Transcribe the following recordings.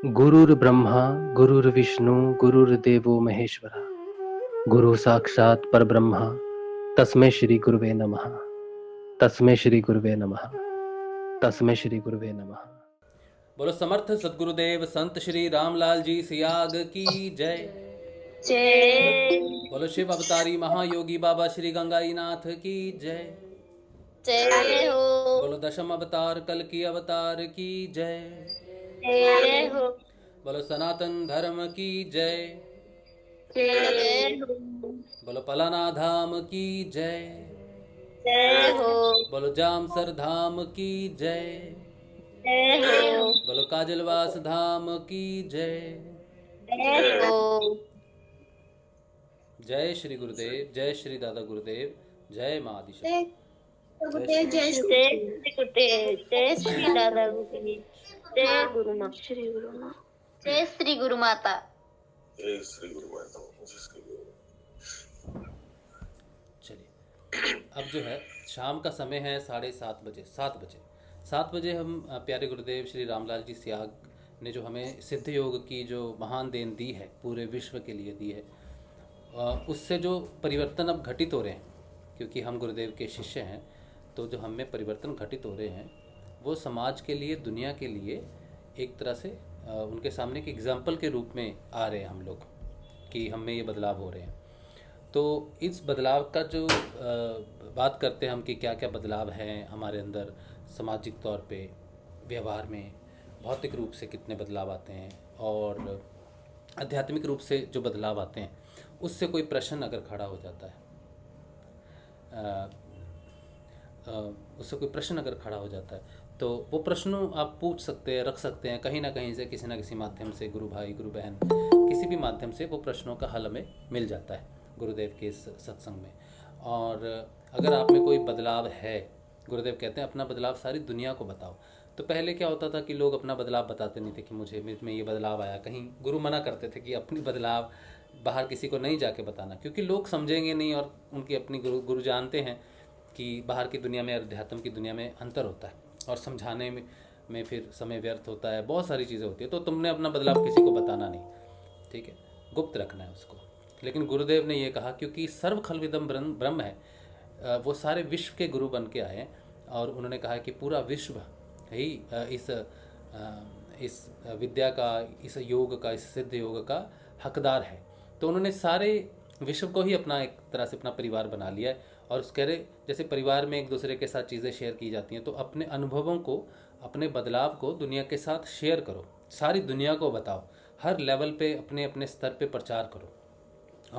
गुरुर्ब्रह्मा गुरुर्विष्णु गुरुर्देवो महेश्वरा गुरु साक्षात् परब्रह्म तस्मै श्री गुरुवे नमः। तस्मै श्री गुरुवे नमः। तस्मै श्री गुरुवे नमः। बोलो समर्थ सदगुरुदेव संत श्री रामलाल जी सियाग की जय। जय बोलो शिव अवतारी महायोगी बाबा श्री गंगाईनाथ की जय। जय हो बोलो दशम अवतार कल की अवतार की जय। जय हो बोलो सनातन धर्म की जय। जय हो बोलो पलाना धाम की जय। जय हो बोलो जामसर धाम की जय। जय हो बोलो काजलवास धाम की जय। जय हो जय श्री गुरुदेव, जय श्री दादा गुरुदेव, जय माँ आदिशक्ति। जय श्री गुरुदेव जय श्री दादा गुरुदेव जय गुरु माँ श्री गुरु माँ जय श्री गुरु माता जय श्री गुरु माता जय श्री गुरु। चलिए, अब जो है शाम का समय है 7:30 बजे। 7 बजे हम प्यारे गुरुदेव श्री रामलाल जी सियाग ने जो हमें सिद्ध योग की जो महान देन दी है, पूरे विश्व के लिए दी है, उससे जो परिवर्तन अब घटित हो रहे हैं, क्योंकि हम गुरुदेव के शिष्य हैं, तो जो हम में परिवर्तन घटित हो रहे हैं वो समाज के लिए, दुनिया के लिए एक तरह से उनके सामने एक एग्जाम्पल के रूप में आ रहे हैं हम लोग, कि हम में ये बदलाव हो रहे हैं। तो इस बदलाव का जो बात करते हैं हम कि क्या क्या बदलाव हैं हमारे अंदर, सामाजिक तौर पे, व्यवहार में, भौतिक रूप से कितने बदलाव आते हैं, और आध्यात्मिक रूप से जो बदलाव आते हैं, उससे कोई प्रश्न अगर खड़ा हो जाता है, उससे कोई प्रश्न अगर खड़ा हो जाता है, तो वो प्रश्न आप पूछ सकते हैं, रख सकते हैं, कहीं ना कहीं से, किसी ना किसी माध्यम से, गुरु भाई, गुरु बहन, किसी भी माध्यम से वो प्रश्नों का हल हमें मिल जाता है गुरुदेव के इस सत्संग में। और अगर आप में कोई बदलाव है, गुरुदेव कहते हैं अपना बदलाव सारी दुनिया को बताओ। तो पहले क्या होता था कि लोग अपना बदलाव बताते नहीं थे कि मुझे में ये बदलाव आया, कहीं गुरु मना करते थे कि अपनी बदलाव बाहर किसी को नहीं जाके बताना, क्योंकि लोग समझेंगे नहीं, और उनकी अपनी गुरु जानते हैं कि बाहर की दुनिया में, अध्यात्म की दुनिया में अंतर होता है, और समझाने में फिर समय व्यर्थ होता है, बहुत सारी चीज़ें होती है। तो तुमने अपना बदलाव किसी को बताना नहीं, ठीक है, गुप्त रखना है उसको। लेकिन गुरुदेव ने ये कहा, क्योंकि सर्व खलविदम ब्रह्म है, वो सारे विश्व के गुरु बन के आए हैं, और उन्होंने कहा कि पूरा विश्व ही इस विद्या का, इस योग का, इस सिद्ध योग का हकदार है। तो उन्होंने सारे विश्व को ही अपना, एक तरह से अपना परिवार बना लिया है। और उस कह रहे, जैसे परिवार में एक दूसरे के साथ चीज़ें शेयर की जाती हैं, तो अपने अनुभवों को, अपने बदलाव को दुनिया के साथ शेयर करो, सारी दुनिया को बताओ, हर लेवल पे अपने अपने स्तर पे प्रचार करो,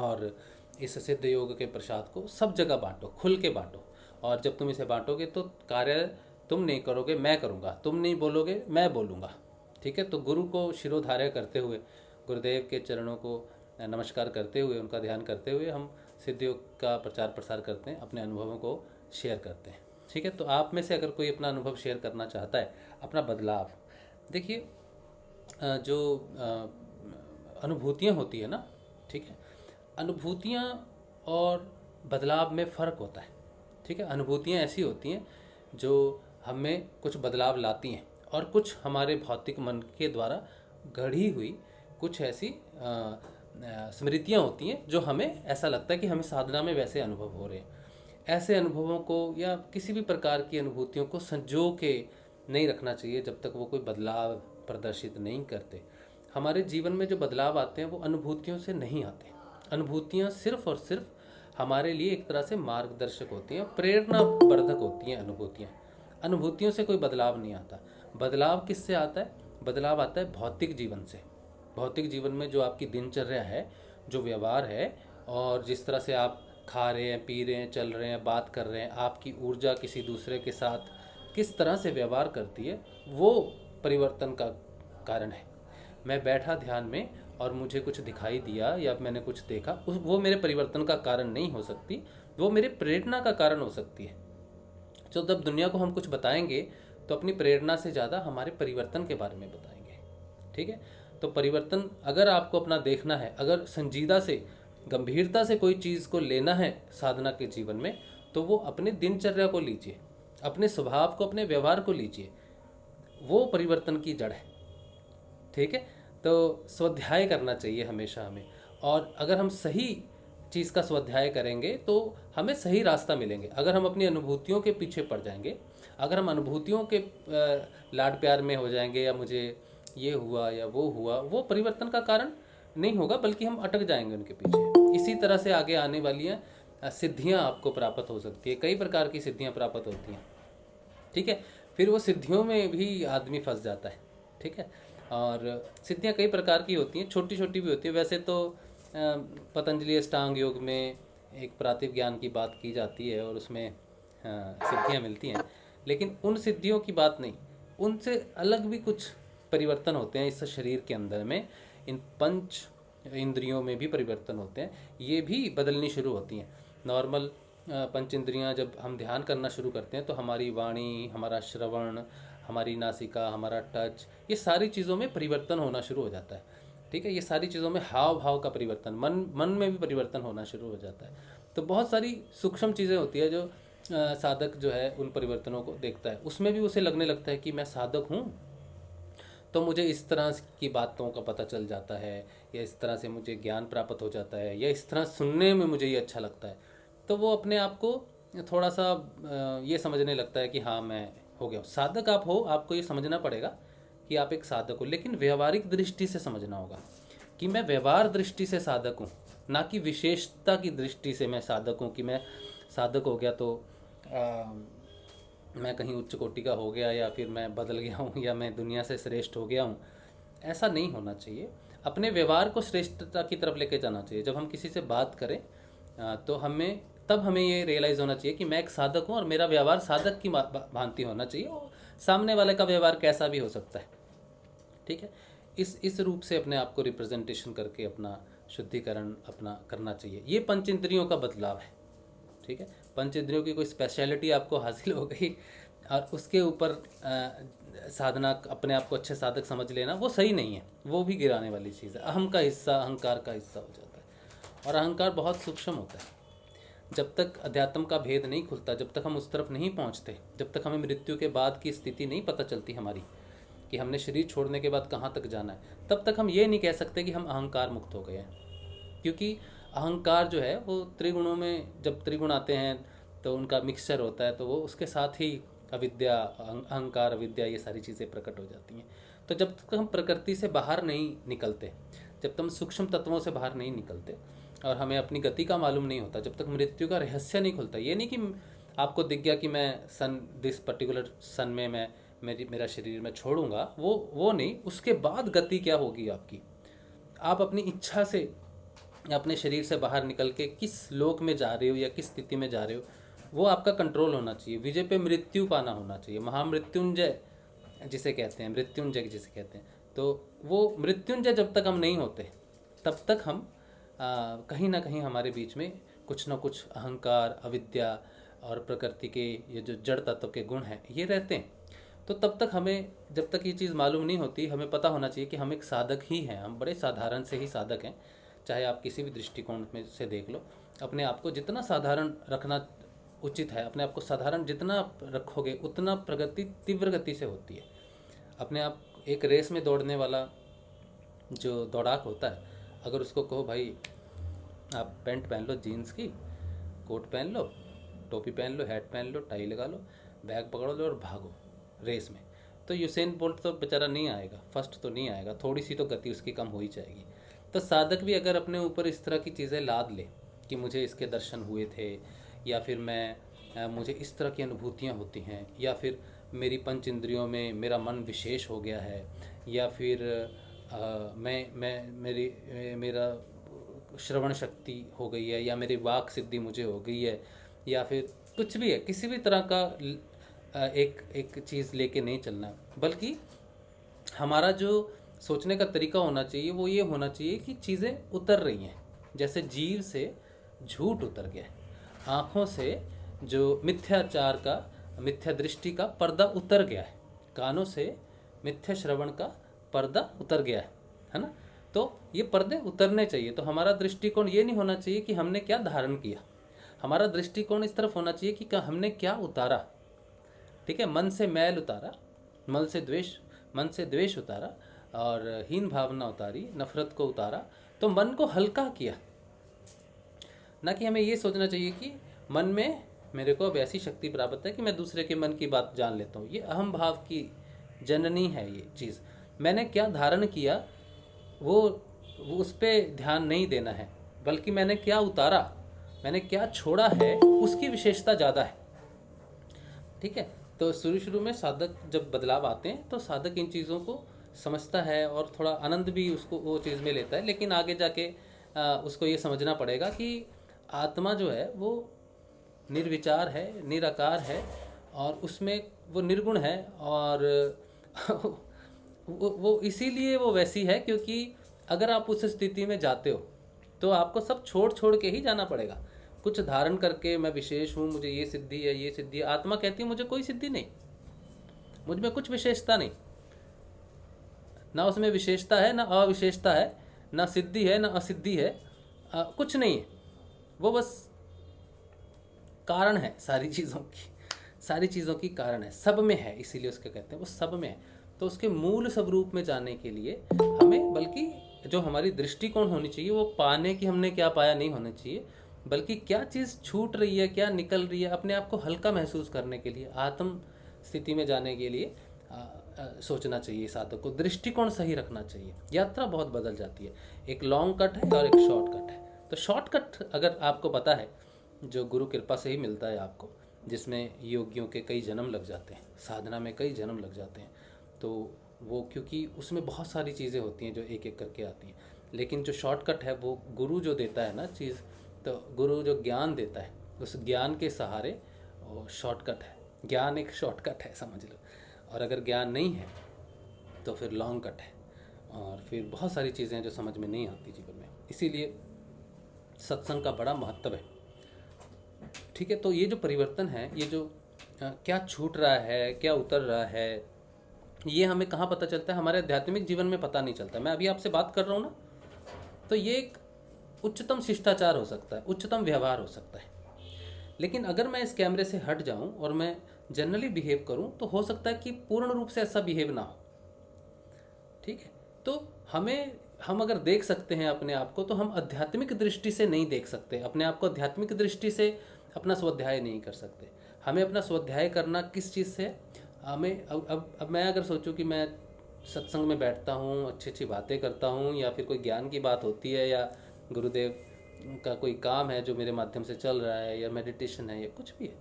और इस सिद्ध योग के प्रसाद को सब जगह बांटो, खुल के बांटो। और जब तुम इसे बांटोगे तो कार्य तुम नहीं करोगे, मैं करूँगा, तुम नहीं बोलोगे, मैं बोलूँगा, ठीक है। तो गुरु को शिरोधार्य करते हुए, गुरुदेव के चरणों को नमस्कार करते हुए, उनका ध्यान करते हुए हम सिद्ध योग का प्रचार प्रसार करते हैं, अपने अनुभवों को शेयर करते हैं, ठीक है। तो आप में से अगर कोई अपना अनुभव शेयर करना चाहता है, अपना बदलाव, देखिए जो अनुभूतियाँ होती है ना, ठीक है, अनुभूतियाँ और बदलाव में फ़र्क होता है, ठीक है। अनुभूतियाँ ऐसी होती हैं जो हमें कुछ बदलाव लाती हैं, और कुछ हमारे भौतिक मन के द्वारा गढ़ी हुई कुछ ऐसी स्मृतियाँ होती हैं जो हमें ऐसा लगता है कि हमें साधना में वैसे अनुभव हो रहे हैं। ऐसे अनुभवों को या किसी भी प्रकार की अनुभूतियों को संजो के नहीं रखना चाहिए जब तक वो कोई बदलाव प्रदर्शित नहीं करते। हमारे जीवन में जो बदलाव आते हैं वो अनुभूतियों से नहीं आते। अनुभूतियाँ सिर्फ और सिर्फ हमारे लिए एक तरह से मार्गदर्शक होती हैं, प्रेरणावर्धक होती हैं अनुभूतियाँ। अनुभूतियों से कोई बदलाव नहीं आता। बदलाव किससे आता है? बदलाव आता है भौतिक जीवन से। भौतिक जीवन में जो आपकी दिनचर्या है, जो व्यवहार है, और जिस तरह से आप खा रहे हैं, पी रहे हैं, चल रहे हैं, बात कर रहे हैं, आपकी ऊर्जा किसी दूसरे के साथ किस तरह से व्यवहार करती है, वो परिवर्तन का कारण है। मैं बैठा ध्यान में और मुझे कुछ दिखाई दिया या मैंने कुछ देखा, वो मेरे परिवर्तन का कारण नहीं हो सकती, वो मेरे प्रेरणा का कारण हो सकती है। तो जब दुनिया को हम कुछ बताएंगे तो अपनी प्रेरणा से ज़्यादा हमारे परिवर्तन के बारे में बताएंगे, ठीक है। तो परिवर्तन अगर आपको अपना देखना है, अगर संजीदा से, गंभीरता से कोई चीज़ को लेना है साधना के जीवन में, तो वो अपने दिनचर्या को लीजिए, अपने स्वभाव को, अपने व्यवहार को लीजिए, वो परिवर्तन की जड़ है, ठीक है। तो स्वाध्याय करना चाहिए हमेशा हमें, और अगर हम सही चीज़ का स्वाध्याय करेंगे तो हमें सही रास्ता मिलेंगे। अगर हम अपनी अनुभूतियों के पीछे पड़ जाएंगे, अगर हम अनुभूतियों के लाड प्यार में हो जाएंगे, या मुझे ये हुआ या वो हुआ, वो परिवर्तन का कारण नहीं होगा, बल्कि हम अटक जाएंगे उनके पीछे। इसी तरह से आगे आने वाली सिद्धियां आपको प्राप्त हो सकती है, कई प्रकार की सिद्धियां प्राप्त होती हैं, ठीक है। फिर वो सिद्धियों में भी आदमी फंस जाता है, ठीक है। और सिद्धियां कई प्रकार की होती हैं, छोटी छोटी भी होती है। वैसे तो पतंजलि अष्टांग योग में एक प्रातिभ ज्ञान की बात की जाती है और उसमें सिद्धियां मिलती हैं, लेकिन उन सिद्धियों की बात नहीं, उनसे अलग भी कुछ परिवर्तन होते हैं इस शरीर के अंदर में। इन पंच इंद्रियों में भी परिवर्तन होते हैं, ये भी बदलनी शुरू होती हैं। नॉर्मल पंच इंद्रियाँ जब हम ध्यान करना शुरू करते हैं तो हमारी वाणी, हमारा श्रवण, हमारी नासिका, हमारा टच, ये सारी चीज़ों में परिवर्तन होना शुरू हो जाता है, ठीक है। ये सारी चीज़ों में हाव भाव का परिवर्तन, मन में भी परिवर्तन होना शुरू हो जाता है। तो बहुत सारी सूक्ष्म चीज़ें होती है जो साधक जो है उन परिवर्तनों को देखता है, उसमें भी उसे लगने लगता है कि मैं साधक हूँ, तो मुझे इस तरह की बातों का पता चल जाता है, या इस तरह से मुझे ज्ञान प्राप्त हो जाता है, या इस तरह सुनने में मुझे ये अच्छा लगता है। तो वो अपने आप को थोड़ा सा ये समझने लगता है कि हाँ मैं हो गया। साधक आप हो, आपको ये समझना पड़ेगा कि आप एक साधक हो, लेकिन व्यवहारिक दृष्टि से समझना होगा कि मैं व्यवहार दृष्टि से साधक हूँ, ना कि विशेषता की दृष्टि से मैं साधक हूँ कि मैं साधक हो गया तो मैं कहीं उच्च कोटि का हो गया, या फिर मैं बदल गया हूँ, या मैं दुनिया से श्रेष्ठ हो गया हूँ। ऐसा नहीं होना चाहिए। अपने व्यवहार को श्रेष्ठता की तरफ लेके जाना चाहिए। जब हम किसी से बात करें तो हमें ये रियलाइज़ होना चाहिए कि मैं एक साधक हूँ और मेरा व्यवहार साधक की भांति होना चाहिए, और सामने वाले का व्यवहार कैसा भी हो सकता है, ठीक है। इस रूप से अपने आप को रिप्रेजेंटेशन करके अपना शुद्धिकरण अपना करना चाहिए। ये पंच इंद्रियों का बदलाव है, ठीक है। पंच इंद्रियों की कोई स्पेशलिटी आपको हासिल हो गई और उसके ऊपर साधना, अपने आप को अच्छे साधक समझ लेना, वो सही नहीं है, वो भी गिराने वाली चीज़ है। अहम का हिस्सा अहंकार का हिस्सा हो जाता है, और अहंकार बहुत सूक्ष्म होता है। जब तक अध्यात्म का भेद नहीं खुलता, जब तक हम उस तरफ नहीं पहुंचते, जब तक हमें मृत्यु के बाद की स्थिति नहीं पता चलती हमारी कि हमने शरीर छोड़ने के बाद कहाँ तक जाना है, तब तक हम ये नहीं कह सकते कि हम अहंकार मुक्त हो गए हैं। क्योंकि अहंकार जो है वो त्रिगुणों में, जब त्रिगुण आते हैं तो उनका मिक्सचर होता है, तो वो उसके साथ ही अविद्या, अहंकार, अविद्या, ये सारी चीज़ें प्रकट हो जाती हैं। तो जब तक हम प्रकृति से बाहर नहीं निकलते, जब तक हम सूक्ष्म तत्वों से बाहर नहीं निकलते और हमें अपनी गति का मालूम नहीं होता, जब तक मृत्यु का रहस्य नहीं खुलता। ये नहीं कि आपको दिख गया कि मैं दिस पर्टिकुलर सन में मैं मेरा शरीर मैं छोड़ूंगा, वो नहीं। उसके बाद गति क्या होगी आपकी, आप अपनी इच्छा से अपने शरीर से बाहर निकल के किस लोक में जा रहे हो या किस स्थिति में जा रहे हो, वो आपका कंट्रोल होना चाहिए। विजय पे मृत्यु पाना होना चाहिए। महामृत्युंजय जिसे कहते हैं, मृत्युंजय जिसे कहते हैं, तो वो मृत्युंजय जब तक हम नहीं होते तब तक हम कहीं ना कहीं हमारे बीच में कुछ ना कुछ अहंकार, अविद्या और प्रकृति के ये जो जड़ तत्व के गुण हैं ये रहते हैं। तो तब तक हमें, जब तक ये चीज़ मालूम नहीं होती, हमें पता होना चाहिए कि हम एक साधक ही हैं, हम बड़े साधारण से ही साधक हैं। चाहे आप किसी भी दृष्टिकोण में से देख लो, अपने आप को जितना साधारण रखना उचित है, अपने आप को साधारण जितना आप रखोगे उतना प्रगति तीव्र गति से होती है। अपने आप एक रेस में दौड़ने वाला जो दौड़ाक होता है, अगर उसको कहो भाई आप पैंट पहन लो जीन्स की, कोट पहन लो, टोपी पहन लो, हैट पहन लो, टाई लगा लो, बैग पकड़ लो और भागो रेस में, तो यूसेन बोल्ट तो बेचारा नहीं आएगा, फर्स्ट तो नहीं आएगा, थोड़ी सी तो गति उसकी कम हो ही जाएगी। तो साधक भी अगर अपने ऊपर इस तरह की चीज़ें लाद ले कि मुझे इसके दर्शन हुए थे, या फिर मुझे इस तरह की अनुभूतियाँ होती हैं, या फिर मेरी पंच इंद्रियों में मेरा मन विशेष हो गया है, या फिर मेरा श्रवण शक्ति हो गई है, या मेरी वाक सिद्धि मुझे हो गई है, या फिर कुछ भी है, किसी भी तरह का एक चीज़ लेके नहीं चलना, बल्कि हमारा जो सोचने का तरीका होना चाहिए वो ये होना चाहिए कि चीज़ें उतर रही हैं। जैसे जीव से झूठ उतर गया है, आँखों से जो मिथ्याचार का, मिथ्या दृष्टि का पर्दा उतर गया है, कानों से मिथ्या श्रवण का पर्दा उतर गया है ना। तो ये पर्दे उतरने चाहिए। तो हमारा दृष्टिकोण ये नहीं होना चाहिए कि हमने क्या धारण किया, हमारा दृष्टिकोण इस तरफ होना चाहिए कि हमने क्या उतारा। ठीक है, मन से मैल उतारा, मन से द्वेष उतारा, और हीन भावना उतारी, नफरत को उतारा, तो मन को हल्का किया। ना कि हमें ये सोचना चाहिए कि मन में मेरे को अब ऐसी शक्ति प्राप्त है कि मैं दूसरे के मन की बात जान लेता हूँ। ये अहम भाव की जननी है ये चीज़। मैंने क्या धारण किया वो उस पर ध्यान नहीं देना है, बल्कि मैंने क्या उतारा, मैंने क्या छोड़ा है, उसकी विशेषता ज़्यादा है। ठीक है, तो शुरू में साधक जब बदलाव आते हैं तो साधक इन चीज़ों को समझता है और थोड़ा आनंद भी उसको वो चीज़ में लेता है, लेकिन आगे जाके उसको ये समझना पड़ेगा कि आत्मा जो है वो निर्विचार है, निराकार है, और उसमें वो निर्गुण है, और वो इसीलिए वो वैसी है क्योंकि अगर आप उस स्थिति में जाते हो तो आपको सब छोड़ के ही जाना पड़ेगा। कुछ धारण करके मैं विशेष हूँ, मुझे ये सिद्धि है, ये सिद्धि है। आत्मा कहती है मुझे कोई सिद्धि नहीं, मुझ में कुछ विशेषता नहीं, ना उसमें विशेषता है ना अविशेषता है, ना सिद्धि है ना असिद्धि है, कुछ नहीं है। वो बस कारण है सारी चीज़ों की कारण है, सब में है, इसीलिए उसके कहते हैं वो सब में है। तो उसके मूल स्वरूप में जाने के लिए हमें, बल्कि जो हमारी दृष्टिकोण होनी चाहिए वो पाने की हमने क्या पाया नहीं होना चाहिए, बल्कि क्या चीज़ छूट रही है, क्या निकल रही है, अपने आप को हल्का महसूस करने के लिए, आत्म स्थिति में जाने के लिए सोचना चाहिए। साधक को दृष्टिकोण सही रखना चाहिए। यात्रा बहुत बदल जाती है, एक लॉन्ग कट है और एक शॉर्ट कट है। तो शॉर्टकट अगर आपको पता है, जो गुरु कृपा से ही मिलता है आपको, जिसमें योगियों के कई जन्म लग जाते हैं, साधना में कई जन्म लग जाते हैं, तो वो क्योंकि उसमें बहुत सारी चीज़ें होती हैं जो एक एक करके आती हैं। लेकिन जो शॉर्टकट है वो गुरु जो देता है ना चीज़, तो गुरु जो ज्ञान देता है उस ज्ञान के सहारे वो शॉर्टकट है। ज्ञान एक शॉर्टकट है समझ लो, और अगर ज्ञान नहीं है तो फिर लॉन्ग कट है, और फिर बहुत सारी चीज़ें जो समझ में नहीं आती जीवन में। इसीलिए सत्संग का बड़ा महत्व है। ठीक है, तो ये जो परिवर्तन है, ये जो क्या छूट रहा है, क्या उतर रहा है, ये हमें कहाँ पता चलता है? हमारे आध्यात्मिक जीवन में पता नहीं चलता। मैं अभी आपसे बात कर रहा हूँ ना, तो ये एक उच्चतम शिष्टाचार हो सकता है, उच्चतम व्यवहार हो सकता है। लेकिन अगर मैं इस कैमरे से हट जाऊं और मैं जनरली बिहेव करूं, तो हो सकता है कि पूर्ण रूप से ऐसा बिहेव ना हो। ठीक है, तो हम अगर देख सकते हैं अपने आप को, तो हम आध्यात्मिक दृष्टि से नहीं देख सकते अपने आप को। आध्यात्मिक दृष्टि से अपना स्वाध्याय नहीं कर सकते। हमें अपना स्वाध्याय करना किस चीज़ से? हमें अब मैं अगर सोचूं कि मैं सत्संग में बैठता हूँ, अच्छी अच्छी बातें करता हूँ, या फिर कोई ज्ञान की बात होती है, या गुरुदेव का कोई काम है जो मेरे माध्यम से चल रहा है, या मेडिटेशन है, या कुछ भी है,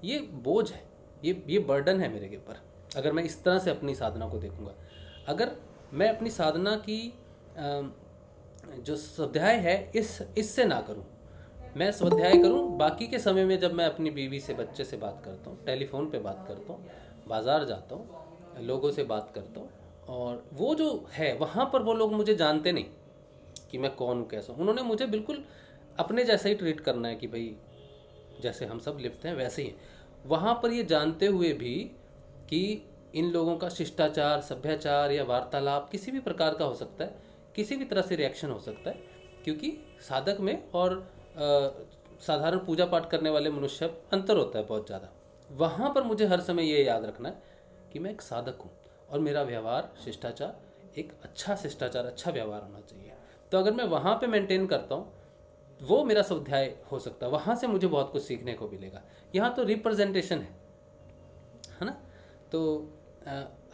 ये बोझ है, ये बर्डन है मेरे के ऊपर। अगर मैं इस तरह से अपनी साधना को देखूंगा, अगर मैं अपनी साधना की जो स्वाध्याय है इससे ना करूं, मैं स्वाध्याय करूं बाकी के समय में, जब मैं अपनी बीवी से, बच्चे से बात करता हूं, टेलीफोन पे बात करता हूं, बाज़ार जाता हूं, लोगों से बात करता हूं, और वो जो है वहाँ पर वो लोग मुझे जानते नहीं कि मैं कौन हूँ, कैसा हूँ। उन्होंने मुझे बिल्कुल अपने जैसा ही ट्रीट करना है कि भाई जैसे हम सब लिखते हैं वैसे ही। वहाँ पर ये जानते हुए भी कि इन लोगों का शिष्टाचार, सभ्याचार या वार्तालाप किसी भी प्रकार का हो सकता है, किसी भी तरह से रिएक्शन हो सकता है, क्योंकि साधक में और साधारण पूजा पाठ करने वाले मनुष्य अंतर होता है बहुत ज़्यादा। वहाँ पर मुझे हर समय ये याद रखना है कि मैं एक साधक हूँ, और मेरा व्यवहार, शिष्टाचार एक अच्छा शिष्टाचार, अच्छा व्यवहार होना चाहिए। तो अगर मैं वहाँ पे मेंटेन करता हूँ, वो मेरा स्वाध्याय हो सकता है, वहाँ से मुझे बहुत कुछ सीखने को मिलेगा। यहाँ तो रिप्रेजेंटेशन है ना। तो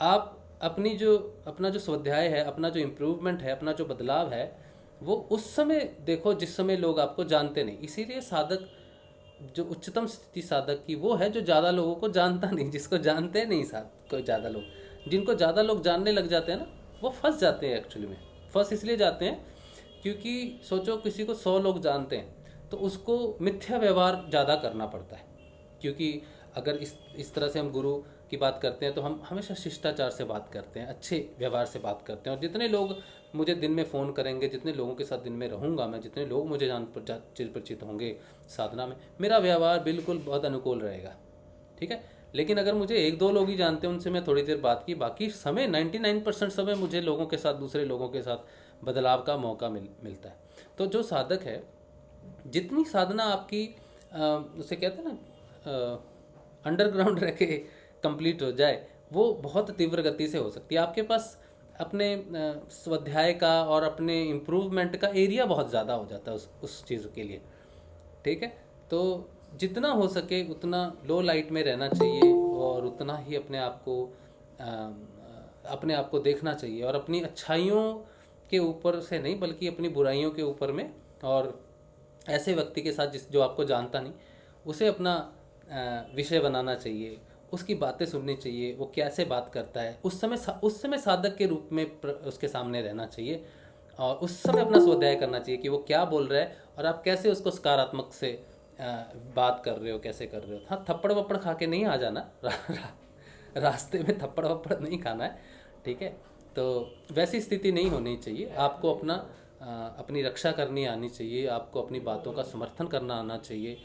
आप अपना जो स्वाध्याय है, अपना जो इम्प्रूवमेंट है, अपना जो बदलाव है, वो उस समय देखो जिस समय लोग आपको जानते नहीं। इसीलिए साधक, जो उच्चतम स्थिति साधक की वो है जो ज़्यादा लोगों को जानता नहीं, जिसको जानते नहीं कोई ज़्यादा लोग। जिनको ज़्यादा लोग जानने लग जाते हैं ना, वो फंस जाते हैं। एक्चुअली में फंस इसलिए जाते हैं क्योंकि सोचो किसी को 100 लोग जानते हैं तो उसको मिथ्या व्यवहार ज़्यादा करना पड़ता है। क्योंकि अगर इस तरह से हम गुरु की बात करते हैं तो हम हमेशा शिष्टाचार से बात करते हैं, अच्छे व्यवहार से बात करते हैं। और जितने लोग मुझे दिन में फ़ोन करेंगे, जितने लोगों के साथ दिन में रहूँगा मैं, जितने लोग मुझे परिचित होंगे साधना में, मेरा व्यवहार बिल्कुल बहुत अनुकूल रहेगा। ठीक है, लेकिन अगर मुझे 1-2 लोग ही जानते हैं, उनसे मैं थोड़ी देर बात की, बाकी समय 99% समय मुझे लोगों के साथ, दूसरे लोगों के साथ बदलाव का मौका मिलता है। तो जो साधक है, जितनी साधना आपकी उसे कहते हैं ना अंडरग्राउंड रह के कंप्लीट हो जाए, वो बहुत तीव्र गति से हो सकती है। आपके पास अपने स्वाध्याय का और अपने इम्प्रूवमेंट का एरिया बहुत ज़्यादा हो जाता है उस चीज़ के लिए। ठीक है, तो जितना हो सके उतना लो लाइट में रहना चाहिए और उतना ही अपने आप को देखना चाहिए, और अपनी अच्छाइयों के ऊपर से नहीं बल्कि अपनी बुराइयों के ऊपर में, और ऐसे व्यक्ति के साथ जो आपको जानता नहीं उसे अपना विषय बनाना चाहिए, उसकी बातें सुननी चाहिए, वो कैसे बात करता है, उस समय साधक के रूप में उसके सामने रहना चाहिए, और उस समय अपना स्वाध्याय करना चाहिए कि वो क्या बोल रहा है और आप कैसे उसको सकारात्मक से बात कर रहे हो, कैसे कर रहे हो। हाँ, थप्पड़ वप्पड़ खा के नहीं आ जाना रास्ते में थप्पड़ वप्पड़ नहीं खाना है, ठीक है। तो वैसी स्थिति नहीं होनी चाहिए। आपको अपनी रक्षा करनी आनी चाहिए, आपको अपनी बातों का समर्थन करना आना चाहिए।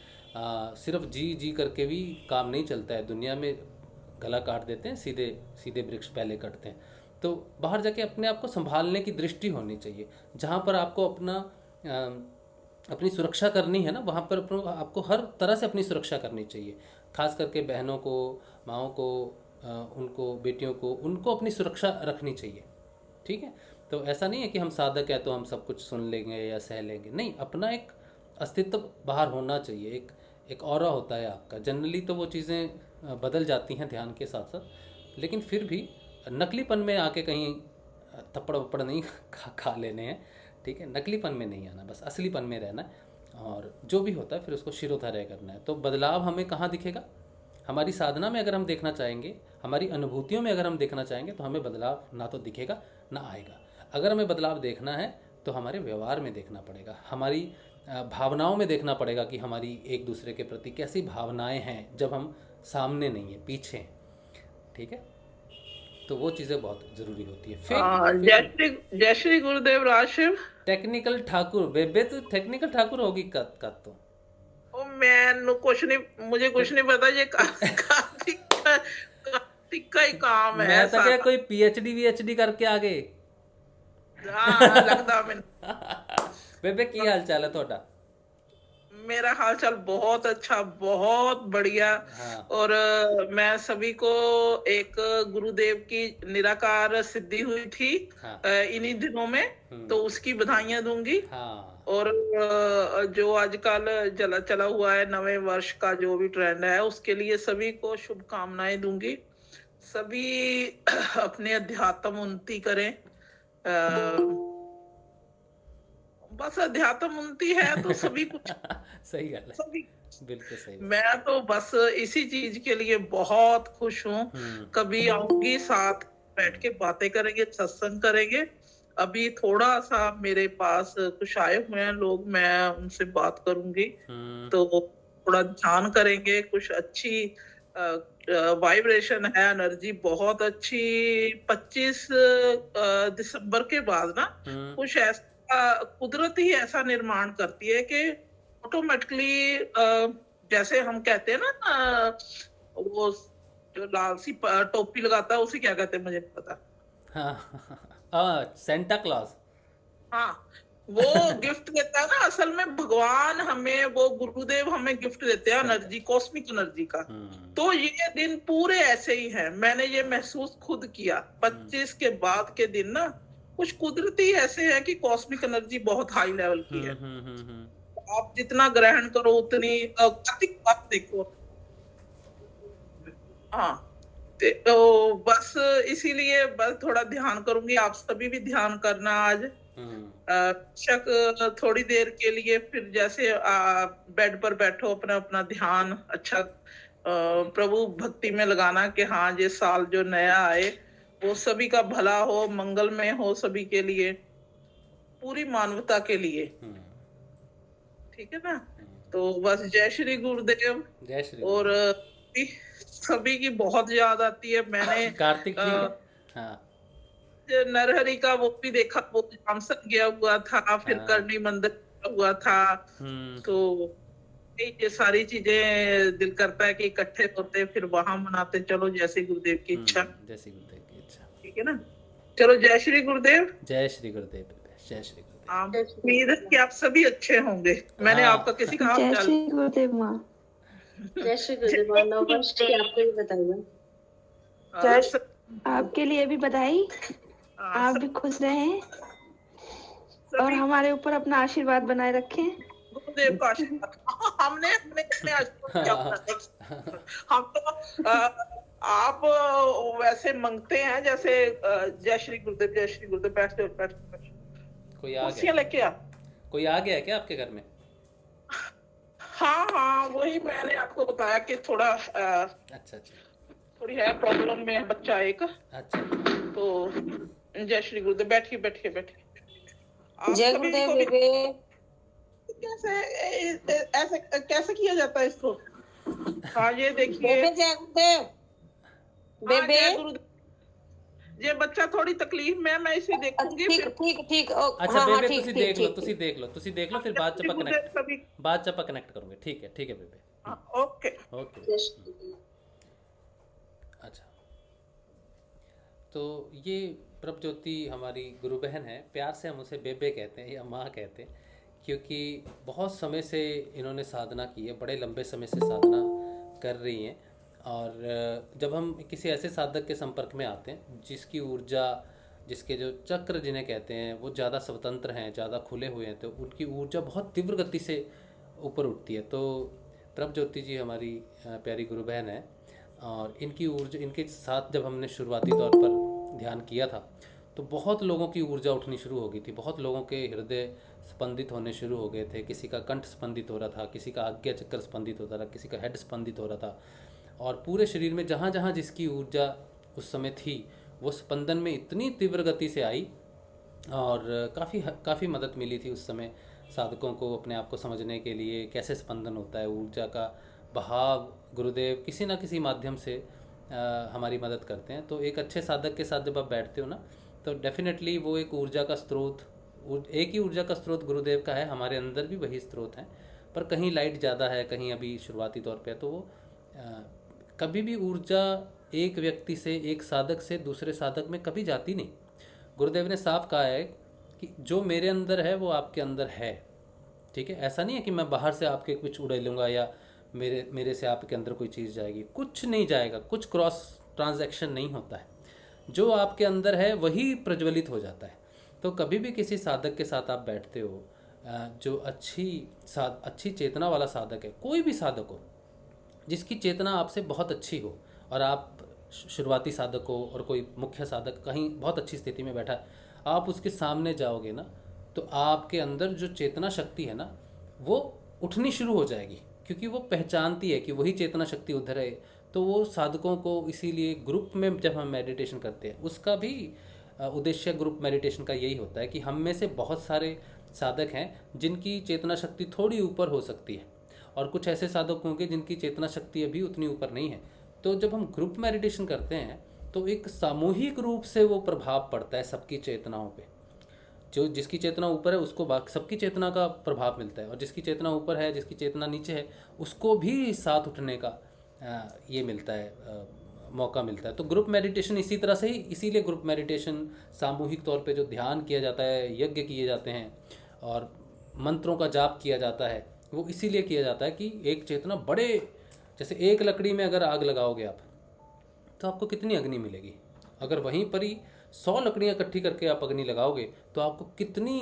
सिर्फ जी करके भी काम नहीं चलता है। दुनिया में गला काट देते हैं, सीधे सीधे वृक्ष पहले कटते हैं। तो बाहर जाके अपने आप को संभालने की दृष्टि होनी चाहिए। जहाँ पर आपको अपनी सुरक्षा करनी है ना, वहाँ पर आपको हर तरह से अपनी सुरक्षा करनी चाहिए। खास करके बहनों को, माँओं को, उनको, बेटियों को, उनको अपनी सुरक्षा रखनी चाहिए। ठीक है, तो ऐसा नहीं है कि हम साधक हैं तो हम सब कुछ सुन लेंगे या सह लेंगे, नहीं। अपना एक अस्तित्व बाहर होना चाहिए, एक ऑरा होता है आपका। जनरली तो वो चीज़ें बदल जाती हैं ध्यान के साथ साथ, लेकिन फिर भी नकलीपन में आके कहीं थप्पड़ वप्पड़ नहीं खा लेने हैं। ठीक है, नकलीपन में नहीं आना, बस असलीपन में रहना है, और जो भी होता है फिर उसको शिरोधार्य करना है। तो बदलाव हमें कहाँ दिखेगा? हमारी साधना में अगर हम देखना चाहेंगे, हमारी अनुभूतियों में अगर हम देखना चाहेंगे, तो हमें बदलाव ना तो दिखेगा ना आएगा। अगर हमें बदलाव देखना है तो हमारे व्यवहार में देखना पड़ेगा, हमारी भावनाओं में देखना पड़ेगा कि हमारी एक दूसरे के प्रति कैसी भावनाएं हैं जब हम सामने नहीं है, पीछे हैं। ठीक है, तो वो चीज़ें बहुत ज़रूरी होती है। जय श्री गुरुदेव राशिव। टेक्निकल ठाकुर बेबे, तो टेक्निकल ठाकुर होगी कद तो मैं कुछ नहीं, मुझे कुछ नहीं पता, ये कार्तिक का ही काम है। मैं तो क्या कोई पीएचडी करके आ गए। लगता मैं बेबे की हाल चाल है थोड़ा? मेरा हाल चाल बहुत अच्छा, बहुत बढ़िया। हाँ। और मैं सभी को एक गुरुदेव की निराकार सिद्धि हुई थी। हाँ। इन्हीं दिनों में, तो उसकी बधाइयां दूंगी। हाँ। और जो आजकल चला हुआ है नवे वर्ष का जो भी ट्रेंड है, उसके लिए सभी को शुभकामनाएं दूंगी। सभी अपने अध्यात्म उन्नति करें। बस अध्यात्म उन्नति है तो सभी कुछ सही गल है, सभी बिल्कुल सही। मैं तो बस इसी चीज के लिए बहुत खुश हूँ। कभी आऊंगी, साथ बैठ के बातें करेंगे, सत्संग करेंगे। अभी थोड़ा सा मेरे पास कुछ आए हुए हैं लोग, मैं उनसे बात करूंगी, तो थोड़ा ध्यान करेंगे। कुछ अच्छी वाइब्रेशन है, एनर्जी बहुत अच्छी। 25 दिसंबर के बाद ना कुछ ऐसा कुदरत ही ऐसा निर्माण करती है कि ऑटोमेटिकली, जैसे हम कहते हैं ना, वो जो लाल सी टोपी लगाता है उसे क्या कहते हैं मुझे नहीं पता। Santa Claus. हाँ, वो गिफ्ट देता है ना। असल में भगवान हमें, वो गुरुदेव हमें गिफ्ट देते हैं एनर्जी, कॉस्मिक एनर्जी का। तो ये दिन पूरे ऐसे ही हैं। मैंने ये महसूस खुद किया। 25 के बाद के दिन ना कुछ कुदरती ऐसे है कि कॉस्मिक एनर्जी बहुत हाई लेवल की है। आप जितना ग्रहण करो उतनी बात देखो। हाँ, तो बस इसीलिए बस थोड़ा ध्यान करूंगी। आप सभी भी ध्यान करना आज। शक थोड़ी देर के लिए, फिर जैसे बेड पर बैठो, अपना अपना ध्यान अच्छा प्रभु भक्ति में लगाना कि हाँ, ये साल जो नया आए वो सभी का भला हो, मंगलमय हो, सभी के लिए, पूरी मानवता के लिए। ठीक है ना? तो बस जय श्री गुरुदेव। जय श्री। और सभी की बहुत याद आती है। मैंने कार्तिक नरहरि का वो भी देखा, वो जामसन गया हुआ था, फिर करणी मंदिर हुआ था। तो ये सारी चीजें दिल करता है कि इकट्ठे होते, फिर वहां मनाते। चलो, जैसे गुरुदेव की इच्छा। जैसे गुरुदेव की इच्छा। ठीक है ना? चलो, जय श्री गुरुदेव। जय श्री गुरुदेव। जय श्री गुरुदेव। उम्मीद है कि आप सभी अच्छे होंगे। मैंने आपका किसी का हाल चाल। जय श्री गुरुदेव माँ। जय श्री गुरुदेव माँ। नववर्ष की आपको भी बधाई। जय, आपके लिए भी बधाई। आप भी खुश रहें और हमारे ऊपर अपना आशीर्वाद बनाए रखें। गुरुदेव का आशीर्वाद। हमने हमने अपने आशीर्वाद क्या बनाए? हम तो आप वैसे मांगते हैं जैसे जय श्री गुरुदेव, जय श्री गुरुदेव। बैठो बैठो बैठो। कोई आ कुर्सियां गया? लेके आ। कोई आ गया है क्या आपके घर में? हाँ हाँ, वही मैंने आपको बताया कि थोड़ा अच्छा अच्छा थोड़ी है प्रॉब्लम में है बच्चा एक। अच्छा। तो जय श्री गुरुदेव। बैठिए बैठिए बैठिए। आप जय कभी गुरुदेव कभी बेबे। कैसे ऐसे कैसे किया जाता है इसको? हाँ ये देखिए। बेबे जय गुरुदेव। हाँ, बेबे जय गुरुदेव। ये बच्चा थोड़ी तकलीफ में है, मैं इसे देखूंगी ठीक फिर। ठीक ठीक। अच्छा हाँ हाँ बेबे, ठीक तुसी ठीक देख लो, ठीक तुसी ठीक। देख लो, तुसी देख लो, फिर जय बाद श्री चपा गुरुदेव कनेक्ट, कभी। बाद चपा कनेक्ट करूंगे। ठीक है बेबे। हाँ, ओके। ओके। अच्छा, तो ये प्रभज्योति हमारी गुरु बहन है। प्यार से हम उसे बेबे कहते हैं या माँ कहते हैं, क्योंकि बहुत समय से इन्होंने साधना की है, बड़े लंबे समय से साधना कर रही हैं। और जब हम किसी ऐसे साधक के संपर्क में आते हैं जिसकी ऊर्जा, जिसके जो चक्र जिन्हें कहते हैं वो ज़्यादा स्वतंत्र हैं, ज़्यादा खुले हुए हैं, तो उनकी ऊर्जा बहुत तीव्र गति से ऊपर उठती है। तो प्रभज्योति जी हमारी प्यारी गुरु बहन है, और इनकी ऊर्जा, इनके साथ जब हमने शुरुआती तौर पर ध्यान किया था तो बहुत लोगों की ऊर्जा उठनी शुरू हो गई थी। बहुत लोगों के हृदय स्पंदित होने शुरू हो गए थे। किसी का कंठ स्पंदित हो रहा था, किसी का आज्ञा चक्र स्पंदित होता था, किसी का हेड स्पंदित हो रहा था। और पूरे शरीर में जहाँ जहाँ जिसकी ऊर्जा उस समय थी वो स्पंदन में इतनी तीव्र गति से आई, और काफ़ी मदद मिली थी उस समय साधकों को अपने आप को समझने के लिए, कैसे स्पंदन होता है ऊर्जा का बहाव। गुरुदेव किसी ना किसी माध्यम से हमारी मदद करते हैं। तो एक अच्छे साधक के साथ जब आप बैठते हो ना, तो डेफिनेटली वो एक ऊर्जा का स्रोत, एक ही ऊर्जा का स्रोत गुरुदेव का है, हमारे अंदर भी वही स्रोत है, पर कहीं लाइट ज़्यादा है, कहीं अभी शुरुआती तौर पे है। तो वो कभी भी ऊर्जा एक व्यक्ति से, एक साधक से दूसरे साधक में कभी जाती नहीं। गुरुदेव ने साफ कहा है कि जो मेरे अंदर है वो आपके अंदर है। ठीक है, ऐसा नहीं है कि मैं बाहर से आपके कुछ उड़े लूँगा या मेरे से आपके अंदर कोई चीज़ जाएगी, कुछ नहीं जाएगा, कुछ क्रॉस ट्रांजैक्शन नहीं होता है। जो आपके अंदर है वही प्रज्वलित हो जाता है। तो कभी भी किसी साधक के साथ आप बैठते हो, जो अच्छी चेतना वाला साधक है, कोई भी साधक हो जिसकी चेतना आपसे बहुत अच्छी हो, और आप शुरुआती साधक हो और कोई मुख्य साधक कहीं बहुत अच्छी स्थिति में बैठा है, आप उसके सामने जाओगे ना तो आपके अंदर जो चेतना शक्ति है ना वो उठनी शुरू हो जाएगी, क्योंकि वो पहचानती है कि वही चेतना शक्ति उधर है। तो वो साधकों को, इसीलिए ग्रुप में जब हम मेडिटेशन करते हैं, उसका भी उद्देश्य ग्रुप मेडिटेशन का यही होता है कि हम में से बहुत सारे साधक हैं जिनकी चेतना शक्ति थोड़ी ऊपर हो सकती है, और कुछ ऐसे साधक होंगे जिनकी चेतना शक्ति अभी उतनी ऊपर नहीं है। तो जब हम ग्रुप मेडिटेशन करते हैं तो एक सामूहिक रूप से वो प्रभाव पड़ता है सबकी चेतनाओं पे। जो जिसकी चेतना ऊपर है उसको सबकी चेतना का प्रभाव मिलता है, और जिसकी चेतना ऊपर है, जिसकी चेतना नीचे है, उसको भी साथ उठने का ये मिलता है, मौका मिलता है। तो ग्रुप मेडिटेशन इसी तरह से ही, इसीलिए ग्रुप मेडिटेशन सामूहिक तौर पे जो ध्यान किया जाता है, यज्ञ किए जाते हैं और मंत्रों का जाप किया जाता है, वो इसीलिए किया जाता है कि एक चेतना बड़े, जैसे एक लकड़ी में अगर आग लगाओगे आप तो आपको कितनी अग्नि मिलेगी। अगर वहीं पर ही 100 लकड़ियाँ इकट्ठी करके आप अग्नि लगाओगे तो आपको कितनी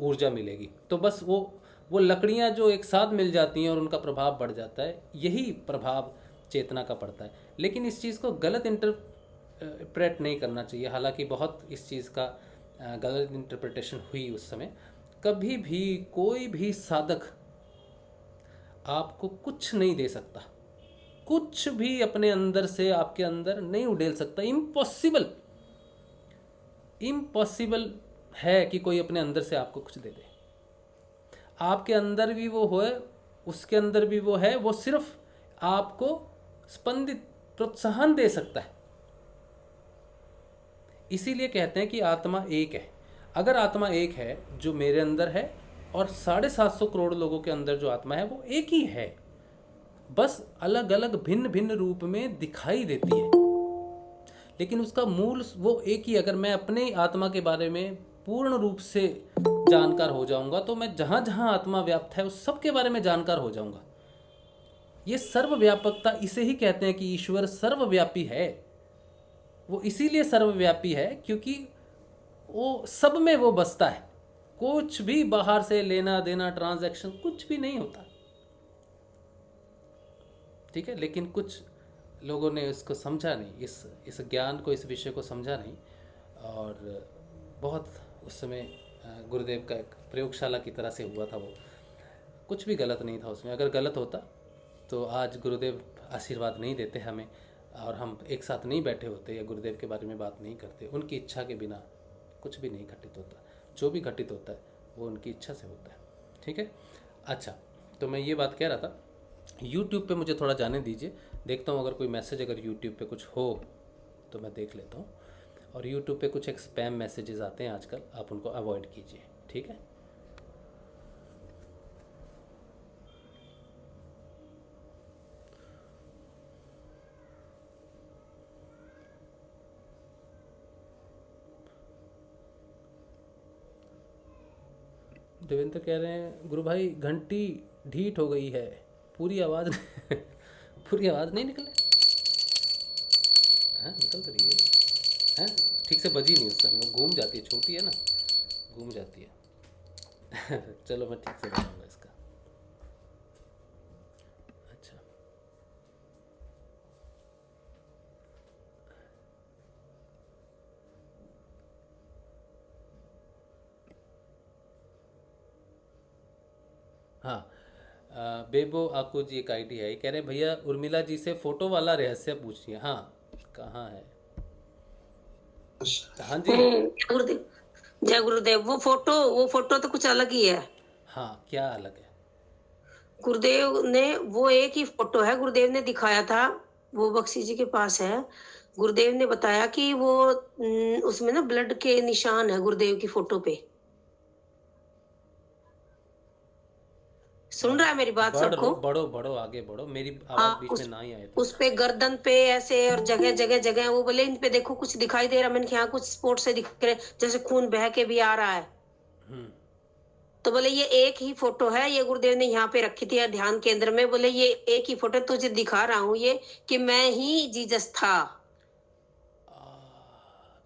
ऊर्जा मिलेगी। तो बस वो लकड़ियाँ जो एक साथ मिल जाती हैं और उनका प्रभाव बढ़ जाता है, यही प्रभाव चेतना का पड़ता है। लेकिन इस चीज़ को गलत इंटरप्रेट नहीं करना चाहिए। हालांकि बहुत इस चीज़ का गलत इंटरप्रिटेशन हुई उस समय। कभी भी कोई भी साधक आपको कुछ नहीं दे सकता, कुछ भी अपने अंदर से आपके अंदर नहीं उड़ेल सकता। इम्पॉसिबल है कि कोई अपने अंदर से आपको कुछ दे दे। आपके अंदर भी वो है, उसके अंदर भी वो है, वो सिर्फ आपको स्पंदित, प्रोत्साहन दे सकता है। इसीलिए कहते हैं कि आत्मा एक है। अगर आत्मा एक है जो मेरे अंदर है, और 750 करोड़ लोगों के अंदर जो आत्मा है वो एक ही है, बस अलग अलग भिन्न भिन्न रूप में दिखाई देती है, लेकिन उसका मूल वो एक ही। अगर मैं अपने आत्मा के बारे में पूर्ण रूप से जानकार हो जाऊंगा तो मैं जहाँ जहाँ आत्मा व्याप्त है उस सब के बारे में जानकार हो जाऊंगा। ये सर्वव्यापकता, इसे ही कहते हैं कि ईश्वर सर्वव्यापी है। वो इसीलिए सर्वव्यापी है क्योंकि वो सब में वो बसता है, कुछ भी बाहर से लेना देना ट्रांजैक्शन कुछ भी नहीं होता, ठीक है। लेकिन कुछ लोगों ने इसको समझा नहीं, इस ज्ञान को, इस विषय को समझा नहीं, और बहुत उस समय गुरुदेव का एक प्रयोगशाला की तरह से हुआ था वो, कुछ भी गलत नहीं था उसमें। अगर गलत होता तो आज गुरुदेव आशीर्वाद नहीं देते हमें, और हम एक साथ नहीं बैठे होते या गुरुदेव के बारे में बात नहीं करते। उनकी इच्छा के बिना कुछ भी नहीं घटित होता, जो भी घटित होता है वो उनकी इच्छा से होता है, ठीक है। अच्छा, तो मैं ये बात कह रहा था, YouTube पे मुझे थोड़ा जाने दीजिए, देखता हूँ अगर कोई मैसेज अगर YouTube पे कुछ हो तो मैं देख लेता हूँ। और YouTube पे कुछ एक स्पैम मैसेजेस आते हैं आजकल, आप उनको अवॉइड कीजिए, ठीक है। देवेंद्र कह रहे हैं गुरु भाई घंटी ढीठ हो गई है, पूरी आवाज़ पूरी आवाज़ नहीं निकल रही। हाँ निकल तो रही है, हैं ठीक से बजी नहीं उस समय, वो घूम जाती है, छोटी है ना, घूम जाती है चलो मैं ठीक से बनाऊंगा इसका। अच्छा, हाँ, बेबो आकू जी एक आईडी है, कह रहे हैं भैया उर्मिला जी से फोटो वाला रहस्य पूछिए। हाँ कहाँ है? हाँ जी, गुरुदेव, जय गुरुदेव। वो फोटो तो कुछ अलग ही है। हाँ क्या अलग है? गुरुदेव ने वो एक ही फोटो है, गुरुदेव ने दिखाया था, वो बख्शी जी के पास है। गुरुदेव ने बताया कि वो उसमें ना ब्लड के निशान है गुरुदेव की फोटो पे। सुन रहा है मेरी बात सबको? बढ़ो आगे बढ़ो, मेरी आवाज बीच में ना ही आए तो। उस पे गर्दन पे ऐसे और जगह जगह जगह, वो बोले इन पे देखो कुछ दिखाई दे रहा। मैंने यहाँ कुछ स्पॉट से दिख रहे, जैसे खून बह के भी आ रहा है। तो बोले ये एक ही फोटो है, ये गुरुदेव ने यहाँ पे रखी थी ध्यान केंद्र में। बोले ये एक ही फोटो तुझे दिखा रहा हूँ, ये कि मैं ही जीसस था।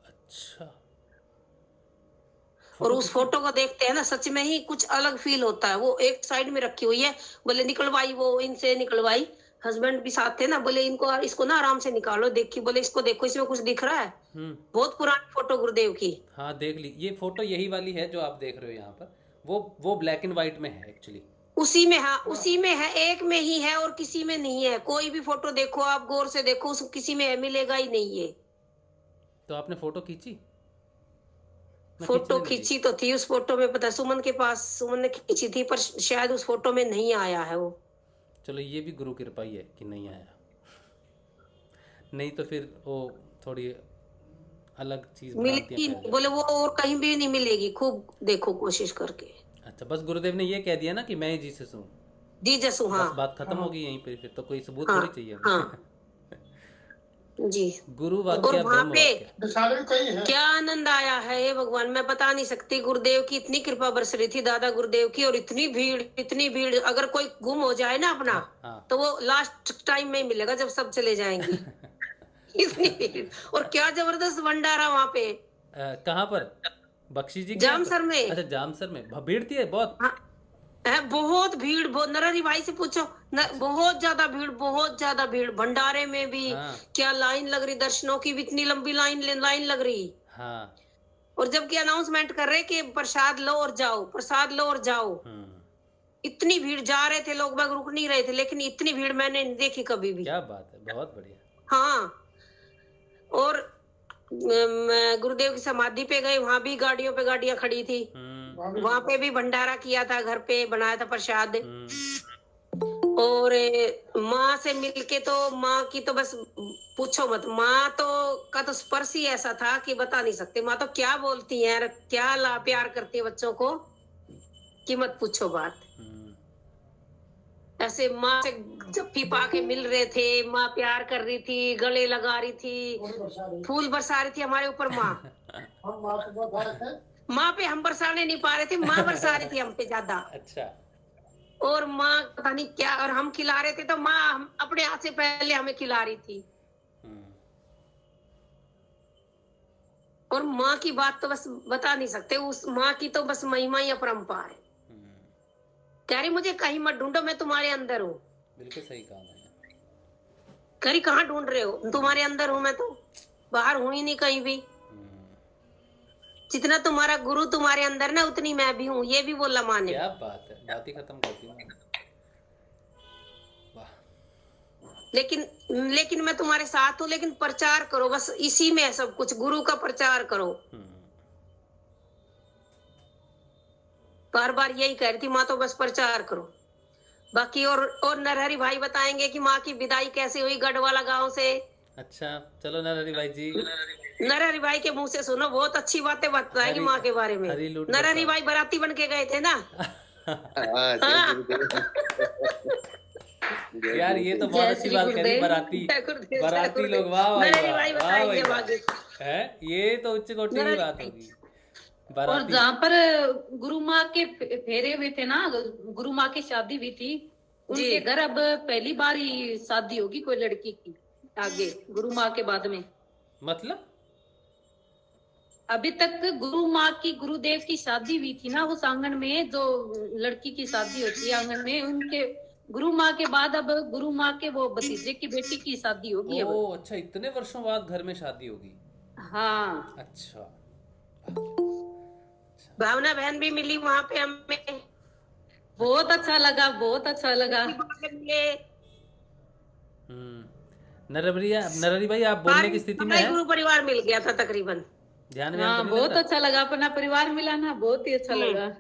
अच्छा, और उस फोटो को देखते हैं ना, सच में ही कुछ अलग फील होता है। वो एक साइड में रखी हुई है, बोले निकलवाई, वो इनसे निकलवाई, हस्बैंड भी साथ थे ना, बोले इसको ना आराम से निकालो, देखिए, बोले इसको देखो, इसमें कुछ दिख रहा है। बहुत पुरानी फोटो गुरुदेव की। हाँ देख ली, ये फोटो यही वाली है जो आप देख रहे हो यहाँ पर, वो ब्लैक एंड व्हाइट में है एक्चुअली। उसी में, हाँ उसी में है, एक में ही है और किसी में नहीं है। कोई भी फोटो देखो आप, गौर से देखो, किसी में मिलेगा ही नहीं है। तो आपने फोटो खींची? फोटो खींची तो थी, उस फोटो में पता सुमन के पास, सुमन ने खींची थी, पर शायद उस फोटो में नहीं आया है वो। चलो ये भी गुरु कृपा ही है कि नहीं आया, नहीं तो फिर वो थोड़ी अलग चीज मिलेगी, बोले वो और कहीं भी नहीं मिलेगी, खूब देखो कोशिश करके। अच्छा, बस गुरुदेव ने ये कह दिया ना कि मैं ही जीसस हूँ, जीसस हूँ, हाँ बस बात खत्म होगी यहीं पे, फिर तो कोई सबूत थोड़ी चाहिए। हाँ जी। गुरु और वाक्य वहाँ पे क्या आनंद आया है ये भगवान, मैं बता नहीं सकती। गुरुदेव की इतनी कृपा बरस रही थी, दादा गुरुदेव की, और इतनी भीड़। अगर कोई गुम हो जाए ना अपना, तो वो लास्ट टाइम में ही मिलेगा जब सब चले जाएंगे इतनी भीड़, और क्या जबरदस्त भंडारा वहाँ पे। कहाँ पर? बख्शी जी जामसर में। अच्छा, जामसर में भीड़ थी बहुत। है बहुत भीड़, बहुत। नरहरि भाई से पूछो, बहुत ज्यादा भीड़। भंडारे में भी क्या लाइन लग रही, दर्शनों की भी इतनी लंबी लाइन लग रही। हाँ। और जबकि अनाउंसमेंट कर रहे कि प्रसाद लो और जाओ, इतनी भीड़, जा रहे थे लोग, बाग रुक नहीं रहे थे, लेकिन इतनी भीड़ मैंने नहीं देखी कभी भी। क्या बात है, बहुत बढ़िया। हाँ, और गुरुदेव की समाधि पे गए, वहां भी गाड़ियों पे गाड़ियां खड़ी थी, वहां पे भी भंडारा किया था, घर पे बनाया था प्रसाद। और माँ से मिलके तो, माँ की तो बस पूछो मत, माँ तो का तो स्पर्श ही ऐसा था कि बता नहीं सकते। माँ तो क्या बोलती है, क्या प्यार करती है बच्चों को कि मत पूछो बात। ऐसे माँ से जप्फी पा के मिल रहे थे, माँ प्यार कर रही थी, गले लगा रही थी, फूल बरसा रही थी हमारे ऊपर माँ। माँ पे हम बरसाने नहीं पा रहे थे, माँ बरसा रही थी हम पे ज्यादा। अच्छा। और माँ पता नहीं क्या, और हम खिला रहे थे तो माँ अपने हाथ से पहले हमें खिला रही थी। और माँ की बात तो बस बता नहीं सकते, उस माँ की तो बस महिमा ही अपरंपार है। कह रही मुझे कहीं मत ढूंढो, मैं तुम्हारे अंदर हूँ। बिल्कुल सही कहा मैंने। कह रही कहाँ ढूंढ रहे हो, तुम्हारे अंदर हूँ मैं, तो बाहर हूँ ही नहीं कहीं भी। जितना तुम्हारा गुरु तुम्हारे अंदर ना, उतनी मैं भी हूँ, ये भी बोला माँ ने। क्या बात है, बात ही खत्म कर दी मैंने। वाह। लेकिन मैं तुम्हारे साथ हूँ, लेकिन प्रचार करो, बस इसी में है सब कुछ, गुरु का प्रचार करो। बार बार यही कह रही थी माँ, तो बस प्रचार करो। बाकी और नरहरि भाई बताएंगे कि माँ की विदाई कैसे हुई गढ़वाला गांव से। अच्छा चलो नरहरि भाई जी, नरहरि भाई के मुंह से सुनो, बहुत अच्छी बातें बताएंगे माँ के बारे में। हरी लूट नरहरि भाई बाराती बन के गए थे ना। यार ये तो बहुत अच्छी बात करी, बाराती लोग, वाह नरहरि भाई वाह बताएंगे वाह आगे। है, ये तो उच्च कोटि की बात होगी। और बाराती जहाँ पर गुरु माँ के फेरे हुए थे ना, गुरु माँ की शादी हुई थी, उनके घर अब पहली बार ही शादी होगी कोई लड़की की आगे, गुरु माँ के बाद में। मतलब अभी तक गुरु माँ की, गुरुदेव की शादी हुई थी ना उस आंगन में, जो लड़की की शादी होती है आंगन में, उनके गुरु माँ के बाद अब गुरु माँ के वो भतीजे की बेटी की शादी होगी अब। ओ अच्छा, इतने वर्षों बाद घर में शादी होगी। हाँ अच्छा, भावना बहन भी मिली वहां पे हमें, बहुत अच्छा लगा, बहुत अच्छा लगा। नरहरि भाई आप बोलने की स्थिति में है? गुरु परिवार मिल गया था तकरीबन। ध्यान हाँ तो नहीं बहुत लग रहा? अच्छा लगा, अपना परिवार मिला ना, बहुत ही अच्छा लगा।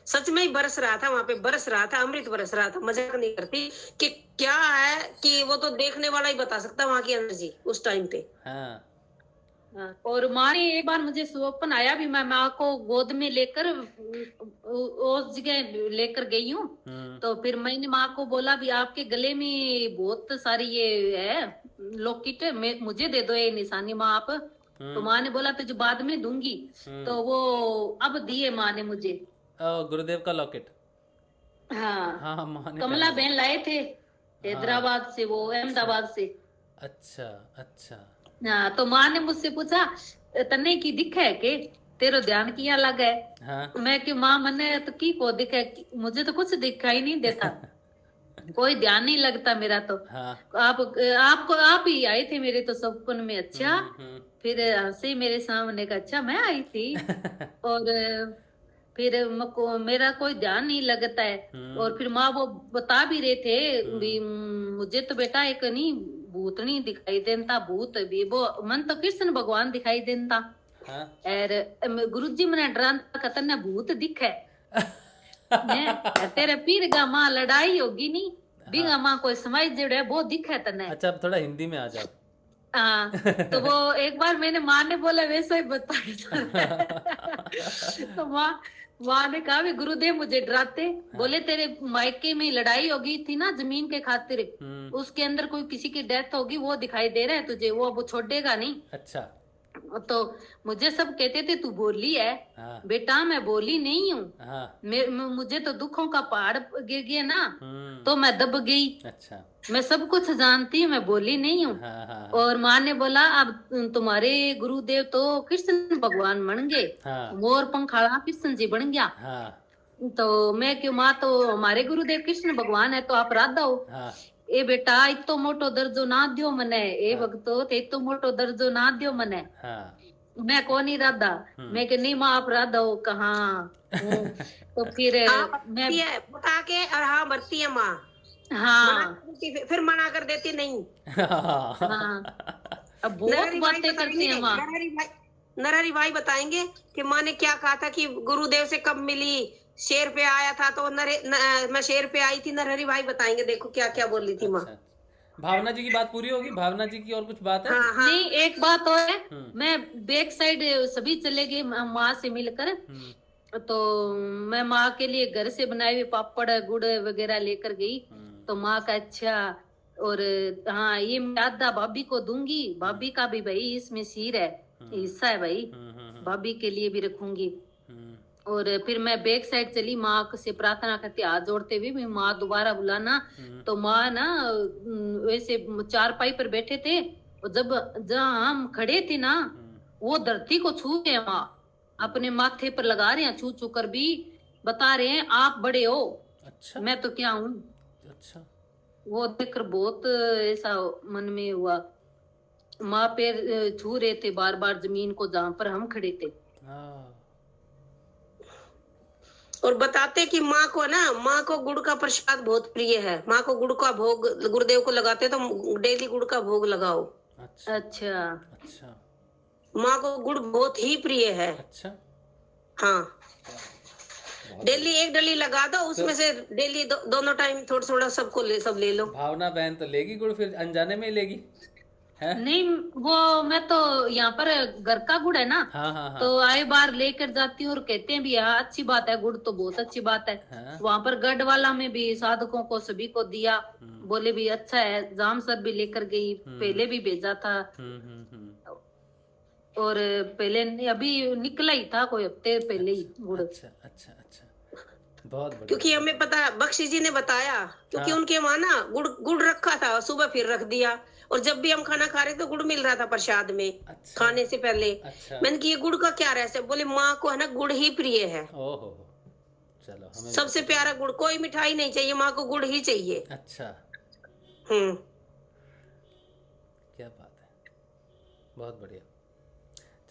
सच में ही बरस रहा था वहां पे, बरस रहा था, अमृत बरस रहा था, मजाक नहीं करती कि क्या है कि वो तो देखने वाला ही बता सकता वहां की एनर्जी उस टाइम पे। हाँ। और माँ ने एक बार मुझे स्वप्न आया भी, मैं माँ को गोद में लेकर उस जगह लेकर गई हूँ। तो फिर मैंने माँ को बोला भी आपके गले में बहुत सारी ये है लॉकेट, मुझे दे दो ये निशानी माँ आप। तो माँ ने बोला तुझे बाद में दूंगी। तो वो अब दिए माँ ने मुझे, गुरुदेव का लॉकेट। हाँ हाँ माँ ने कमला पहना। बहन लाए थे हैदराबाद से, वो अहमदाबाद से। अच्छा अच्छा। हाँ तो माँ ने मुझसे पूछा तन्ने की दिखा है के, तेरो ध्यान किया लगा है? हाँ। मैं कि माँ मैंने तो की को दिखा है, मुझे तो कुछ दिखाई नहीं देता, कोई ध्यान नहीं लगता मेरा तो। हाँ। आप ही आए थे मेरे तो सपन में। अच्छा फिर हंसे मेरे सामने का, अच्छा मैं आई थी। और फिर मेरा कोई ध्यान नहीं लगता है। और फिर माँ वो बता भी रहे थे भी मुझे तो बेटा एक नहीं भूतनी दिखाई देता, भूत भी वो मन तो कृष्ण भगवान दिखाई देता। और गुरुजी मैंने डराता खतरना भूत दिखे। तेरे पीर गा माँ लड़ाई होगी नहीं बिगा माँ कोई समझ जोड़े वो दिखे तने। अच्छा अब थोड़ा हिंदी में आ जाओ। हाँ तो वो एक बार मैंने माँ ने बोला वैसा ही बताया। तो माँ ने कहा भी गुरुदेव मुझे डराते। बोले तेरे मायके में लड़ाई होगी थी ना जमीन के खातिर, उसके अंदर कोई किसी की डेथ होगी, वो दिखाई दे रहा है तुझे, वो छोड़ेगा नहीं। अच्छा। तो मुझे सब कहते थे तू बोली है। बेटा मैं बोली नहीं हूँ। मुझे तो दुखों का पहाड़ गिर गया ना, तो मैं दब गई। अच्छा। मैं सब कुछ जानती हूँ, मैं बोली नहीं हूँ। और माँ ने बोला अब तुम्हारे गुरुदेव तो कृष्ण भगवान बन गए, मोर पंखाड़ा कृष्ण जी बन गया। तो मैं क्यों माँ तो हमारे गुरुदेव कृष्ण भगवान है तो आप राधा हो। ए बेटा इतो मोटो दर्जो ना दियो मने, ए भक्तो ते इतो मोटो दर्जो ना दियो मने। मैं कौन ही राधा, मैं कि नहीं माँ आप राधा हो कहाँ। तो फिर मैं बता के और हाँ भरती है माँ। हाँ फिर मना कर देती नहीं। हाँ अब बहुत बातें करती है माँ। नरहरि भाई बताएंगे कि माँ ने क्या कहा था कि गुरुदेव से कब मिली, शेर पे आया था तो मैं शेर पे आई थी। नरहरि भाई बताएंगे, देखो क्या क्या बोल रही थी माँ। भावना जी की बात पूरी होगी? भावना जी की और कुछ बात है? हाँ। नहीं एक बात और है, मैं बैक साइड सभी चले गए माँ से मिलकर। तो मैं माँ के लिए घर से बनाए हुए पापड़ गुड़ वगैरह लेकर गई। तो माँ का अच्छा, और हाँ ये आधा भाभी को दूंगी, भाभी का भी भाई इसमें सिर है, हिस्सा है भाई, भाभी के लिए भी रखूंगी। और फिर मैं बैक साइड चली माँ से प्रार्थना करती हाथ जोड़ते हुए, माँ दोबारा बुलाना। तो माँ ना वैसे चारपाई पर बैठे थे, और जब जहाँ हम खड़े थे ना वो धरती को छू के माँ अपने माथे पर लगा रहे हैं, छू छू कर भी बता रहे हैं आप बड़े हो। अच्छा, मैं तो क्या हूँ। अच्छा, वो देखकर बहुत ऐसा मन में हुआ। माँ पैर छू रहे थे बार बार जमीन को जहाँ पर हम खड़े थे। और बताते कि माँ को ना, माँ को गुड़ का प्रसाद बहुत प्रिय है। माँ को गुड़ का भोग गुरुदेव को लगाते तो डेली गुड़ का भोग लगाओ। अच्छा, अच्छा, अच्छा, माँ को गुड़ बहुत ही प्रिय है। अच्छा, हाँ, डेली एक डली लगा दो, उसमें से डेली दोनों टाइम थोड़ा थोड़ा सबको सब ले लो। भावना बहन तो लेगी गुड़, फिर अनजाने में ही लेगी है? नहीं वो मैं तो यहाँ पर घर का गुड़ है ना। हाँ, हाँ, हाँ। तो आए बार लेकर जाती हूँ और कहते हैं भी हाँ अच्छी बात है, गुड़ तो बहुत अच्छी बात है। हाँ। वहाँ पर गढ़वाला में भी साधकों को सभी को दिया, बोले भी अच्छा है। जाम सर भी लेकर गई, पहले भी भेजा था। और पहले अभी निकला ही था कोई हफ्ते पहले ही गुड़। अच्छा, अच्छा, अच्छा, बहुत बढ़िया। क्योंकि हमें पता, बख्शी जी ने बताया, क्योंकि उनके वहाँ ना गुड़ रखा था, सुबह फिर रख दिया। और जब भी हम खाना खा रहे तो गुड़ मिल रहा था प्रसाद में। अच्छा, खाने से पहले। अच्छा। मैंने कि ये गुड़ का क्या रहस्य, बोले माँ को है ना गुड़ ही प्रिय है। ओहो, चलो हमें सबसे प्यारा गुड़, कोई मिठाई नहीं चाहिए, माँ को गुड़ ही चाहिए। अच्छा, क्या बात है, बहुत बढ़िया।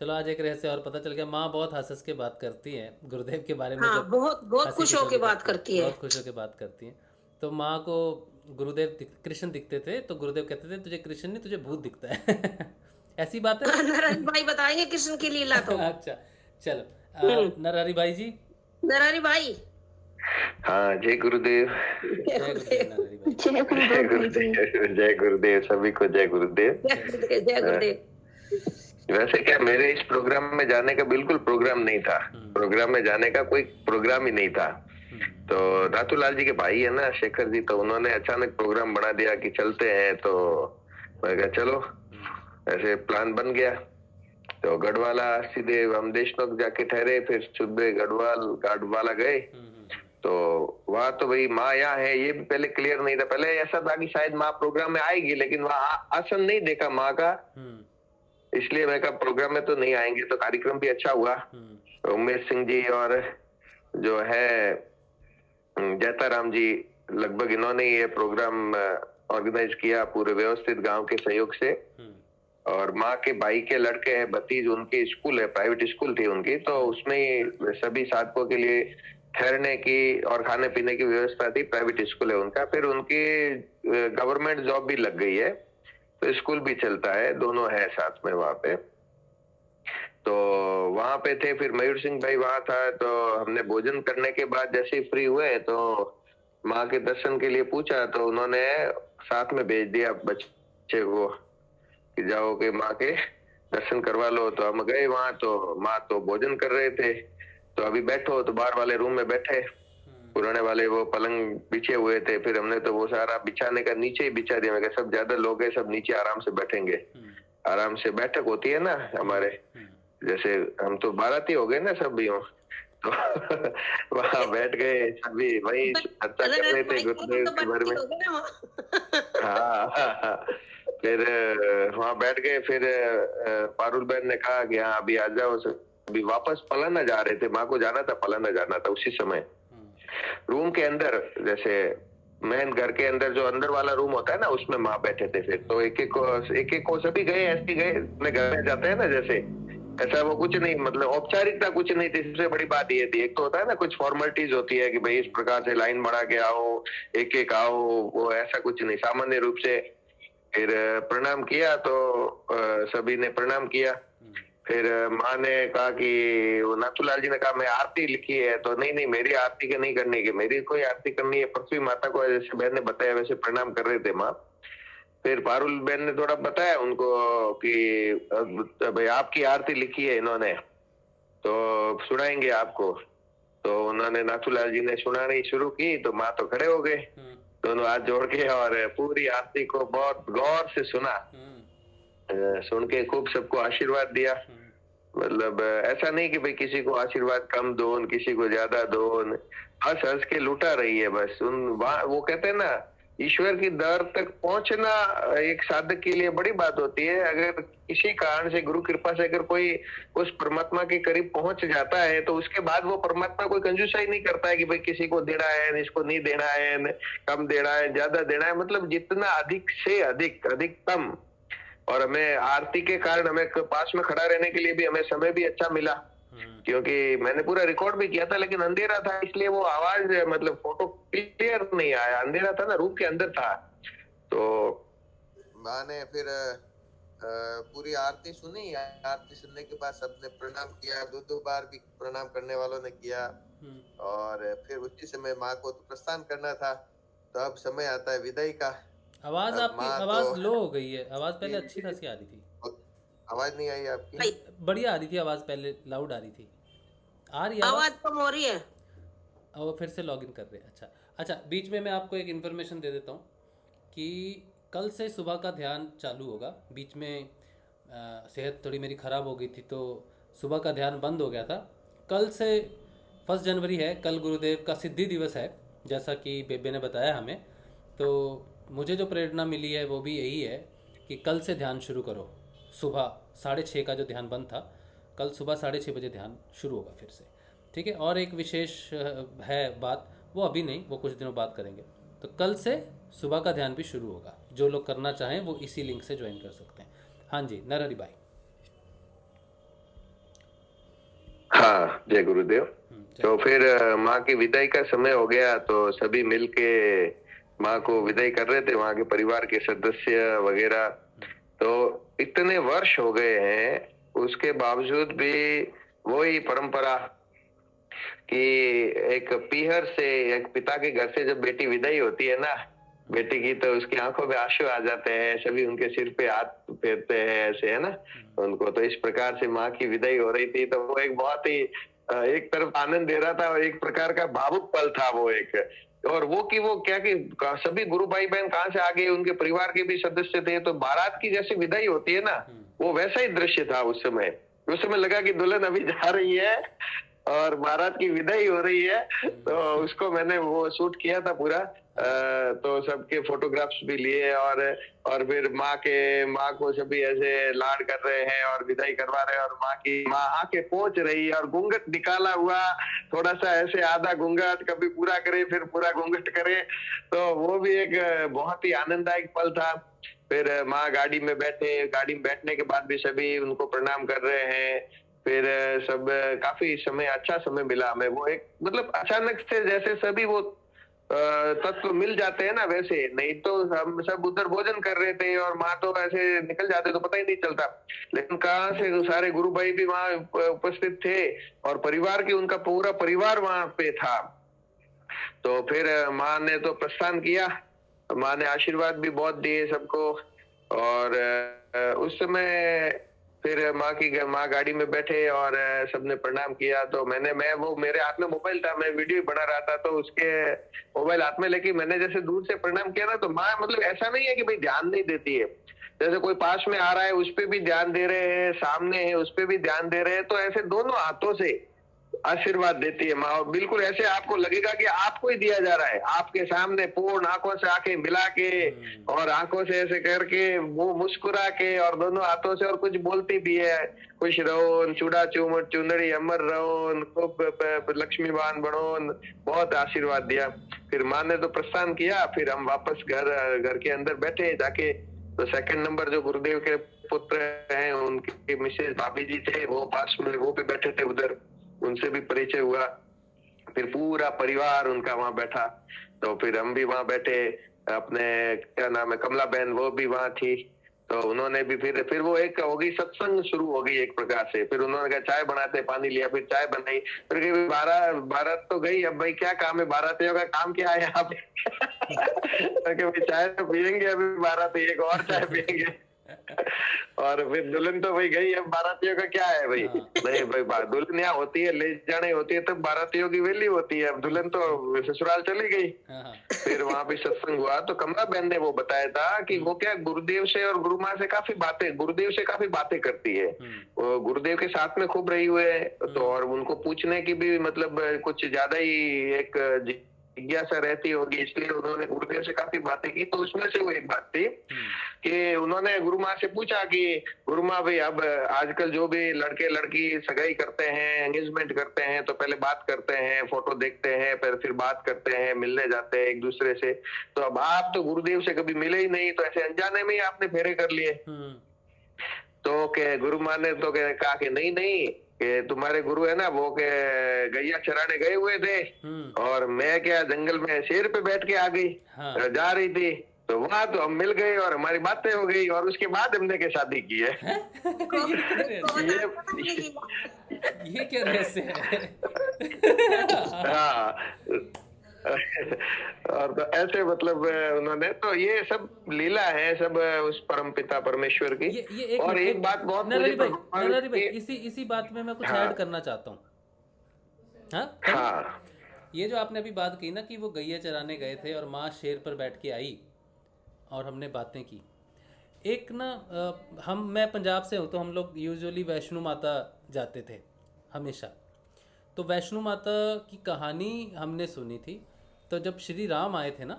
चलो आज एक रहस्य और पता चल गया। माँ बहुत हंस के बात करती है गुरुदेव के बारे में। हाँ, बहुत खुश होके बात करती है। बहुत खुश होके बात करती है। तो माँ को गुरुदेव कृष्ण दिखते थे तो गुरुदेव कहते थे तुझे कृष्ण नहीं तुझे भूत दिखता है। ऐसी बात है। नरहरि भाई बताएंगे कृष्ण की लीला तो। अच्छा, चलो नरहरि भाई जी। नरहरि भाई, हाँ, जय गुरुदेव। जय गुरुदेव। जय गुरुदेव, सभी को जय गुरुदेव। जय गुरुदेव। वैसे क्या मेरे इस प्रोग्राम में जाने का बिल्कुल प्रोग्राम नहीं था। प्रोग्राम में जाने का कोई प्रोग्राम ही नहीं था। तो नाथूलाल जी के भाई है ना शेखर जी, तो उन्होंने अचानक प्रोग्राम बना दिया कि चलते हैं। तो मैं कहा चलो, ऐसे प्लान बन गया। तो गढ़वाला सीधे हम देशनोक जाके ठहरे, फिर सुबह गढ़वाला गए। तो वहाँ तो भाई माँ यहाँ है ये भी पहले क्लियर नहीं था। पहले ऐसा था कि शायद माँ प्रोग्राम में आएगी, लेकिन वहाँ आसन नहीं देखा माँ का, इसलिए मैं कहा प्रोग्राम में तो नहीं आएंगे। तो कार्यक्रम भी अच्छा हुआ। तो उमेश सिंह जी और जो है जैताराम जी, लगभग इन्होंने ये प्रोग्राम ऑर्गेनाइज किया पूरे व्यवस्थित गांव के सहयोग से। और माँ के भाई के लड़के हैं भतीज, उनकी स्कूल है, प्राइवेट स्कूल थी उनकी, तो उसमें सभी साधकों के लिए ठहरने की और खाने पीने की व्यवस्था थी। प्राइवेट स्कूल है उनका। फिर उनकी गवर्नमेंट जॉब भी लग गई है, तो स्कूल भी चलता है, दोनों है साथ में वहां पे। तो वहां पे थे। फिर मयूर सिंह भाई वहां था। तो हमने भोजन करने के बाद जैसे ही फ्री हुए तो माँ के दर्शन के लिए पूछा, तो उन्होंने साथ में भेज दिया बच्चे को कि जाओ के माँ के दर्शन करवा लो। तो हम गए वहां, तो माँ तो भोजन कर रहे थे। तो अभी बैठो, तो बाहर वाले रूम में बैठे, पुराने वाले वो पलंग बिछे हुए थे। फिर हमने तो वो सारा बिछाने का नीचे ही बिछा दिया। मैं कहा सब ज्यादा लोग हैं, सब नीचे आराम से बैठेंगे। आराम से बैठक होती है ना हमारे, जैसे हम तो बाराती हो गए ना सब यूं। तो वहाँ बैठ गए सभी, वही चर्चा कर रहे थे गुरुदेव के बारे में। हाँ। फिर वहाँ बैठ गए। फिर पारुल बहन ने कहा कि हाँ अभी आ जाओ। अभी वापस पलाना जा रहे थे, माँ को जाना था, पलाना जाना था। उसी समय रूम के अंदर, जैसे मेन घर के अंदर जो अंदर वाला रूम होता है ना, उसमें माँ बैठे थे। फिर तो एक एक को सभी गए, ऐसे गए अपने घर में जाते हैं ना, जैसे ऐसा वो कुछ नहीं, मतलब औपचारिकता कुछ नहीं थी। सबसे बड़ी बात ये थी, एक तो होता है ना कुछ फॉर्मेलिटीज होती है कि भाई इस प्रकार से लाइन बढ़ा के आओ, एक एक आओ, वो ऐसा कुछ नहीं, सामान्य रूप से। फिर प्रणाम किया, तो सभी ने प्रणाम किया। फिर माँ ने कहा कि वो नाथूलाल जी ने कहा मैं आरती लिखी है। तो नहीं मेरी आरती के नहीं करनी, कि मेरी कोई आरती करनी है, पृथ्वी माता को जैसे बहन ने बताया वैसे प्रणाम कर रहे थे माँ। फिर पारुल बहन ने थोड़ा बताया उनको कि भाई आपकी आरती लिखी है इन्होंने, तो सुनाएंगे आपको। तो उन्होंने नाथूलाल जी ने सुनानी शुरू की। तो माँ तो खड़े हो गए, दोनों हाथ जोड़ के, और पूरी आरती को बहुत गौर से सुना। सुन के खूब सबको आशीर्वाद दिया। मतलब ऐसा नहीं कि भाई किसी को आशीर्वाद कम दो, किसी को ज्यादा दो, हंस हंस के लुटा रही है बस। वो कहते हैं ना ईश्वर की दर तक पहुंचना एक साधक के लिए बड़ी बात होती है। अगर किसी कारण से गुरु कृपा से अगर कोई उस परमात्मा के करीब पहुंच जाता है तो उसके बाद वो परमात्मा कोई कंजूसाई नहीं करता है कि भाई किसी को देना है, इसको नहीं देना है, कम देना है, ज्यादा देना है। मतलब जितना अधिक से अधिक, अधिकतम। और हमें आरती के कारण हमें पास में खड़ा रहने के लिए भी हमें समय भी अच्छा मिला, क्योंकि मैंने पूरा रिकॉर्ड भी किया था, लेकिन अंधेरा था इसलिए वो आवाज मतलब फोटो क्लियर नहीं आया, अंधेरा था ना, रूम के अंदर था। तो माँ ने फिर पूरी आरती सुनी। आरती सुनने के बाद सबने प्रणाम किया, दो बार भी प्रणाम करने वालों ने किया। और फिर उसी समय माँ को तो प्रस्थान करना था, तो अब समय आता है विदाई का। आवाज आपकी आवाज लो हो गई है। आवाज पहले अच्छी खासी आ रही थी। आवाज नहीं आई आपकी? बढ़िया आ रही थी आवाज, पहले लाउड आ रही थी। आ रही है आवाज कम हो रही है। वो फिर से लॉगिन कर रहे हैं। अच्छा, बीच में मैं आपको एक इन्फॉर्मेशन दे देता हूँ कि कल से सुबह का ध्यान चालू होगा। बीच में सेहत थोड़ी मेरी ख़राब हो गई थी तो सुबह का ध्यान बंद हो गया था। कल से 1 जनवरी है, कल गुरुदेव का सिद्धि दिवस है, जैसा कि बेबे ने बताया हमें। तो मुझे जो प्रेरणा मिली है वो भी यही है कि कल से ध्यान शुरू करो। सुबह 6:30 का जो ध्यान बंद था, कल सुबह 6:30 बजे ध्यान शुरू होगा फिर से, ठीक है। और एक विशेष है बात, वो अभी नहीं, वो कुछ दिनों बाद करेंगे। तो कल से सुबह का ध्यान भी शुरू होगा। जो लोग करना चाहें वो इसी लिंक से ज्वाइन कर सकते हैं। हाँ जी, नरहरि भाई। हाँ, जय गुरुदेव। तो फिर माँ की विदाई का समय हो गया, तो सभी मिलके माँ को विदाई कर रहे थे, वहाँ के परिवार के सदस्य वगैरह। तो इतने वर्ष हो गए हैं, उसके बावजूद भी वही परंपरा कि एक पीहर से, एक पिता के घर से जब बेटी विदाई होती है ना बेटी की, तो उसकी आंखों में आंसू आ जाते हैं, सभी उनके सिर पे हाथ फेरते हैं, ऐसे है ना उनको। तो इस प्रकार से माँ की विदाई हो रही थी, तो वो एक बहुत ही एक तरफ आनंद दे रहा था और एक प्रकार का भावुक पल था वो एक। और वो कि वो क्या कि सभी गुरु भाई बहन कहाँ से आ गए, उनके परिवार के भी सदस्य थे। तो बारात की जैसी विदाई होती है ना, वो वैसा ही दृश्य था उस समय। उस समय लगा कि दुल्हन अभी जा रही है और बारात की विदाई हो रही है। तो उसको मैंने वो शूट किया था पूरा। तो सबके फोटोग्राफ्स भी लिए और फिर माँ को सभी ऐसे लाड कर रहे हैं और विदाई करवा रहे हैं। और माँ आके पहुंच रही है और घूंघट निकाला हुआ, थोड़ा सा ऐसे आधा घूंघट, कभी पूरा करे फिर पूरा घूंघट करे। तो वो भी एक बहुत ही आनंददायक पल था। फिर माँ गाड़ी में बैठे, गाड़ी में बैठने के बाद भी सभी उनको प्रणाम कर रहे हैं। फिर सब काफी समय, अच्छा समय मिला हमें। वो एक मतलब अचानक से जैसे सभी वो तत्व मिल जाते हैं ना, वैसे नहीं तो हम सब उधर भोजन कर रहे थे और माँ तो ऐसे निकल जाते तो पता ही नहीं चलता। लेकिन कहाँ से सारे गुरु भाई भी वहाँ उपस्थित थे और परिवार की, उनका पूरा परिवार वहाँ पे था। तो फिर माँ ने तो प्रस्थान किया, माँ ने आशीर्वाद भी बहुत दिए सबको। और उस समय फिर माँ गाड़ी में बैठे और सबने प्रणाम किया। तो वो मेरे हाथ में मोबाइल था, मैं वीडियो बना रहा था, तो उसके मोबाइल हाथ में लेके मैंने जैसे दूर से प्रणाम किया ना, तो माँ मतलब ऐसा नहीं है कि भाई ध्यान नहीं देती है, जैसे कोई पास में आ रहा है उस पे भी ध्यान दे रहे हैं, सामने है उस पे भी ध्यान दे रहे हैं। तो ऐसे दोनों हाथों से आशीर्वाद देती है माँ। बिल्कुल ऐसे आपको लगेगा कि आपको ही दिया जा रहा है, आपके सामने पूर्ण आंखों से आंखें मिला के और आंखों से ऐसे करके, वो मुस्कुरा के और दोनों हाथों से, और कुछ बोलती भी है, खुश रहो, चूड़ा चूमट चुनरी अमर रहो, खूब लक्ष्मीवान बनो, बहुत आशीर्वाद दिया। फिर माँ ने तो प्रस्थान किया। फिर हम वापस घर के अंदर बैठे जाके। तो 2 नंबर जो गुरुदेव के पुत्र हैं, उनके मिसेज भाभी जी थे, वो पास में वो भी बैठे थे उधर, उनसे भी परिचय हुआ। फिर पूरा परिवार उनका वहां बैठा। तो फिर हम भी वहां बैठे, अपने क्या नाम है, कमला बहन, वो भी वहां थी। तो उन्होंने भी फिर वो एक हो गई, सत्संग शुरू हो गई एक प्रकार से। फिर उन्होंने कहा चाय बनाते, पानी लिया, फिर चाय बनाई। फिर कहीं बारात तो गई, अब भाई क्या काम है, बारातियों का काम क्या है यहाँ पे चाय तो पियेंगे, अभी बाराती एक और चाय पियेंगे। और फिर दुल्हन तो भाई गई, अब बारातियों का क्या है भाई। नहीं भाई, दुल्हन यहाँ होती है, ले जाने होती है, तब बारातियों की वेली होती है। अब दुल्हन तो ससुराल चली गई। फिर वहां पे सत्संग हुआ। तो कमला बहन ने वो बताया था कि वो क्या गुरुदेव से और गुरु माँ से गुरुदेव से काफी बातें करती है। वो गुरुदेव के साथ में खूब रही हुए, तो और उनको पूछने की भी मतलब कुछ ज्यादा ही एक जिज्ञासा रहती होगी, इसलिए उन्होंने गुरुदेव से काफी बातें की। तो उसमें से वो एक बात थी कि उन्होंने गुरु माँ से पूछा कि गुरु माँ भाई, अब आजकल जो भी लड़के लड़की सगाई करते हैं, एंगेजमेंट करते हैं, तो पहले बात करते हैं, फोटो देखते हैं, फिर बात करते हैं, मिलने जाते हैं एक दूसरे से। तो अब आप तो गुरुदेव से कभी मिले ही नहीं, तो ऐसे अनजाने में ही आपने फेरे कर लिए। तो के गुरु माँ ने तो कहा कि नहीं नहीं, कि तुम्हारे गुरु है ना वो के गैया चराने गए हुए थे, और मैं क्या जंगल में शेर पे बैठ के आ गई। जा रही थी, तो वहां तो हम मिल गए और हमारी बातें हो गई, और उसके बाद हमने के शादी की है। ये क्या रहस्य है? हाँ, और तो ऐसे मतलब उन्होंने, तो ये सब लीला है सब उस परम पिता परमेश्वर की। ये और एक बात बहुत नरहरि भाई, इसी बात में मैं कुछ ऐड करना चाहता हूँ। हाँ, ये जो आपने अभी बात की ना कि वो गैया चराने गए थे और माँ शेर पर बैठ के आई और हमने बातें की। एक ना मैं पंजाब से हूँ, तो हम लोग यूजुअली वैष्णो माता जाते थे हमेशा। तो वैष्णो माता की कहानी हमने सुनी थी। तो जब श्री राम आए थे ना,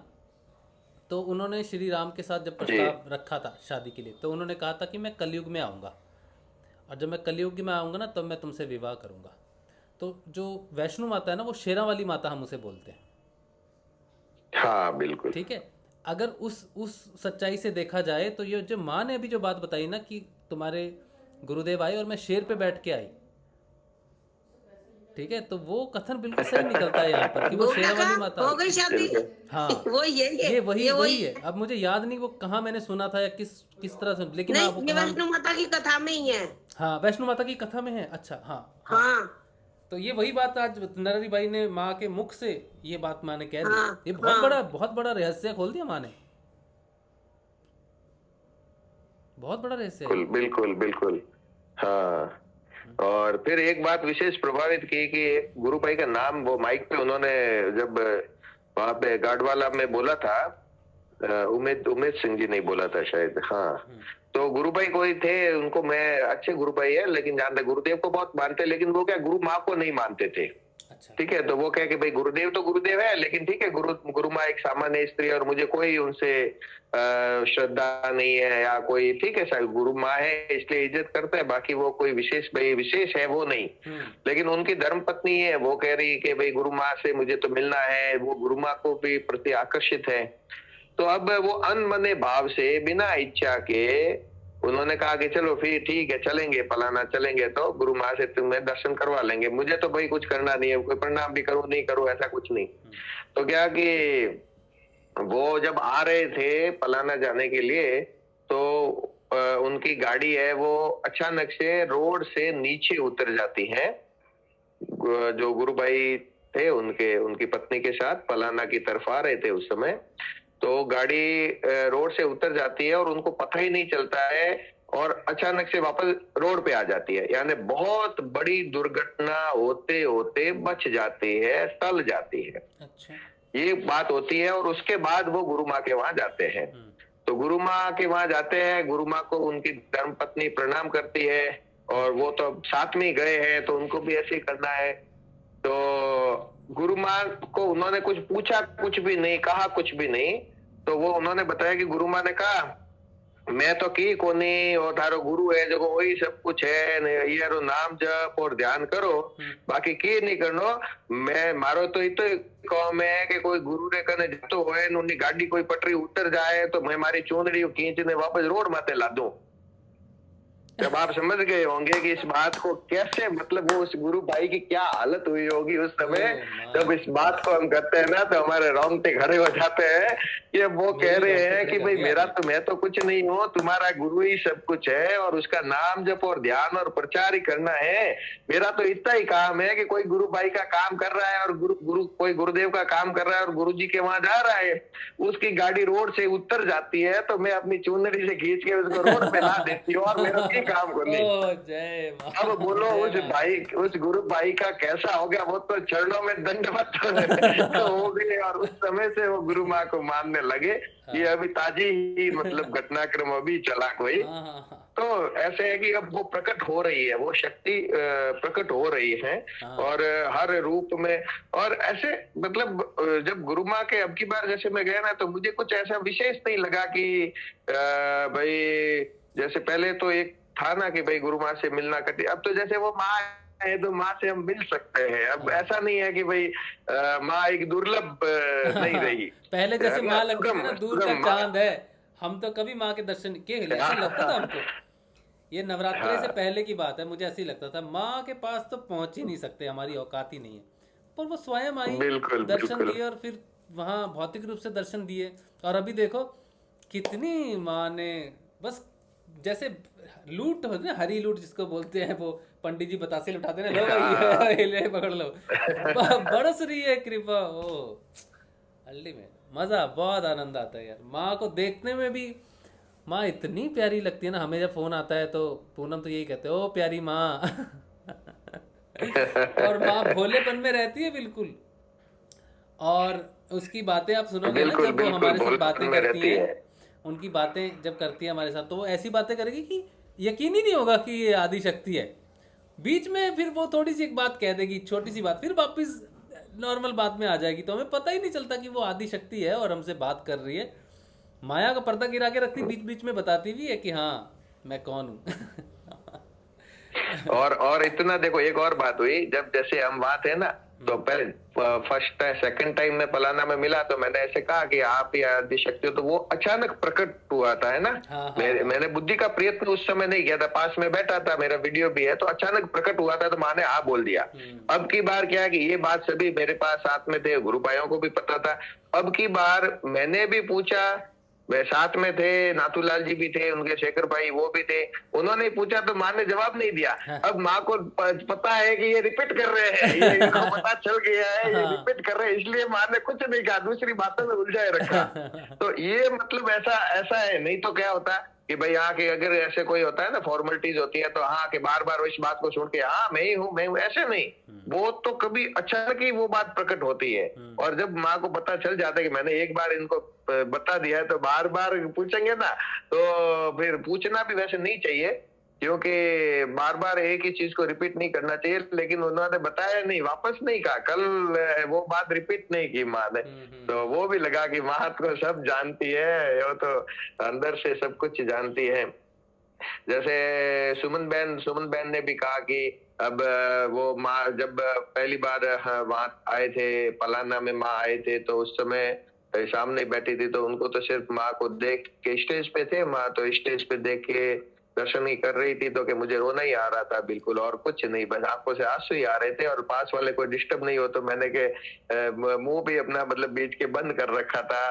तो उन्होंने श्री राम के साथ जब प्रस्ताव रखा था शादी के लिए, तो उन्होंने कहा था कि मैं कलयुग में आऊँगा, और जब मैं कलयुग में आऊँगा ना, तब मैं तुमसे विवाह करूँगा। तो जो वैष्णो माता है ना, वो शेरा वाली माता हम उसे बोलते हैं। हाँ बिल्कुल, ठीक है। अगर उस सच्चाई से देखा जाए, तो ये जो माँ ने अभी जो बात बताई ना कि तुम्हारे गुरुदेव आए और मैं शेर पे बैठ के आई, ठीक है, तो वो कथन बिल्कुल सही निकलता है यहाँ पर कि वो शेरा वाली माता हो गई शादी। हाँ, वो ये वही है। अब मुझे याद नहीं वो कहाँ मैंने सुना था या किस तरह से, लेकिन नहीं, ये वैष्णो माता की कथा में ही है। हाँ, वैष्णो माता की कथा में है। अच्छा, हाँ। तो ये वही बात आज नरहरि भाई ने माँ के मुख से ये बात माँ ने कह दी। ये बहुत बड़ा रहस्य खोल दिया माँ ने, बहुत बड़ा रहस्य है। बिल्कुल बिल्कुल। हाँ, और फिर एक बात विशेष प्रभावित की कि गुरु भाई का नाम वो माइक पे उन्होंने जब वहां पे गाडवाला में बोला था, उमेश सिंह जी नहीं बोला था शायद। हाँ, तो गुरु भाई कोई थे, उनको मैं अच्छे गुरु भाई है लेकिन जानते, गुरुदेव को बहुत मानते, लेकिन वो क्या गुरु माँ को नहीं मानते थे। ठीक है, तो वो कहे कि भाई गुरुदेव तो गुरुदेव है, लेकिन ठीक है गुरु माँ एक सामान्य स्त्री और मुझे कोई उनसे श्रद्धा नहीं है या कोई, ठीक है सर गुरु माँ है इसलिए इज्जत करते हैं, बाकी वो कोई विशेष है वो नहीं। लेकिन उनकी धर्म पत्नी है, वो कह रही कि भाई गुरु माँ से मुझे तो मिलना है, वो गुरु माँ को भी प्रति आकर्षित है। तो अब वो अनमने भाव से बिना इच्छा के उन्होंने कहा कि चलो फिर ठीक है चलेंगे, फलाना चलेंगे, तो गुरु माँ से तुम्हें दर्शन करवा लेंगे, मुझे तो भाई कुछ करना नहीं है, कोई प्रणाम भी करूं नहीं करूं ऐसा कुछ नहीं। तो क्या कि वो जब आ रहे थे फलाना जाने के लिए, तो उनकी गाड़ी है वो अचानक से रोड से नीचे उतर जाती है। जो गुरु भाई थे उनकी पत्नी के साथ फलाना की तरफ आ रहे थे उस समय, तो गाड़ी रोड से उतर जाती है और उनको पता ही नहीं चलता है और अचानक से वापस रोड पे आ जाती है। यानी बहुत बड़ी दुर्घटना होते होते बच जाती है, टल जाती है। अच्छा, ये बात होती है। और उसके बाद वो गुरु माँ के वहां जाते हैं। तो गुरु माँ के वहां जाते हैं, गुरु माँ को उनकी धर्म पत्नी प्रणाम करती है और वो तो साथ में गए हैं तो उनको भी ऐसे ही करना है। तो गुरु माँ को उन्होंने कुछ पूछा, कुछ भी नहीं कहा, कुछ भी नहीं। तो वो उन्होंने बताया कि गुरु माँ ने कहा मैं तो की कोनी और थारो गुरु है जो वही सब कुछ है, ये नाम जप और ध्यान करो, बाकी की नहीं करनो। मैं मारो तो इतो कौम है कि कोई गुरु रे कने जातो होए न उनकी गाड़ी कोई पटरी उतर जाए तो मैं मारी चूंदड़ी खींचने वापस रोड माथे ला दूं। जब आप समझ गए होंगे कि इस बात को कैसे, मतलब वो उस गुरु भाई की क्या हालत हुई होगी उस समय जब इस बात को हम करते हैं ना, तो हमारे रोंगटे खड़े हो जाते हैं कि वो कह रहे हैं कि भाई मैं तो कुछ नहीं हूँ, तुम्हारा गुरु ही सब कुछ है और उसका नाम जप और ध्यान और प्रचार ही करना है। मेरा तो इतना ही काम है कि कोई गुरु भाई का काम कर रहा है और कोई गुरुदेव का काम कर रहा है और गुरु जी के वहां जा रहा है, उसकी गाड़ी रोड से उतर जाती है तो मैं अपनी चुनरी से खींच के उसको रोड पे ला देती हूँ और मेरा काम को नहीं। अब बोलो उस गुरु भाई का कैसा हो गया, वो तो चरणों में दंडवत हो गए और उस समय से वो गुरु माँ को मानने लगे। ये अभी ताजी ही मतलब घटनाक्रम अभी चला कोई। तो तो ऐसे है कि अब वो प्रकट हो रही है, वो शक्ति प्रकट हो रही है और हर रूप में। और ऐसे मतलब जब गुरु माँ के अब की बार जैसे मैं गया ना, तो मुझे कुछ ऐसा विशेष नहीं लगा कि भाई जैसे पहले तो एक था ना कि भाई गुरु माँ से मिलना कठिन, अब तो जैसे वो माँ है तो माँ से हम मिल सकते हैं। अब ऐसा नहीं है कि भाई माँ एक दुर्लभ नहीं रही। पहले जैसे माँ लगती थी ना, दूर का चांद है, हम तो कभी माँ के दर्शन के ऐसा लगता था हमको। ये नवरात्रे से पहले की बात है, मुझे ऐसे ही लगता था माँ के पास तो पहुंच ही नहीं सकते, हमारी औकात ही नहीं है। पर वो स्वयं आई, दर्शन दिए और फिर वहाँ भौतिक रूप से दर्शन दिए। और अभी देखो कितनी माँ ने बस जैसे लूट होती ना, हरी लूट जिसको बोलते हैं, वो पंडित जी बतासे लुटाते ना, लो भाई ले पकड़ लो, बरस रही है कृपा। ओ अल्टीमेट मजा, बहुत आनंद आता है यार। माँ को देखने में भी माँ इतनी प्यारी लगती है ना। हमें जब फोन आता है तो पूनम तो यही कहते हैं, ओ प्यारी माँ। और माँ भोलेपन में रहती है बिल्कुल। और उसकी बातें आप सुनोगे ना, जब वो हमारे साथ बातें करती है, उनकी बातें जब करती है हमारे साथ, तो वो ऐसी बातें करेगी कि यकीन ही नहीं होगा कि ये आदि शक्ति है। बीच में फिर वो थोड़ी सी एक बात कह देगी, छोटी सी बात, फिर वापस नॉर्मल बात में आ जाएगी, तो हमें पता ही नहीं चलता कि वो आदि शक्ति है और हमसे बात कर रही है। माया का पर्दा गिरा के रखती, बीच बीच में बताती भी है कि हाँ मैं कौन हूँ। और इतना देखो, एक और बात हुई, जब जैसे हम वहां थे ना, तो पहले फर्स्ट सेकंड टाइम में पलाना में मिला, तो मैंने ऐसे कहा कि आप ही आदि शक्ति हो, तो वो अचानक प्रकट हुआ था, है ना। मैंने बुद्धि का प्रयत्न उस समय नहीं किया था, पास में बैठा था, मेरा वीडियो भी है, तो अचानक प्रकट हुआ था, तो माँ ने हाँ बोल दिया। अब की बार क्या है कि ये बात सभी मेरे पास साथ में थे, गुरु भाइयों को भी पता था। अब की बार मैंने भी पूछा, वे साथ में थे, नाथूलाल जी भी थे, उनके शेखर भाई वो भी थे, उन्होंने पूछा तो माँ ने जवाब नहीं दिया। अब माँ को पता है कि ये रिपीट कर रहे हैं, ये इनको पता चल गया है ये रिपीट कर रहे हैं, इसलिए माँ ने कुछ नहीं कहा, दूसरी बातों में उलझाए रखा। तो ये मतलब ऐसा है। नहीं तो क्या होता कि भाई हाँ कि अगर ऐसे कोई होता है ना, फॉर्मेलिटीज होती है, तो हाँ कि बार बार इस बात को सुन के हाँ मैं ही हूँ, ऐसे नहीं। वो तो कभी अचानक ही वो बात प्रकट होती है। और जब माँ को पता चल जाता है कि मैंने एक बार इनको बता दिया है, तो बार बार पूछेंगे ना, तो फिर पूछना भी वैसे नहीं चाहिए, क्योंकि बार बार एक ही चीज को रिपीट नहीं करना चाहिए। लेकिन उन्होंने बताया नहीं, वापस नहीं कहा, कल वो बात रिपीट नहीं की माँ ने, तो वो भी लगा कि माँ को सब जानती है, वो तो अंदर से सब कुछ जानती है। जैसे सुमन बहन ने भी कहा कि अब वो माँ जब पहली बार वहां आए थे, पलाना में माँ आए थे, तो उस समय सामने बैठी थी, तो उनको तो सिर्फ माँ को देख के, स्टेज पे थे माँ, तो स्टेज पे देख के दर्शन ही कर रही थी, तो कि मुझे रोना ही आ रहा था बिल्कुल, और कुछ नहीं, बस आंखों से आंसू ही आ रहे थे। और पास वाले कोई डिस्टर्ब नहीं हो, तो मैंने के मुंह भी अपना मतलब बीच के बंद कर रखा था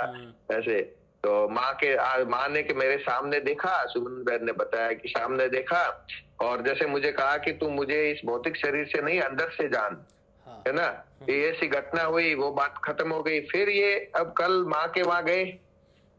ऐसे। तो माँ ने कि मेरे सामने देखा, सुमन बहन ने बताया कि सामने देखा, और जैसे मुझे कहा कि तू मुझे इस भौतिक शरीर से नहीं अंदर से जान, है ना। ये ऐसी घटना हुई, वो बात खत्म हो गई। फिर ये अब कल माँ के वहां गए,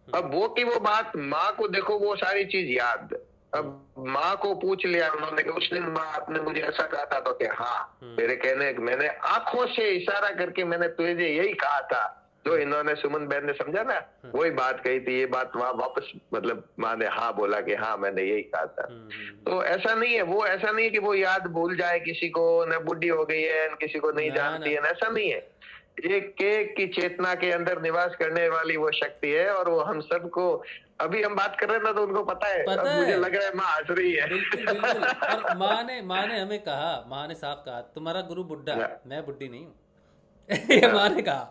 अब वो की वो बात माँ को देखो, वो सारी चीज याद। अब माँ को पूछ लिया उन्होंने कि उस दिन माँ आपने मुझे ऐसा कहा था, तो क्या हाँ मेरे कहने, मैंने आंखों से इशारा करके मैंने तुझे यही कहा था, जो इन्होंने सुमन बहन ने समझा ना, वही बात कही थी। ये बात वहां वापस मतलब माँ ने हाँ बोला कि हाँ मैंने यही कहा था। तो ऐसा नहीं है, वो ऐसा नहीं है कि वो याद भूल जाए किसी को, न बुढ़ी हो गई है, न किसी को नहीं जानती है, ऐसा नहीं है। एक की चेतना के अंदर निवास करने वाली वो शक्ति है, और वो हम सबको, अभी हम बात कर रहे हैं ना, तो उनको पता है, मुझे लग रहा है माँ हंस रही है। बिल्कुल। और माँ ने हमें कहा, माँ ने साफ कहा, तुम्हारा गुरु बुड्ढा, मैं बुड्ढी नहीं हूँ। ये माँ ने कहा।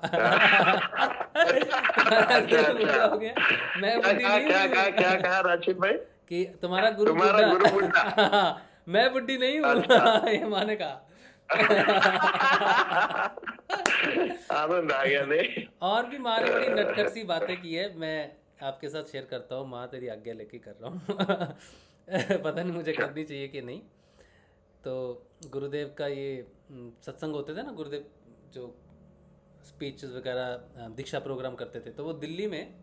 हो गया, मैं बुड्ढी नहीं हूँ। क्या कहा राशिद भाई कि तुम्हारा गुरु बुड्ढा, मैं बुड्ढी नहीं हूँ। ये माँ ने कहा। आनंद आ गया नहीं। और भी माँ ने बड़ी नटखट सी बातें की है, मैं आपके साथ शेयर करता हूँ। माँ तेरी आज्ञा लेके कर रहा हूँ। पता नहीं मुझे करनी चाहिए कि नहीं। तो गुरुदेव का ये सत्संग होते थे ना, गुरुदेव जो स्पीचेस वगैरह दीक्षा प्रोग्राम करते थे, तो वो दिल्ली में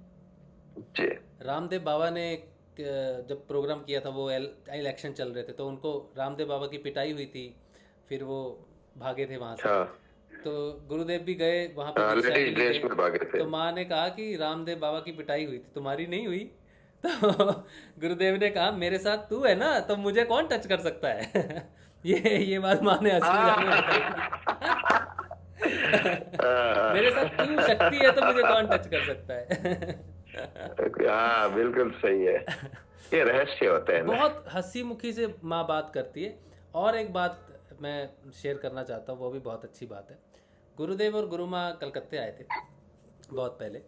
रामदेव बाबा ने जब प्रोग्राम किया था, वो इलेक्शन चल रहे थे, तो उनको रामदेव बाबा की पिटाई हुई थी, फिर वो भागे थे वहां से। तो गुरुदेव भी गए वहां पे, तो माँ ने कहा कि रामदेव बाबा की पिटाई हुई थी, तुम्हारी नहीं हुई। तो गुरुदेव ने कहा मेरे साथ तू है ना तो मुझे कौन टच कर सकता है। ये बात माँ ने हंसी मजाक में बताई। मेरे साथ तू शक्ति है तो मुझे कौन टच कर सकता है। हाँ बिल्कुल सही है, ये रहस्य होते हैं ना। बहुत हंसी मुखी से माँ बात करती है। और एक बात मैं शेयर करना चाहता हूँ, वो भी बहुत अच्छी बात है। गुरुदेव और गुरु माँ कलकत्ते आए थे बहुत पहले,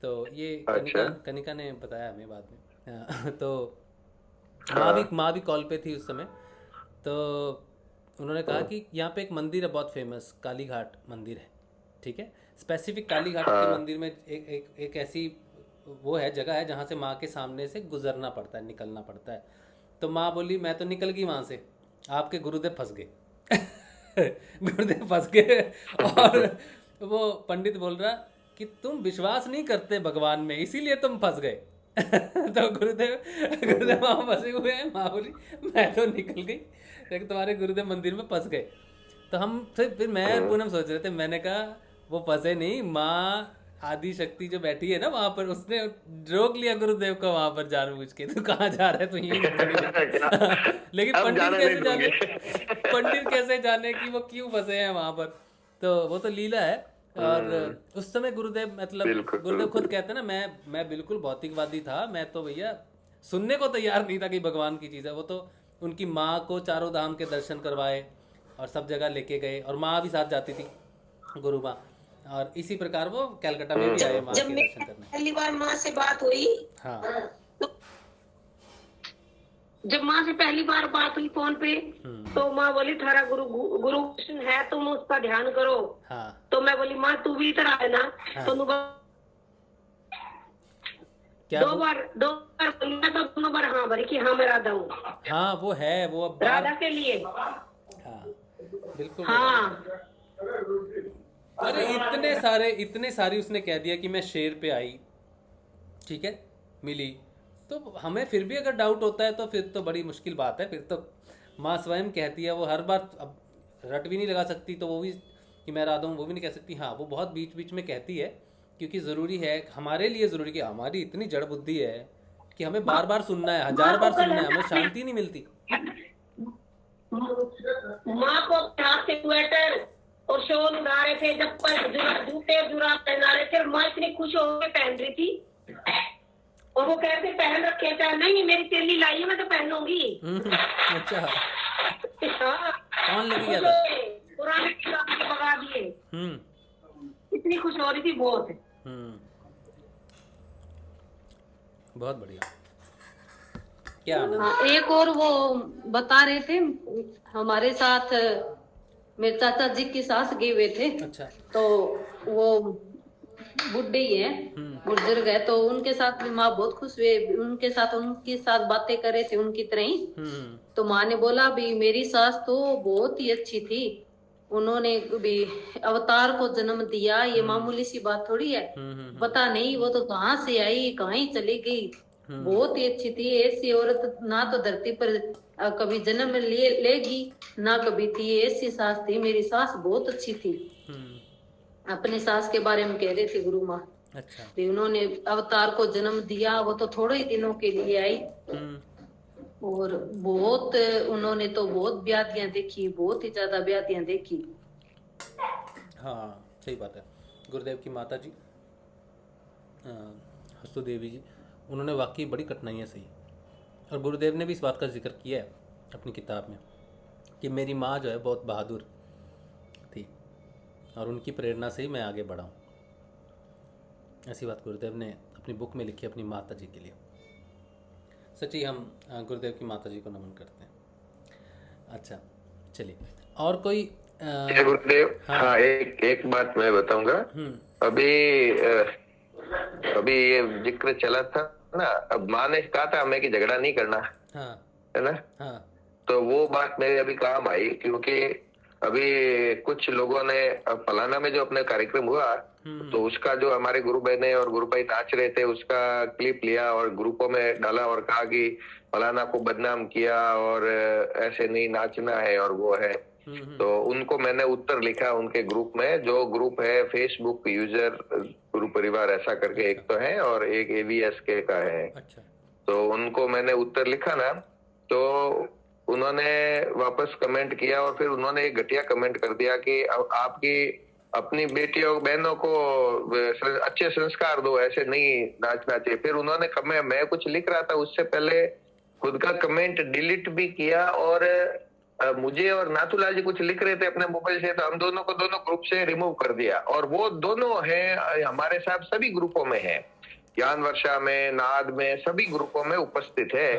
तो ये कनिका ने बताया हमें बाद में। तो माँ भी कॉल पे थी उस समय। तो उन्होंने कहा कि यहाँ पे एक मंदिर है बहुत फेमस, काली घाट मंदिर है, ठीक है। स्पेसिफिक काली घाट के मंदिर में एक ऐसी वो है, जगह है जहाँ से माँ के सामने से गुजरना पड़ता है, निकलना पड़ता है। तो माँ बोली मैं तो निकल गई वहाँ से, आपके गुरुदेव फंस गए। गुरुदेव फंस गए। और वो पंडित बोल रहा कि तुम विश्वास नहीं करते भगवान में, इसीलिए तुम फंस गए। तो गुरुदेव वहाँ फंसे हुए हैं। माँ बोली मैं तो निकल गई, लेकिन तुम्हारे गुरुदेव मंदिर में फंस गए। तो हम फिर मैं पूनम सोच रहे थे, मैंने कहा वो फंसे नहीं, माँ आदि शक्ति जो बैठी है ना वहाँ पर, उसने रोक लिया गुरुदेव को वहाँ पर जानबूझ के, तू कहाँ जा रहा है, तू यहीं। लेकिन पंडित कैसे जाने कि वो क्यों फंसे हैं वहाँ पर। तो वो तो लीला है। और उस समय गुरुदेव मतलब गुरुदेव खुद कहते हैं ना, मैं बिल्कुल भौतिकवादी था, मैं तो भैया सुनने को तैयार नहीं था कि भगवान की चीज़ है। वो तो उनकी माँ को चारों धाम के दर्शन करवाए और सब जगह लेके गए, और माँ भी साथ जाती थी, गुरु माँ। और इसी प्रकार वो कलकत्ता में भी आए माँ के दर्शन करने। पहली बार माँ से बात हुई, हाँ, जब माँ से पहली बार बात हुई फोन पे, तो माँ बोली थारा गुरु कृष्ण है, तुम उसका ध्यान करो। हाँ, तो मैं बोली माँ तू भी इधर आए ना। हाँ, तो दो बार बोली ना, तो दोनों बार हाँ भरी कि हाँ मैं राधा हूँ। हाँ वो है, वो अब राधा के लिए। हाँ बिल्कुल। हाँ अरे इतने सारी उसने कह दिया कि मैं शेर पे आई, ठीक है, मिली। तो हमें फिर भी अगर डाउट होता है तो फिर तो बड़ी मुश्किल बात है। फिर तो माँ स्वयं कहती है, वो हर बार अब रट भी नहीं लगा सकती, तो वो भी कि मैं राधा हूँ वो भी नहीं कह सकती। हाँ वो बहुत बीच बीच में कहती है, क्योंकि ज़रूरी है, हमारे लिए ज़रूरी, कि हमारी इतनी जड़ बुद्धि है कि हमें बार बार सुनना है, 1000 बार सुनना है, हमें शांति नहीं मिलती। माँ को हाथ से स्वेटर और शॉल उड़ा रहे थे, चप्पल जूते जुराब पहना रहे थे, माँ इतनी खुश होकर पहन रही थी। और वो कहते पहन रखे थे, नहीं मेरी तेली लाई है मैं तो पहनूंगी। अच्छा, हाँ, कौन लेके गया था? पुराने भगा दिए। इतनी खुश हो रही थी बहुत। बहुत बढ़िया। क्या आनंद। एक और वो बता रहे थे, हमारे साथ मेरे चाचा जी की सास गए हुए थे। अच्छा। तो वो बुढ़े ही है, बुजुर्ग है, तो उनके साथ भी माँ बहुत खुश हुए, उनके साथ बातें कर रहे थे उनकी तरह ही। तो माँ ने बोला भी मेरी सास तो बहुत ही अच्छी थी, उन्होंने भी अवतार को जन्म दिया, ये मामूली सी बात थोड़ी है। पता नहीं वो तो कहाँ से आई, कहाँ ही चली गई, बहुत ही अच्छी थी। ऐसी औरत ना तो धरती पर कभी जन्म लेगी ना कभी थी, ऐसी सास थी मेरी सास, बहुत अच्छी थी। अपनी सास के बारे में कह रहे थे गुरु माँ। अच्छा। उन्होंने अवतार को जन्म दिया, वो तो थोड़े ही दिनों के लिए आई, और बहुत उन्होंने तो बहुत व्याधियां देखी, बहुत ही ज्यादा व्याधियां देखी। हाँ सही बात है। गुरुदेव की माता जी हस्तु देवी जी, उन्होंने वाकई बड़ी कठिनाइयाँ सही, और गुरुदेव ने भी इस बात का जिक्र किया है अपनी किताब में कि मेरी माँ जो है बहुत बहादुर थी, और उनकी प्रेरणा से ही मैं आगे बढ़ा हूँ। ऐसी बात गुरुदेव ने अपनी बुक में लिखी अपनी माता जी के लिए। सच्ची हम गुरुदेव की माता जी को नमन करते हैं। अच्छा चलिए, और कोई गुरुदेव। हाँ एक बात मैं बताऊंगा। अभी ये जिक्र चला था ना, अब माँ ने कहा था हमें कि झगड़ा नहीं करना, है ना। तो वो बात मेरे अभी काम आई, क्योंकि अभी कुछ लोगों ने फलाना में जो अपने कार्यक्रम हुआ, तो उसका जो हमारे गुरु बहने और गुरु भाई नाच रहे थे उसका क्लिप लिया और ग्रुपों में डाला और कहा कि फलाना को बदनाम किया और ऐसे नहीं नाचना है और वो है। तो उनको मैंने उत्तर लिखा उनके ग्रुप में, जो ग्रुप है फेसबुक यूजर गुरु परिवार ऐसा करके एक तो है, और एक AVSK का है। अच्छा। तो उनको मैंने उत्तर लिखा ना, तो उन्होंने वापस कमेंट किया और फिर उन्होंने एक घटिया कमेंट कर दिया कि आपकी अपनी बेटियों बहनों को अच्छे संस्कार दो, ऐसे नहीं नाचना चाहिए। फिर उन्होंने मैं कुछ लिख रहा था उससे पहले खुद का कमेंट डिलीट भी किया, और मुझे और नाथूलाल जी कुछ लिख रहे थे अपने मोबाइल से, तो हम दोनों को दोनों ग्रुप से रिमूव कर दिया। और वो दोनों हैं हमारे साथ सभी ग्रुपों में है, ज्ञान वर्षा में, नाद में, सभी ग्रुपों में उपस्थित है।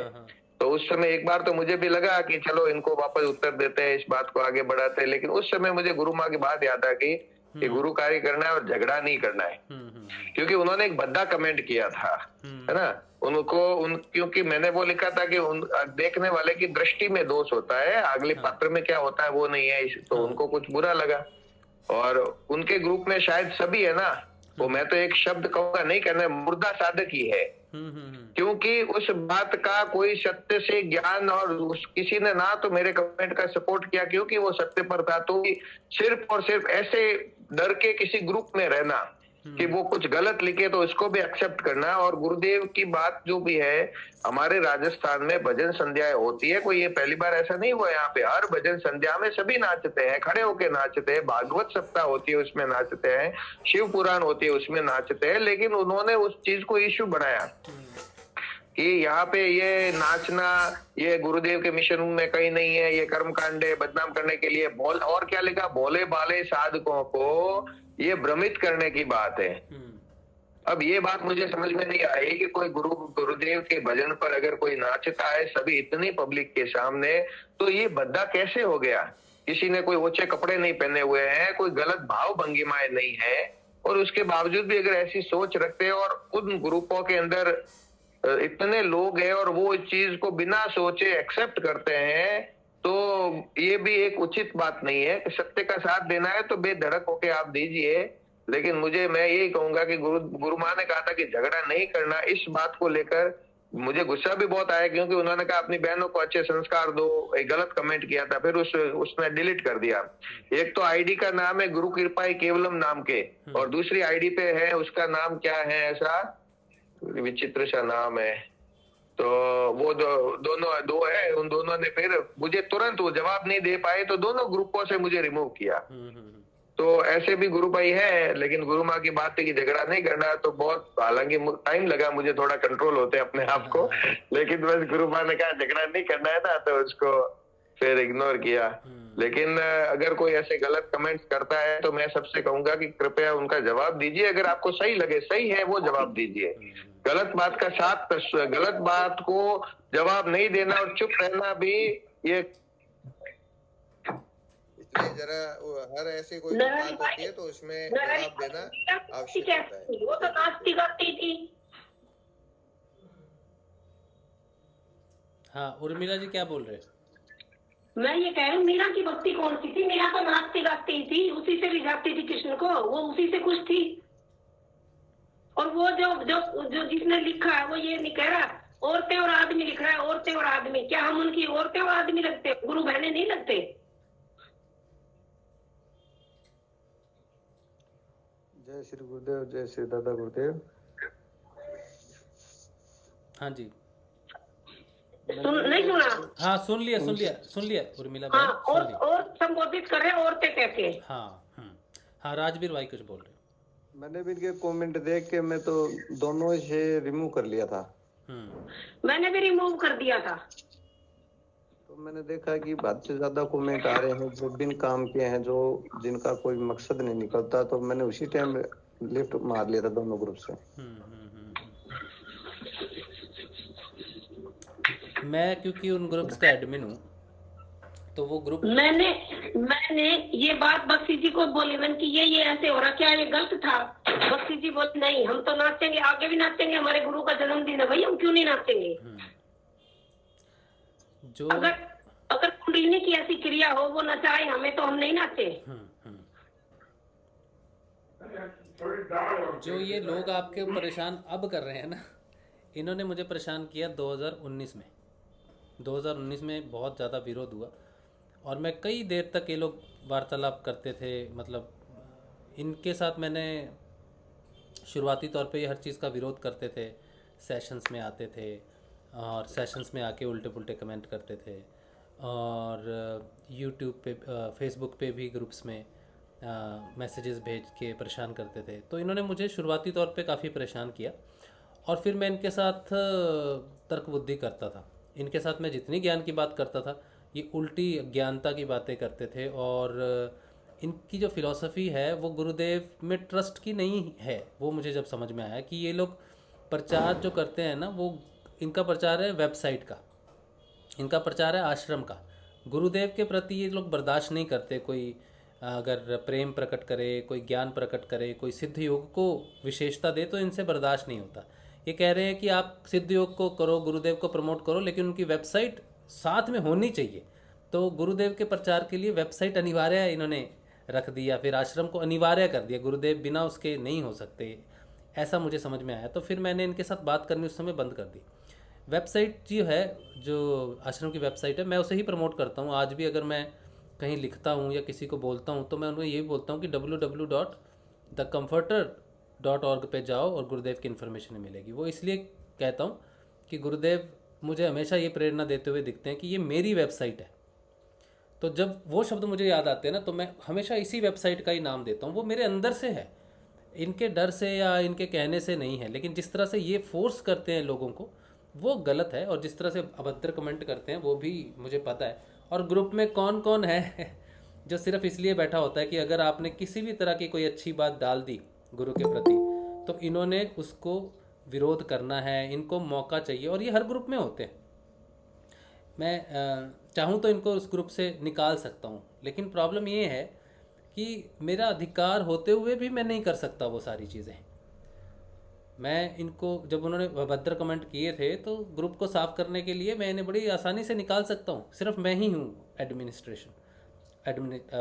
तो उस समय एक बार तो मुझे भी लगा कि चलो इनको वापस उत्तर देते हैं, इस बात को आगे बढ़ाते हैं, लेकिन उस समय मुझे गुरु माँ की बात याद आ गई कि गुरु कार्य करना है और झगड़ा नहीं करना है। क्योंकि उन्होंने एक भद्दा कमेंट किया था, है ना, क्योंकि मैंने वो लिखा था कि देखने वाले की दृष्टि में दोष होता है, अगले पात्र में क्या होता है वो नहीं है, तो उनको कुछ बुरा लगा। और उनके ग्रुप में शायद सभी है ना, वो मैं तो एक शब्द कहूंगा नहीं कहना, मुर्दा साधक ही है। क्योंकि उस बात का कोई सत्य से ज्ञान, और किसी ने ना तो मेरे कमेंट का सपोर्ट किया क्योंकि वो सत्य पर था, तो सिर्फ और सिर्फ ऐसे डर के किसी ग्रुप में रहना कि वो कुछ गलत लिखे तो उसको भी एक्सेप्ट करना। और गुरुदेव की बात जो भी है, हमारे राजस्थान में भजन संध्याएं होती है, कोई ये पहली बार ऐसा नहीं हुआ, यहाँ पे हर भजन संध्या में सभी नाचते हैं, खड़े होके नाचते हैं, भागवत सप्ताह होती है उसमें नाचते हैं, शिव पुराण होती है उसमें नाचते हैं। लेकिन उन्होंने उस चीज को इश्यू बनाया कि यहाँ पे ये नाचना, ये गुरुदेव के मिशन में कहीं नहीं है, ये कर्म कांडे बदनाम करने के लिए और क्या लिखा, भोले भाले साधकों को ये भ्रमित करने की बात है। अब ये बात मुझे समझ में नहीं आई कि कोई गुरुदेव के भजन पर अगर कोई नाचता है सभी इतनी पब्लिक के सामने, तो ये भद्दा कैसे हो गया। किसी ने कोई ऊंचे कपड़े नहीं पहने हुए हैं, कोई गलत भाव भंगिमाएं नहीं है, और उसके बावजूद भी अगर ऐसी सोच रखते हैं और उन ग्रुपों के अंदर इतने लोग हैं और वो इस चीज को बिना सोचे एक्सेप्ट करते हैं, तो ये भी एक उचित बात नहीं है। सत्य का साथ देना है तो बेधड़क होके आप दीजिए, लेकिन मैं यही कहूंगा कि गुरु माँ ने कहा था कि झगड़ा नहीं करना। इस बात को लेकर मुझे गुस्सा भी बहुत आया, क्योंकि उन्होंने कहा अपनी बहनों को अच्छे संस्कार दो, एक गलत कमेंट किया था, फिर उसने डिलीट कर दिया। एक तो आईडी का नाम है गुरु कृपाई केवलम नाम के, और दूसरी आईडी पे है उसका नाम क्या है, ऐसा विचित्र सा नाम है। तो वो दोनों दो है, उन दोनों ने फिर मुझे तुरंत वो जवाब नहीं दे पाए, तो दोनों ग्रुपों से मुझे रिमूव किया। तो ऐसे भी गुरु भाई है, लेकिन गुरु माँ की बात है कि झगड़ा नहीं करना, तो बहुत हालांकि टाइम लगा मुझे थोड़ा कंट्रोल होते अपने आप को, लेकिन बस गुरु माँ ने कहा झगड़ा नहीं करना है ना, तो उसको फिर इग्नोर किया। लेकिन अगर कोई ऐसे गलत कमेंट्स करता है तो मैं सबसे कहूंगा कि कृपया उनका जवाब दीजिए। अगर आपको सही लगे, सही है वो जवाब दीजिए, गलत बात का साथ, गलत बात को जवाब नहीं देना और चुप रहना भी ये जरा हर ऐसी कोई बात होती है तो उसमें जवाब देना आवश्यक होता है। वो तो नाचती गाती थी। हाँ, उर्मिला जी क्या बोल रहे हैं? मैं ये कह रही हूँ, मीरा की भक्ति कौन सी थी? मीरा तो नाचती गाती थी, उसी से रिझाती थी कृष्ण को, वो उसी से खुश थी। और वो जो जिसने लिखा है वो ये नहीं कह रहा औरतें और आदमी लिख रहा है, औरतें और आदमी। क्या हम उनकी औरतें और आदमी लगते? गुरु बहने नहीं लगते? जय श्री गुरुदेव, जय श्री दादा गुरुदेव। हाँ जी, नहीं सुना? हाँ सुन लिया उर्मिला हाँ, बहन, और संबोधित कर रहे औरतें कहते। हाँ राजवीर भाई कुछ बोल रहे। मैंने भी इनके कमेंट देख के मैं तो दोनों से रिमूव कर लिया था। मैंने भी रिमूव कर दिया था। तो मैंने देखा कि हद से ज्यादा कमेंट आ रहे हैं जो बिन काम के हैं, जो जिनका कोई मकसद नहीं निकलता, तो मैंने उसी टाइम लिफ्ट मार लिया था दोनों ग्रुप से। मैं क्योंकि उन ग्रुप्स का एडमिन हूँ, तो वो ग्रुप मैंने ये बात बख्शी जी को बोली, मैंने कि ये ऐसे हो रहा, क्या ये गलत था? बख्शी जी बोले नहीं, हम तो नाचेंगे, आगे भी नाचेंगे, हमारे गुरु का जन्मदिन है भाई, हम क्यों नहीं नाचेंगे? जो अगर कुंडलिनी की ऐसी क्रिया हो, वो नचाए हमें, तो हम नहीं नाचे। जो ये लोग आपके परेशान अब कर रहे हैं ना, इन्होंने मुझे परेशान किया 2019 में। 2019 में बहुत ज़्यादा विरोध हुआ और मैं कई देर तक ये लोग वार्तालाप करते थे। मतलब इनके साथ मैंने शुरुआती तौर पे ये हर चीज़ का विरोध करते थे, सेशंस में आते थे, और सेशंस में आके उल्टे पुल्टे कमेंट करते थे, और यूट्यूब पे फेसबुक पे भी ग्रुप्स में मैसेजेस भेज के परेशान करते थे। तो इन्होंने मुझे शुरुआती तौर पे काफ़ी परेशान किया, और फिर मैं इनके साथ तर्क बुद्धि करता था। इनके साथ मैं जितनी ज्ञान की बात करता था, ये उल्टी ज्ञानता की बातें करते थे, और इनकी जो फ़िलॉसफ़ी है वो गुरुदेव में ट्रस्ट की नहीं है। वो मुझे जब समझ में आया कि ये लोग प्रचार जो करते हैं ना, वो इनका प्रचार है वेबसाइट का, इनका प्रचार है आश्रम का। गुरुदेव के प्रति ये लोग बर्दाश्त नहीं करते कोई अगर प्रेम प्रकट करे, कोई ज्ञान प्रकट करे, कोई सिद्ध योग को विशेषता दे, तो इनसे बर्दाश्त नहीं होता। ये कह रहे हैं कि आप सिद्ध योग को करो, गुरुदेव को प्रमोट करो, लेकिन उनकी वेबसाइट साथ में होनी चाहिए। तो गुरुदेव के प्रचार के लिए वेबसाइट अनिवार्य इन्होंने रख दिया, फिर आश्रम को अनिवार्य कर दिया, गुरुदेव बिना उसके नहीं हो सकते, ऐसा मुझे समझ में आया। तो फिर मैंने इनके साथ बात करनी उस समय बंद कर दी। वेबसाइट जो है, जो आश्रम की वेबसाइट है, मैं उसे ही प्रमोट करता हूँ। आज भी अगर मैं कहीं लिखता हूँ या किसी को बोलता हूँ तो मैं उनको यही बोलता हूँ कि www.thecomforter.org पे जाओ और गुरुदेव की इन्फॉर्मेशन मिलेगी। वो इसलिए कहता हूँ कि गुरुदेव मुझे हमेशा ये प्रेरणा देते हुए दिखते हैं कि ये मेरी वेबसाइट है। तो जब वो शब्द मुझे याद आते हैं ना, तो मैं हमेशा इसी वेबसाइट का ही नाम देता हूँ। वो मेरे अंदर से है, इनके डर से या इनके कहने से नहीं है। लेकिन जिस तरह से ये फोर्स करते हैं लोगों को, वो गलत है, और जिस तरह से अभद्र कमेंट करते हैं वो भी मुझे पता है। और ग्रुप में कौन कौन है जो सिर्फ इसलिए बैठा होता है कि अगर आपने किसी भी तरह की कोई अच्छी बात डाल दी गुरु के प्रति, तो इन्होंने उसको विरोध करना है, इनको मौका चाहिए। और ये हर ग्रुप में होते हैं। मैं चाहूँ तो इनको उस ग्रुप से निकाल सकता हूँ, लेकिन प्रॉब्लम ये है कि मेरा अधिकार होते हुए भी मैं नहीं कर सकता वो सारी चीज़ें। मैं इनको, जब उन्होंने अभद्र कमेंट किए थे, तो ग्रुप को साफ करने के लिए मैं इन्हें बड़ी आसानी से निकाल सकता हूँ। सिर्फ मैं ही हूँ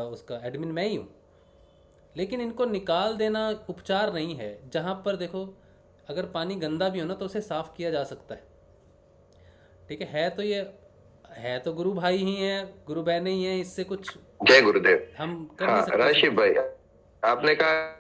उसका एडमिन मैं ही हूँ। लेकिन इनको निकाल देना उपचार नहीं है। जहाँ पर देखो, अगर पानी गंदा भी हो ना तो उसे साफ़ किया जा सकता है, ठीक है। तो ये है तो गुरु भाई ही हैं, गुरु बहनें ही हैं, इससे कुछ जय गुरुदेव हम कर नहीं सकते। राशिद भाई, आपने कहा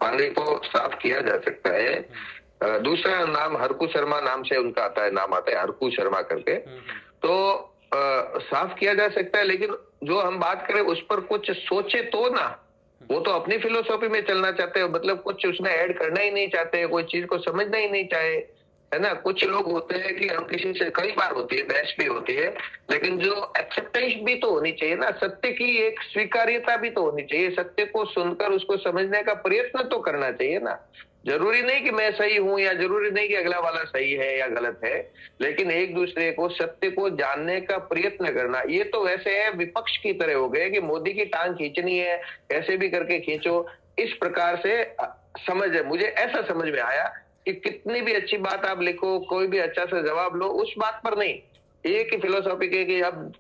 पानी को साफ किया जा सकता है। दूसरा नाम हरकू शर्मा नाम से उनका आता है, नाम आता है हरकू शर्मा करके। तो साफ किया जा सकता है, लेकिन जो हम बात करें उस पर कुछ सोचे तो ना। वो तो अपनी फिलोसॉफी में चलना चाहते हैं, मतलब कुछ उसमें ऐड करना ही नहीं चाहते, कोई चीज को समझना ही नहीं चाहे, है ना। कुछ लोग होते हैं कि हम किसी से, कई बार होती है, बहस भी होती है, लेकिन जो एक्सेप्टेंस भी तो होनी चाहिए ना, सत्य की एक स्वीकार्यता भी तो होनी चाहिए। सत्य को सुनकर उसको समझने का प्रयत्न तो करना चाहिए ना। जरूरी नहीं कि मैं सही हूं, या जरूरी नहीं कि अगला वाला सही है या गलत है, लेकिन एक दूसरे को, सत्य को जानने का प्रयत्न करना। ये तो वैसे है विपक्ष की तरह हो गए कि मोदी की टांग खींचनी है, कैसे भी करके खींचो, इस प्रकार से समझ है। मुझे ऐसा समझ में आया कि कितनी भी अच्छी बात आप लिखो, कोई भी अच्छा सा जवाब लो, उस बात पर नहीं, एक ही फिलोसॉफी के कि अब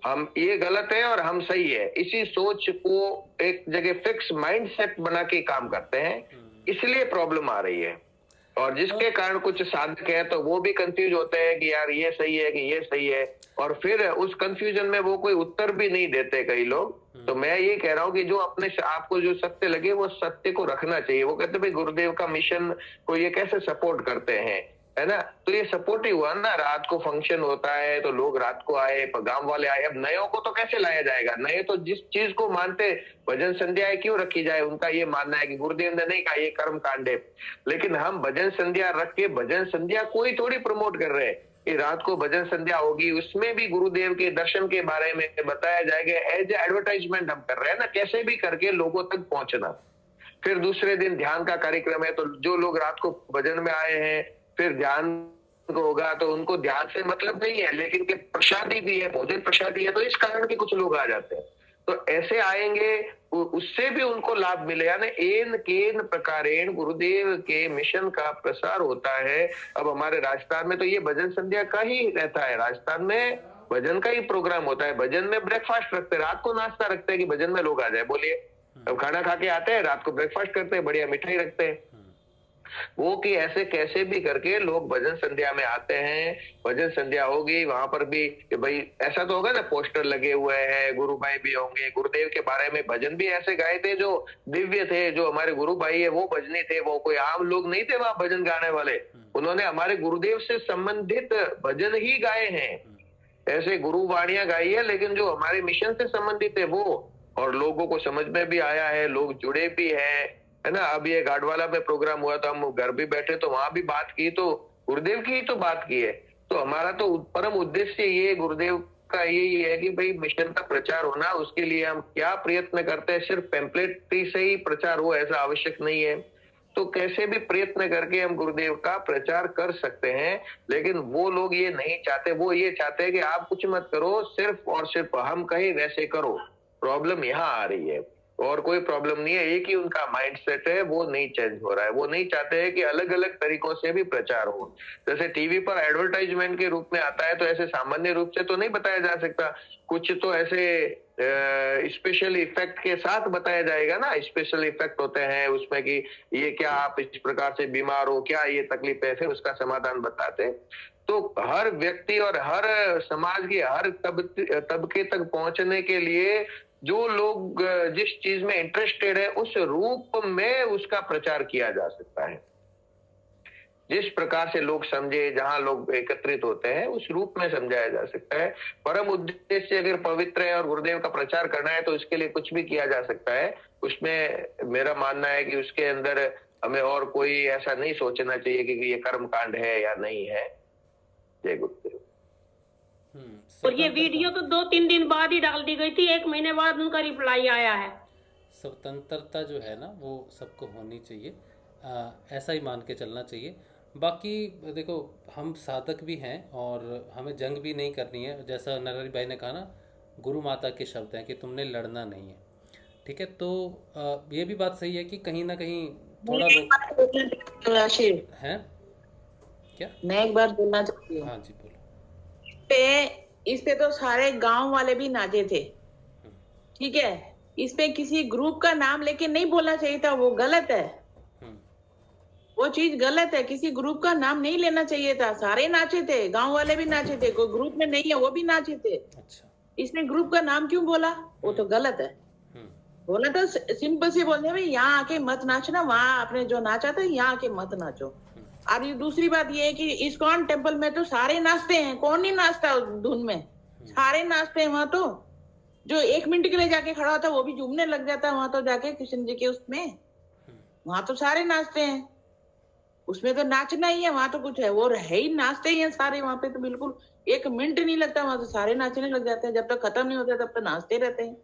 हम ये गलत है और हम सही है, इसी सोच को एक जगह फिक्स माइंडसेट बना के काम करते हैं। इसलिए प्रॉब्लम आ रही है। और जिसके कारण कुछ साधक है तो वो भी कंफ्यूज होते हैं कि यार ये सही है कि ये सही है, और फिर उस कंफ्यूजन में वो कोई उत्तर भी नहीं देते कई लोग। तो मैं ये कह रहा हूँ कि जो अपने आपको जो सत्य लगे वो सत्य को रखना चाहिए। वो कहते भाई गुरुदेव का मिशन को ये कैसे सपोर्ट करते हैं, है ना। तो ये सपोर्ट ही हुआ ना, रात को फंक्शन होता है तो लोग रात को आए, गांव वाले आए। अब नयों को तो कैसे लाया जाएगा? नए तो जिस चीज को मानते, भजन संध्याएं क्यों रखी जाए, उनका ये मानना है कि गुरुदेव ने नहीं कहा ये कर्म कांड है, लेकिन हम भजन संध्या रख के, भजन संध्या कोई थोड़ी प्रमोट कर रहे हैं कि रात को भजन संध्या होगी, उसमें भी गुरुदेव के दर्शन के बारे में बताया जाएगा। एज ए एडवर्टाइजमेंट हम कर रहे हैं ना, कैसे भी करके लोगों तक पहुंचना। फिर दूसरे दिन ध्यान का कार्यक्रम है, तो जो लोग रात को भजन में आए हैं फिर ध्यान होगा, तो उनको ध्यान से मतलब नहीं है, लेकिन के प्रसादी भी है, भोजन प्रसादी है, तो इस कारण के कुछ लोग आ जाते हैं। तो ऐसे आएंगे, उससे भी उनको लाभ मिले। यानी एन केन प्रकारेण गुरुदेव के मिशन का प्रसार होता है। अब हमारे राजस्थान में तो ये भजन संध्या का ही रहता है, राजस्थान में भजन का ही प्रोग्राम होता है। भजन में ब्रेकफास्ट रखते हैं, रात को नाश्ता रखते हैं कि भजन में लोग आ जाए। बोलिए, अब खाना खा के आते हैं, रात को ब्रेकफास्ट करते हैं, बढ़िया मिठाई रखते हैं, वो कि ऐसे कैसे भी करके लोग भजन संध्या में आते हैं, भजन संध्या होगी वहां पर भी कि भाई ऐसा तो होगा ना, पोस्टर लगे हुए हैं, गुरु भाई भी होंगे, गुरुदेव के बारे में भजन भी ऐसे गाए थे जो दिव्य थे, जो हमारे गुरु भाई है वो भजनी थे, वो कोई आम लोग नहीं थे वहां भजन गाने वाले, उन्होंने हमारे गुरुदेव से संबंधित भजन ही गाए हैं, ऐसे गुरु वाणियां गाई है, लेकिन जो हमारे मिशन से संबंधित है वो, और लोगों को समझ में भी आया है, लोग जुड़े भी हैं, है ना। अब ये गाडवाला में प्रोग्राम हुआ तो हम घर भी बैठे तो वहां भी बात की, तो गुरुदेव की ही तो बात की है। तो हमारा तो परम उद्देश्य ये गुरुदेव का यही है कि भाई मिशन का प्रचार होना, उसके लिए हम क्या प्रयत्न करते हैं, सिर्फ पैम्पलेटरी से ही प्रचार हो ऐसा आवश्यक नहीं है, तो कैसे भी प्रयत्न करके हम गुरुदेव का प्रचार कर सकते हैं। लेकिन वो लोग ये नहीं चाहते, वो ये चाहते हैं कि आप कुछ मत करो, सिर्फ और सिर्फ हम कहीं वैसे करो। प्रॉब्लम यहाँ आ रही है, और कोई प्रॉब्लम नहीं है, एक ही उनका माइंडसेट है, वो नहीं चेंज हो रहा है। वो नहीं चाहते हैं कि अलग अलग तरीकों से भी प्रचार हो। जैसे टीवी पर एडवर्टाइजमेंट के रूप में आता है तो ऐसे सामान्य रूप से तो नहीं बताया जा सकता, कुछ तो ऐसे स्पेशल इफेक्ट के साथ बताया जाएगा ना। स्पेशल इफेक्ट होते हैं उसमें कि ये क्या आप इस प्रकार से बीमार हो, क्या ये तकलीफ है, फिर उसका समाधान बताते। तो हर व्यक्ति और हर समाज के हर तबके तक पहुंचने के लिए जो लोग जिस चीज में इंटरेस्टेड है उस रूप में उसका प्रचार किया जा सकता है। जिस प्रकार से लोग समझे, जहां लोग एकत्रित होते हैं उस रूप में समझाया जा सकता है। परम उद्देश्य अगर पवित्र है और गुरुदेव का प्रचार करना है तो इसके लिए कुछ भी किया जा सकता है। उसमें मेरा मानना है कि उसके अंदर हमें और कोई ऐसा नहीं सोचना चाहिए कि ये कर्म कांड है या नहीं है। जय गुरुदेव। और ये वीडियो तो 2-3 दिन बाद ही डाल दी गई थी, 1 महीने बाद उनका रिप्लाई आया है। स्वतंत्रता जो है ना वो सबको होनी चाहिए, ऐसा ही मान के चलना चाहिए। बाकी देखो हम साधक भी हैं और हमें जंग भी नहीं करनी है। जैसा नरहरि भाई ने कहा ना, गुरु माता के शब्द हैं कि तुमने लड़ना नहीं है, ठीक है। तो ये भी बात सही है कि कहीं ना कहीं थोड़ा लोग हैं। क्या मैं एक बार बोलना चाहती हूँ। हाँ जी बोलो। इस पे तो सारे गांव वाले भी नाचे थे, ठीक है। इस पे किसी ग्रुप का नाम लेके नहीं बोलना चाहिए था, वो गलत है, वो चीज गलत है। किसी ग्रुप का नाम नहीं लेना चाहिए था। सारे नाचे थे, गांव वाले भी नाचे थे, कोई ग्रुप में नहीं है वो भी नाचे थे। अच्छा। इसने ग्रुप का नाम क्यों बोला? वो तो गलत है। बोला तो सिंपल से बोलते हैं यहाँ आके मत नाचना, वहां आपने जो नाचा था यहाँ आके मत नाचो। और ये दूसरी बात ये है कि इस्कॉन टेम्पल में तो सारे नाचते हैं, कौन नहीं नाचता धुन में? सारे नाचते हैं वहां तो। जो 1 मिनट के लिए जाके खड़ा होता है वो भी झूमने लग जाता है वहां तो जाके कृष्ण जी के उसमें। वहां तो सारे नाचते हैं, उसमें तो नाचना ही है, वहां तो कुछ है वो है ही, नाचते ही हैं सारे वहां पे। तो बिल्कुल 1 मिनट नहीं लगता, वहां तो सारे नाचने लग जाते हैं, जब तक खत्म नहीं होता तब तक नाचते रहते हैं।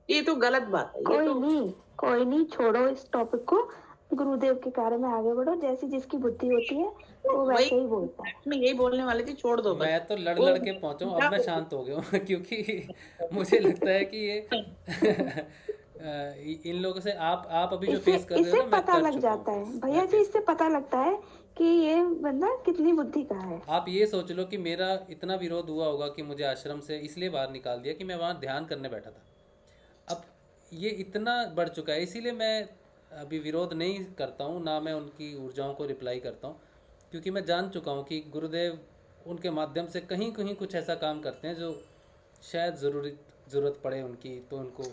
ये तो गलत बात है। कोई नहीं, छोड़ो इस टॉपिक को, गुरुदेव के कार्य में आगे बढ़ो। जैसी जिसकी बुद्धि होती है वो वैसे ही बोलता है। मैं यही बोलने वाली थी, छोड़ दो। मैं तो लड़ के पहुंचा हूँ, अब मैं शांत हो गया हूँ क्योंकि मुझे लगता है कि ये इन लोगों से आप अभी जो फेस कर रहे हो ना, मैं पता लग जाता है भैया जी, इससे पता लगता है कि ये बंदा कितनी बुद्धि का है। आप ये सोच लो कि मेरा इतना विरोध हुआ होगा कि मुझे आश्रम से इसलिए बाहर निकाल दिया कि मैं वहाँ ध्यान करने बैठा था। अब ये इतना बढ़ चुका है, इसीलिए मैं अभी विरोध नहीं करता हूँ, ना मैं उनकी ऊर्जाओं को रिप्लाई करता हूँ, क्योंकि मैं जान चुका हूँ कि गुरुदेव उनके माध्यम से कहीं कहीं कुछ ऐसा काम करते हैं जो शायद ज़रूरत पड़े उनकी, तो उनको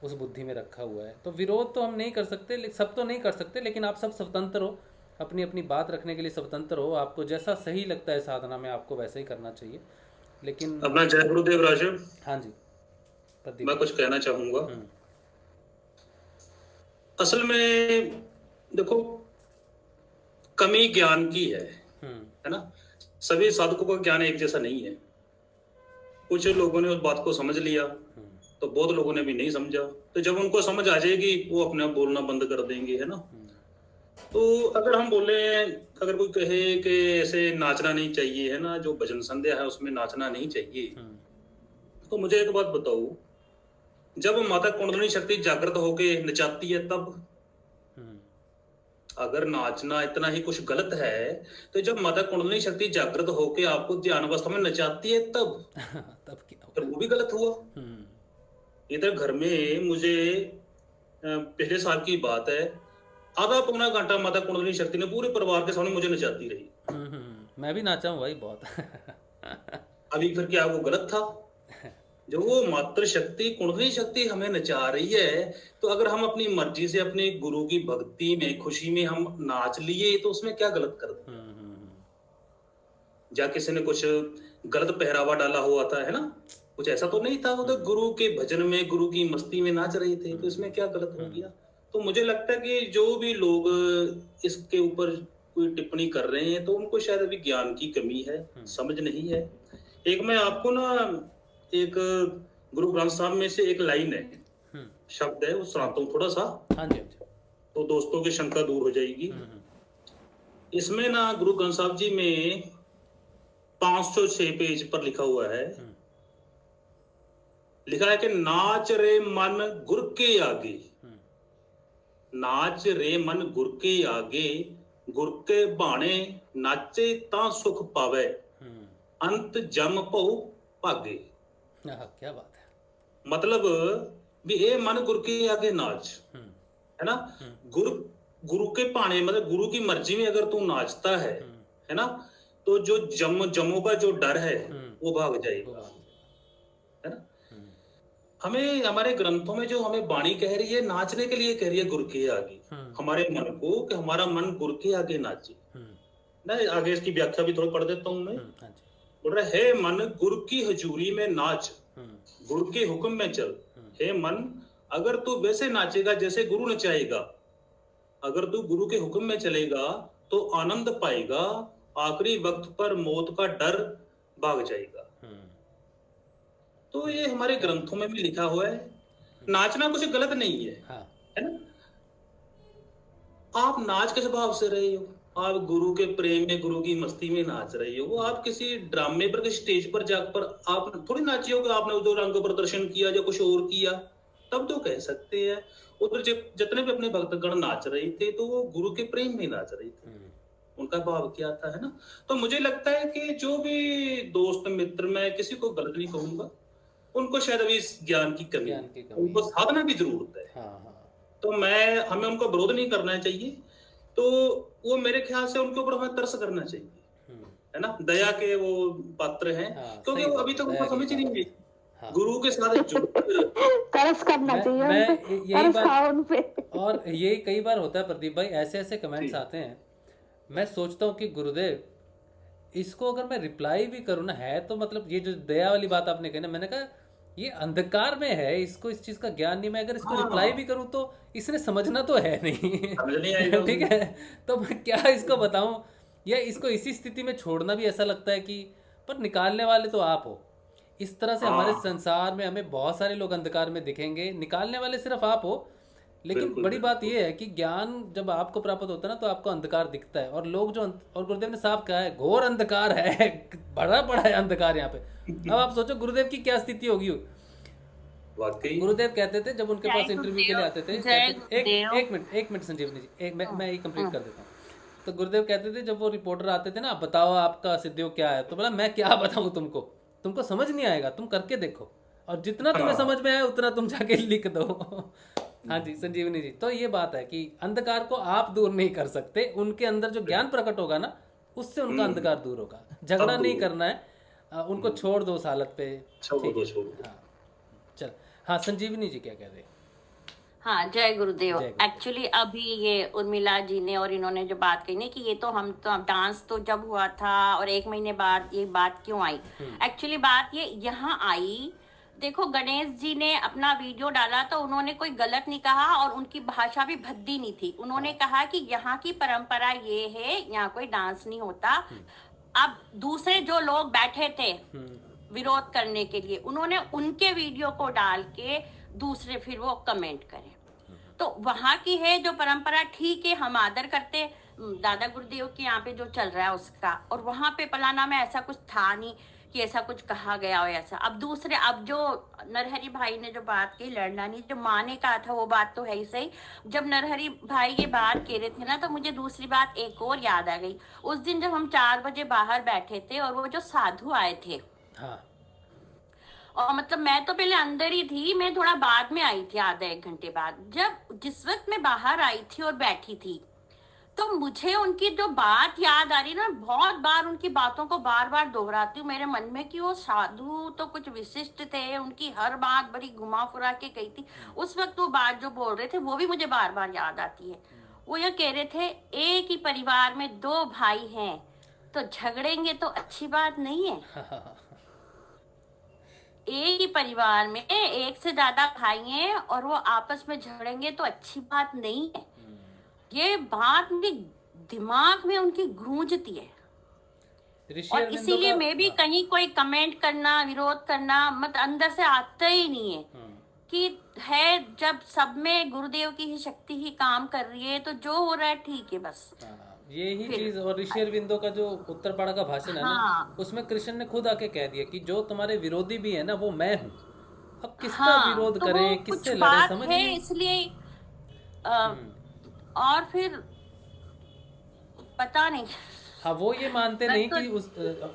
उस बुद्धि में रखा हुआ है। तो विरोध तो हम नहीं कर सकते, सब तो नहीं कर सकते, लेकिन आप सब स्वतंत्र हो, अपनी अपनी बात रखने के लिए स्वतंत्र हो। आपको जैसा सही लगता है साधना में आपको वैसा ही करना चाहिए। लेकिन अपना जय गुरुदेव राजीव। हाँ जी प्रदीप, मैं कुछ कहना चाहूँगा। असल में देखो, कमी ज्ञान की है ना। सभी साधकों का ज्ञान एक जैसा नहीं है। कुछ लोगों ने उस बात को समझ लिया तो बहुत लोगों ने भी नहीं समझा। तो जब उनको समझ आ जाएगी वो अपने आप बोलना बंद कर देंगे, है ना। तो अगर हम बोले, अगर कोई कहे कि ऐसे नाचना नहीं चाहिए, है ना, जो भजन संध्या है उसमें नाचना नहीं चाहिए, तो मुझे एक बात बताओ, जब माता कुंडलिनी शक्ति जागृत होके नचाती है तब, अगर नाचना इतना ही कुछ गलत है तो जब माता कुंडलिनी शक्ति जागृत होके आपको ध्यान अवस्था में नचाती है तब क्या, वो भी गलत हुआ। इधर घर में मुझे पिछले साल की बात है, आधा पौना घंटा माता कुंडलिनी शक्ति ने पूरे परिवार के सामने मुझे नचाती रही। मैं भी नाचा हूँ भाई बहुत। अभी फिर क्या वो गलत था? जो वो मातृ शक्ति कुंडलिनी शक्ति हमें नचा रही है, तो अगर हम अपनी मर्जी से अपने गुरु की भक्ति में खुशी में हम नाच लिए तो उसमें क्या गलत कर दिया? या किसी ने कुछ गलत पहरावा डाला हुआ था, है ना? कुछ ऐसा तो नहीं था, वो तो गुरु के भजन में गुरु की मस्ती में नाच रहे थे, तो इसमें क्या गलत हो गया? तो मुझे लगता है कि जो भी लोग इसके ऊपर कोई टिप्पणी कर रहे हैं तो उनको शायद अभी ज्ञान की कमी है, समझ नहीं है। एक मैं आपको ना एक गुरु ग्रंथ साहब में से एक लाइन है, शब्द है, वो सुनाता हूँ थोड़ा सा। हाँ जी। तो दोस्तों की शंका दूर हो जाएगी। इसमें ना गुरु ग्रंथ साहब जी में 506 पेज पर लिखा हुआ है, लिखा है कि नाच रे मन गुर के आगे, नाच रे मन गुर के आगे, गुर के बाणे नाचे ता सुख पावे, अंत जम पौ भागे। क्या बात है। मतलब भी ये मन गुरु के आगे नाच, है ना? गुरु के पाने मतलब गुरु की मर्जी में अगर तू नाचता है ना, तो जो जमों का जो डर है वो भाग जाएगा, है ना? हमें हमारे ग्रंथों में जो हमें वाणी कह रही है, नाचने के लिए कह रही है गुरु के आगे, हमारे मन को, कि हमारा मन गुरु के आगे नाचे। ना आगे इसकी व्याख्या भी थोड़ी पढ़ देता हूं मैं। बोल रहा है, मन गुरु की हजूरी में नाच, गुरु के हुक्म में चल। हे मन, अगर तू वैसे नाचेगा जैसे गुरु नचाएगा, अगर तू गुरु के हुक्म में चलेगा तो आनंद पाएगा, आखिरी वक्त पर मौत का डर भाग जाएगा। तो ये हमारे ग्रंथों में भी लिखा हुआ है। नाचना कुछ गलत नहीं है, है ना? आप नाच किस भाव से रहे हो? आप गुरु के प्रेम में, गुरु की मस्ती में नाच रहे हो। आप किसी ड्रामे पर, किसी स्टेज पर जाकर आप थोड़ी नाचे हो कि आपने जो रंग प्रदर्शन किया या कुछ और किया, तब तो कह सकते हैं। उधर जितने भी अपने भक्तगण नाच रहे थे तो वो गुरु के प्रेम में नाच रहे थे, उनका भाव क्या था, है ना? तो मुझे लगता है कि जो भी दोस्त मित्र, मैं किसी को गलत नहीं कहूंगा, उनको शायद अभी इस ज्ञान की कमी, उनको साधना की जरूरत है। तो हमें उनको विरोध नहीं करना चाहिए, तो वो मेरे ख्याल से उनके ऊपर हमें तरस करना चाहिए, है ना? दया के वो पात्र हैं, क्योंकि वो अभी तक उनको समझ नहीं गई गुरु के साथ तरस करना चाहिए, और यही कई बार होता है प्रदीप भाई, ऐसे ऐसे कमेंट्स आते हैं, मैं सोचता हूँ कि गुरुदेव इसको अगर मैं रिप्लाई भी करूँ ना, है तो मतलब ये जो दया वाली बात आपने कही ना, मैंने कहा ये अंधकार में है, इसको इस चीज का ज्ञान नहीं, मैं अगर इसको रिप्लाई भी करूँ तो इसने समझना तो है नहीं। ठीक है, तो मैं क्या इसको बताऊं, या इसको इसी स्थिति में छोड़ना भी ऐसा लगता है कि, पर निकालने वाले तो आप हो। इस तरह से हमारे संसार में हमें बहुत सारे लोग अंधकार में दिखेंगे, निकालने वाले सिर्फ आप हो। लेकिन बड़ी बात यह है कि ज्ञान जब आपको प्राप्त होता है ना, तो आपको अंधकार दिखता है, और लोग जो, और गुरुदेव ने साफ कहा है, घोर अंधकार है, बड़ा बड़ा है अंधकार यहाँ पे। अब आप सोचो गुरुदेव की क्या स्थिति होगी। गुरुदेव कहते थे जब उनके पास इंटरव्यू के लिए आते थे, एक मिनट संजीवनी जी, मैं ये कंप्लीट कर देता हूँ। तो गुरुदेव कहते थे जब वो रिपोर्टर आते थे ना, बताओ आपका सिद्धियोग क्या है, तो बोला मैं क्या बताऊँ तुमको समझ नहीं आएगा, तुम करके देखो, और जितना तुम्हें समझ में आए उतना तुम जाके लिख दो। हाँ जी संजीवनी जी, तो ये बात है कि अंधकार को आप दूर नहीं कर सकते, उनके अंदर जो ज्ञान प्रकट होगा ना, उससे उनका अंधकार दूर होगा। झगड़ा नहीं करना है, उनको छोड़ दो उस हालत पे। चल हाँ संजीवनी जी क्या कह रहे हैं? हाँ जय गुरुदेव। एक्चुअली अभी ये उर्मिला जी ने और इन्होंने जो बात कही ना कि ये तो हम तो डांस तो जब हुआ था और 1 महीने बाद ये बात क्यों आई, एक्चुअली बात ये यहाँ आई, देखो गणेश जी ने अपना वीडियो डाला तो उन्होंने कोई गलत नहीं कहा और उनकी भाषा भी भद्दी नहीं थी। उन्होंने कहा कि यहाँ की परंपरा ये है, यहाँ कोई डांस नहीं होता। अब दूसरे जो लोग बैठे थे विरोध करने के लिए, उन्होंने उनके वीडियो को डाल के दूसरे फिर वो कमेंट करें, तो वहाँ की है जो परंपरा, ठीक है हम आदर करते दादा गुरुदेव के यहाँ पे जो चल रहा है उसका, और वहाँ पे पलाना में ऐसा कुछ था नहीं कि ऐसा कुछ कहा गया हो ऐसा। अब दूसरे, अब जो नरहरि भाई ने जो बात की, लड़नानी जो माँ ने कहा था वो बात तो है ही सही। जब नरहरि भाई ये बात कह रहे थे ना, तो मुझे दूसरी बात एक और याद आ गई। उस दिन जब हम 4 बजे बाहर बैठे थे और वो जो साधु आए थे, और मतलब मैं तो पहले अंदर ही थी, मैं थोड़ा बाद में आई थी, आधा एक घंटे बाद। जब जिस वक्त मैं बाहर आई थी और बैठी थी, तो मुझे उनकी जो बात याद आ रही ना, बहुत बार उनकी बातों को बार बार दोहराती हूँ मेरे मन में कि वो साधु तो कुछ विशिष्ट थे, उनकी हर बात बड़ी घुमा फुरा के कही थी। उस वक्त वो बात जो बोल रहे थे वो भी मुझे बार बार याद आती है। वो ये कह रहे थे, एक ही परिवार में दो भाई हैं तो झगड़ेंगे तो अच्छी बात नहीं है। एक ही परिवार में एक से ज्यादा भाई हैं और वो आपस में झगड़ेंगे तो अच्छी बात नहीं है। ये बात मेरे दिमाग में उनकी गूंजती है, और इसीलिए मैं भी कहीं कोई कमेंट करना, विरोध करना मत अंदर से आता ही नहीं है कि है, जब सब में गुरुदेव की ही शक्ति ही काम कर रही है तो जो हो रहा है ठीक है बस। यही चीज। और ऋषि अरविंदो का जो उत्तरपाड़ा का भाषण है ना, उसमें कृष्ण ने खुद आके कह दिया कि जो तुम्हारे विरोधी भी है ना वो मैं हूँ। अब किसका विरोध तो करें, किससे लड़े, समझ है, इसलिए और फिर पता नहीं। हाँ, वो ये मानते नहीं कि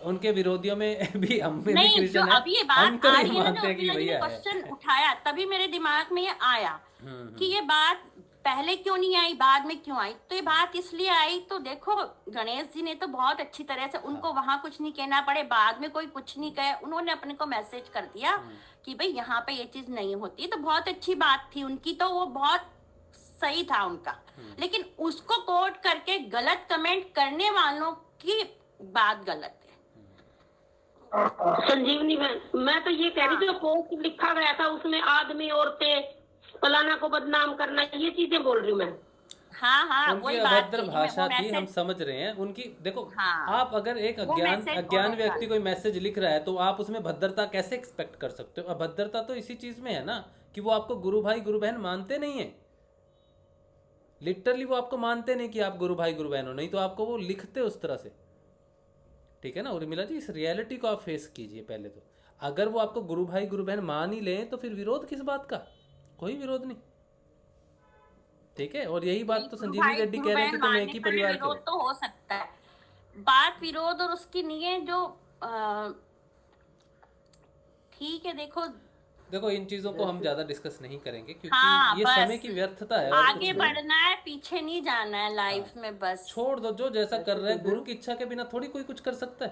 उनके विरोधियों में भी हम में नहीं, भी कृष्ण है। अब ये बात आ रही है ना, जो क्वेश्चन उठाया तभी मेरे दिमाग में ये आया कि ये बात पहले क्यों नहीं आई, बाद में क्यों आई। तो ये बात इसलिए आई, तो देखो गणेश जी ने तो बहुत अच्छी तरह से, उनको वहां कुछ नहीं कहना पड़े, बाद में कोई कुछ नहीं कहे, उन्होंने अपने को मैसेज कर दिया कि भाई यहाँ पे ये चीज नहीं होती। तो बहुत अच्छी बात थी उनकी, तो वो बहुत सही था उनका। लेकिन उसको कोट करके गलत कमेंट करने वालों की बात गलत है। संजीवनी मैं तो ये कह रही थी, जो पोस्ट लिखा गया था उसमें आदमी औरतें फलाना को बदनाम करना, ये चीजें बोल रही हूँ मैं। हाँ, उनकी अभद्र भाषा थी, हम समझ रहे हैं उनकी। देखो आप अगर एक अज्ञान व्यक्ति कोई मैसेज लिख रहा है तो आप उसमें भद्रता कैसे एक्सपेक्ट कर सकते हो? अभद्रता तो इसी चीज में है ना कि वो आपको गुरु भाई गुरु बहन मानते नहीं है। लिटरली वो आपको मानते नहीं कि आप गुरु भाई गुरु बहन हो, नहीं तो आपको वो लिखते उस तरह से। ठीक है ना उर्मिला जी, इस रियलिटी को आप फेस कीजिए पहले तो। अगर वो आपको गुरु भाई गुरु बहन मान ही लें तो फिर विरोध किस बात का? कोई विरोध नहीं। ठीक है, और यही बात तो संजीवनी रेड्डी कह रहे हैं कि तुम एक ही परिवार के हो। तो हो सकता है, बात विरोध और उसकी नहीं है जो ठीक है। देखो इन चीजों को हम ज्यादा डिस्कस नहीं करेंगे क्योंकि ये समय की व्यर्थता है। आगे बढ़ना है, पीछे नहीं जाना है लाइफ में, बस छोड़ दो। जो जैसा कर रहा है, गुरु की इच्छा के बिना थोड़ी कोई कुछ कर सकता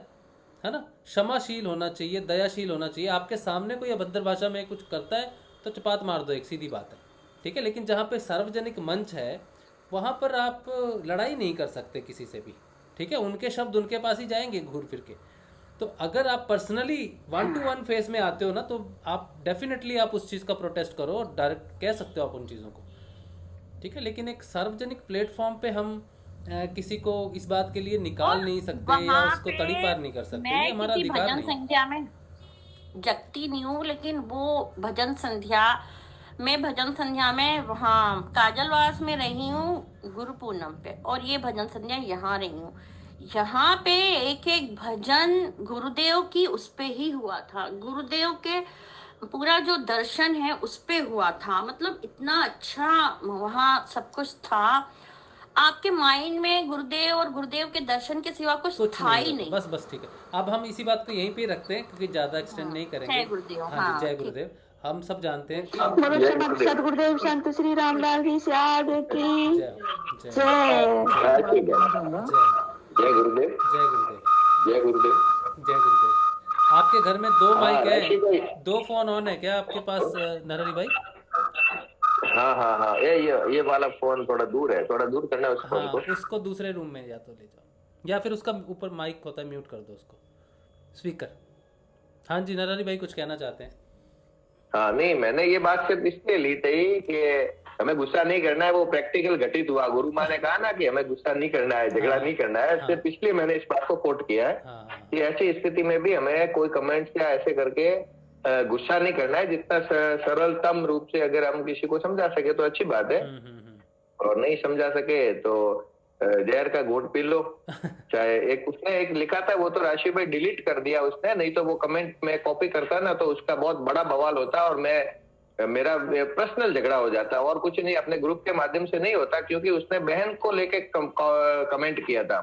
है ना। क्षमाशील होना चाहिए, दयाशील होना चाहिए। आपके सामने कोई अभद्र भाषा में कुछ करता है तो चपात मार दो, एक सीधी बात है। ठीक है, लेकिन जहाँ पे सार्वजनिक मंच है वहाँ पर आप लड़ाई नहीं कर सकते किसी से भी। ठीक है, उनके शब्द उनके पास ही जाएंगे घूर फिर के। तो अगर आप पर्सनली 1-to-1 फेस में आते हो ना, तो आप डेफिनेटली आप उस चीज़ का प्रोटेस्ट करो और डायरेक्ट कह सकते हो आप उन चीज़ों को। ठीक है, लेकिन एक सार्वजनिक प्लेटफॉर्म पे हम किसी को इस बात के लिए निकाल नहीं सकते या उसको तड़ी पार नहीं कर सकते। ये हमारा अधिकार नहीं। भजन संध्या में जगती नहीं हूँ, लेकिन वो भजन संध्या में वहाँ काजलवास में रही हूँ गुरु पूर्णम पे, और ये भजन संध्या यहाँ रही हूँ। यहाँ पे एक एक भजन गुरुदेव की उस पे ही हुआ था, गुरुदेव के पूरा जो दर्शन है उस पे हुआ था। मतलब इतना अच्छा वहाँ सब कुछ था। आपके माइंड में गुरुदेव और गुरुदेव के दर्शन के सिवा कुछ था ही नहीं। बस ठीक है, अब हम इसी बात को यहीं पे रखते हैं क्योंकि ज्यादा एक्सटेंड नहीं करेंगे। जय गुरुदेव। हाँ, जय गुरुदेव। हम सब जानते हैं सतगुरुदेव संत श्री रामलाल की सियाद की जय। जय गुरुदेव। जय गुरुदेव। जय गुरुदेव। जय गुरुदेव। आपके घर में 2 माइक है, 2 फोन ऑन है क्या आपके पास नरहरि भाई? हाँ, ये वाला फोन थोड़ा दूर है, थोड़ा दूर करना है उस फोन को। उसको दूसरे रूम में या तो ले जाओ, या फिर उसका ऊपर माइक होता है, म्यूट कर दो उसको, स्पीकर। हाँ जी नरहरि भाई कुछ कहना चाहते हैं? हाँ नहीं, मैंने ये बात सिर्फ इसलिए ली थी कि हमें गुस्सा नहीं करना है, वो प्रैक्टिकल घटित हुआ। गुरु माँ ने कहा ना कि हमें गुस्सा नहीं करना है, झगड़ा नहीं करना है। सिर्फ इसलिए मैंने इस बात को कोट किया है कि ऐसी स्थिति में भी हमें कोई कमेंट्स या ऐसे करके गुस्सा नहीं करना है। जितना सरलतम रूप से अगर हम किसी को समझा सके तो अच्छी बात है, और नहीं समझा सके तो जहर का घूंट पी लो। चाहे उसने एक लिखा था, वो तो राशि भाई डिलीट कर दिया उसने, नहीं तो वो कमेंट में कॉपी करता ना तो उसका बहुत बड़ा बवाल होता और मेरा पर्सनल झगड़ा हो जाता, और कुछ नहीं, अपने ग्रुप के माध्यम से नहीं होता, क्योंकि उसने बहन को लेके कमेंट किया था,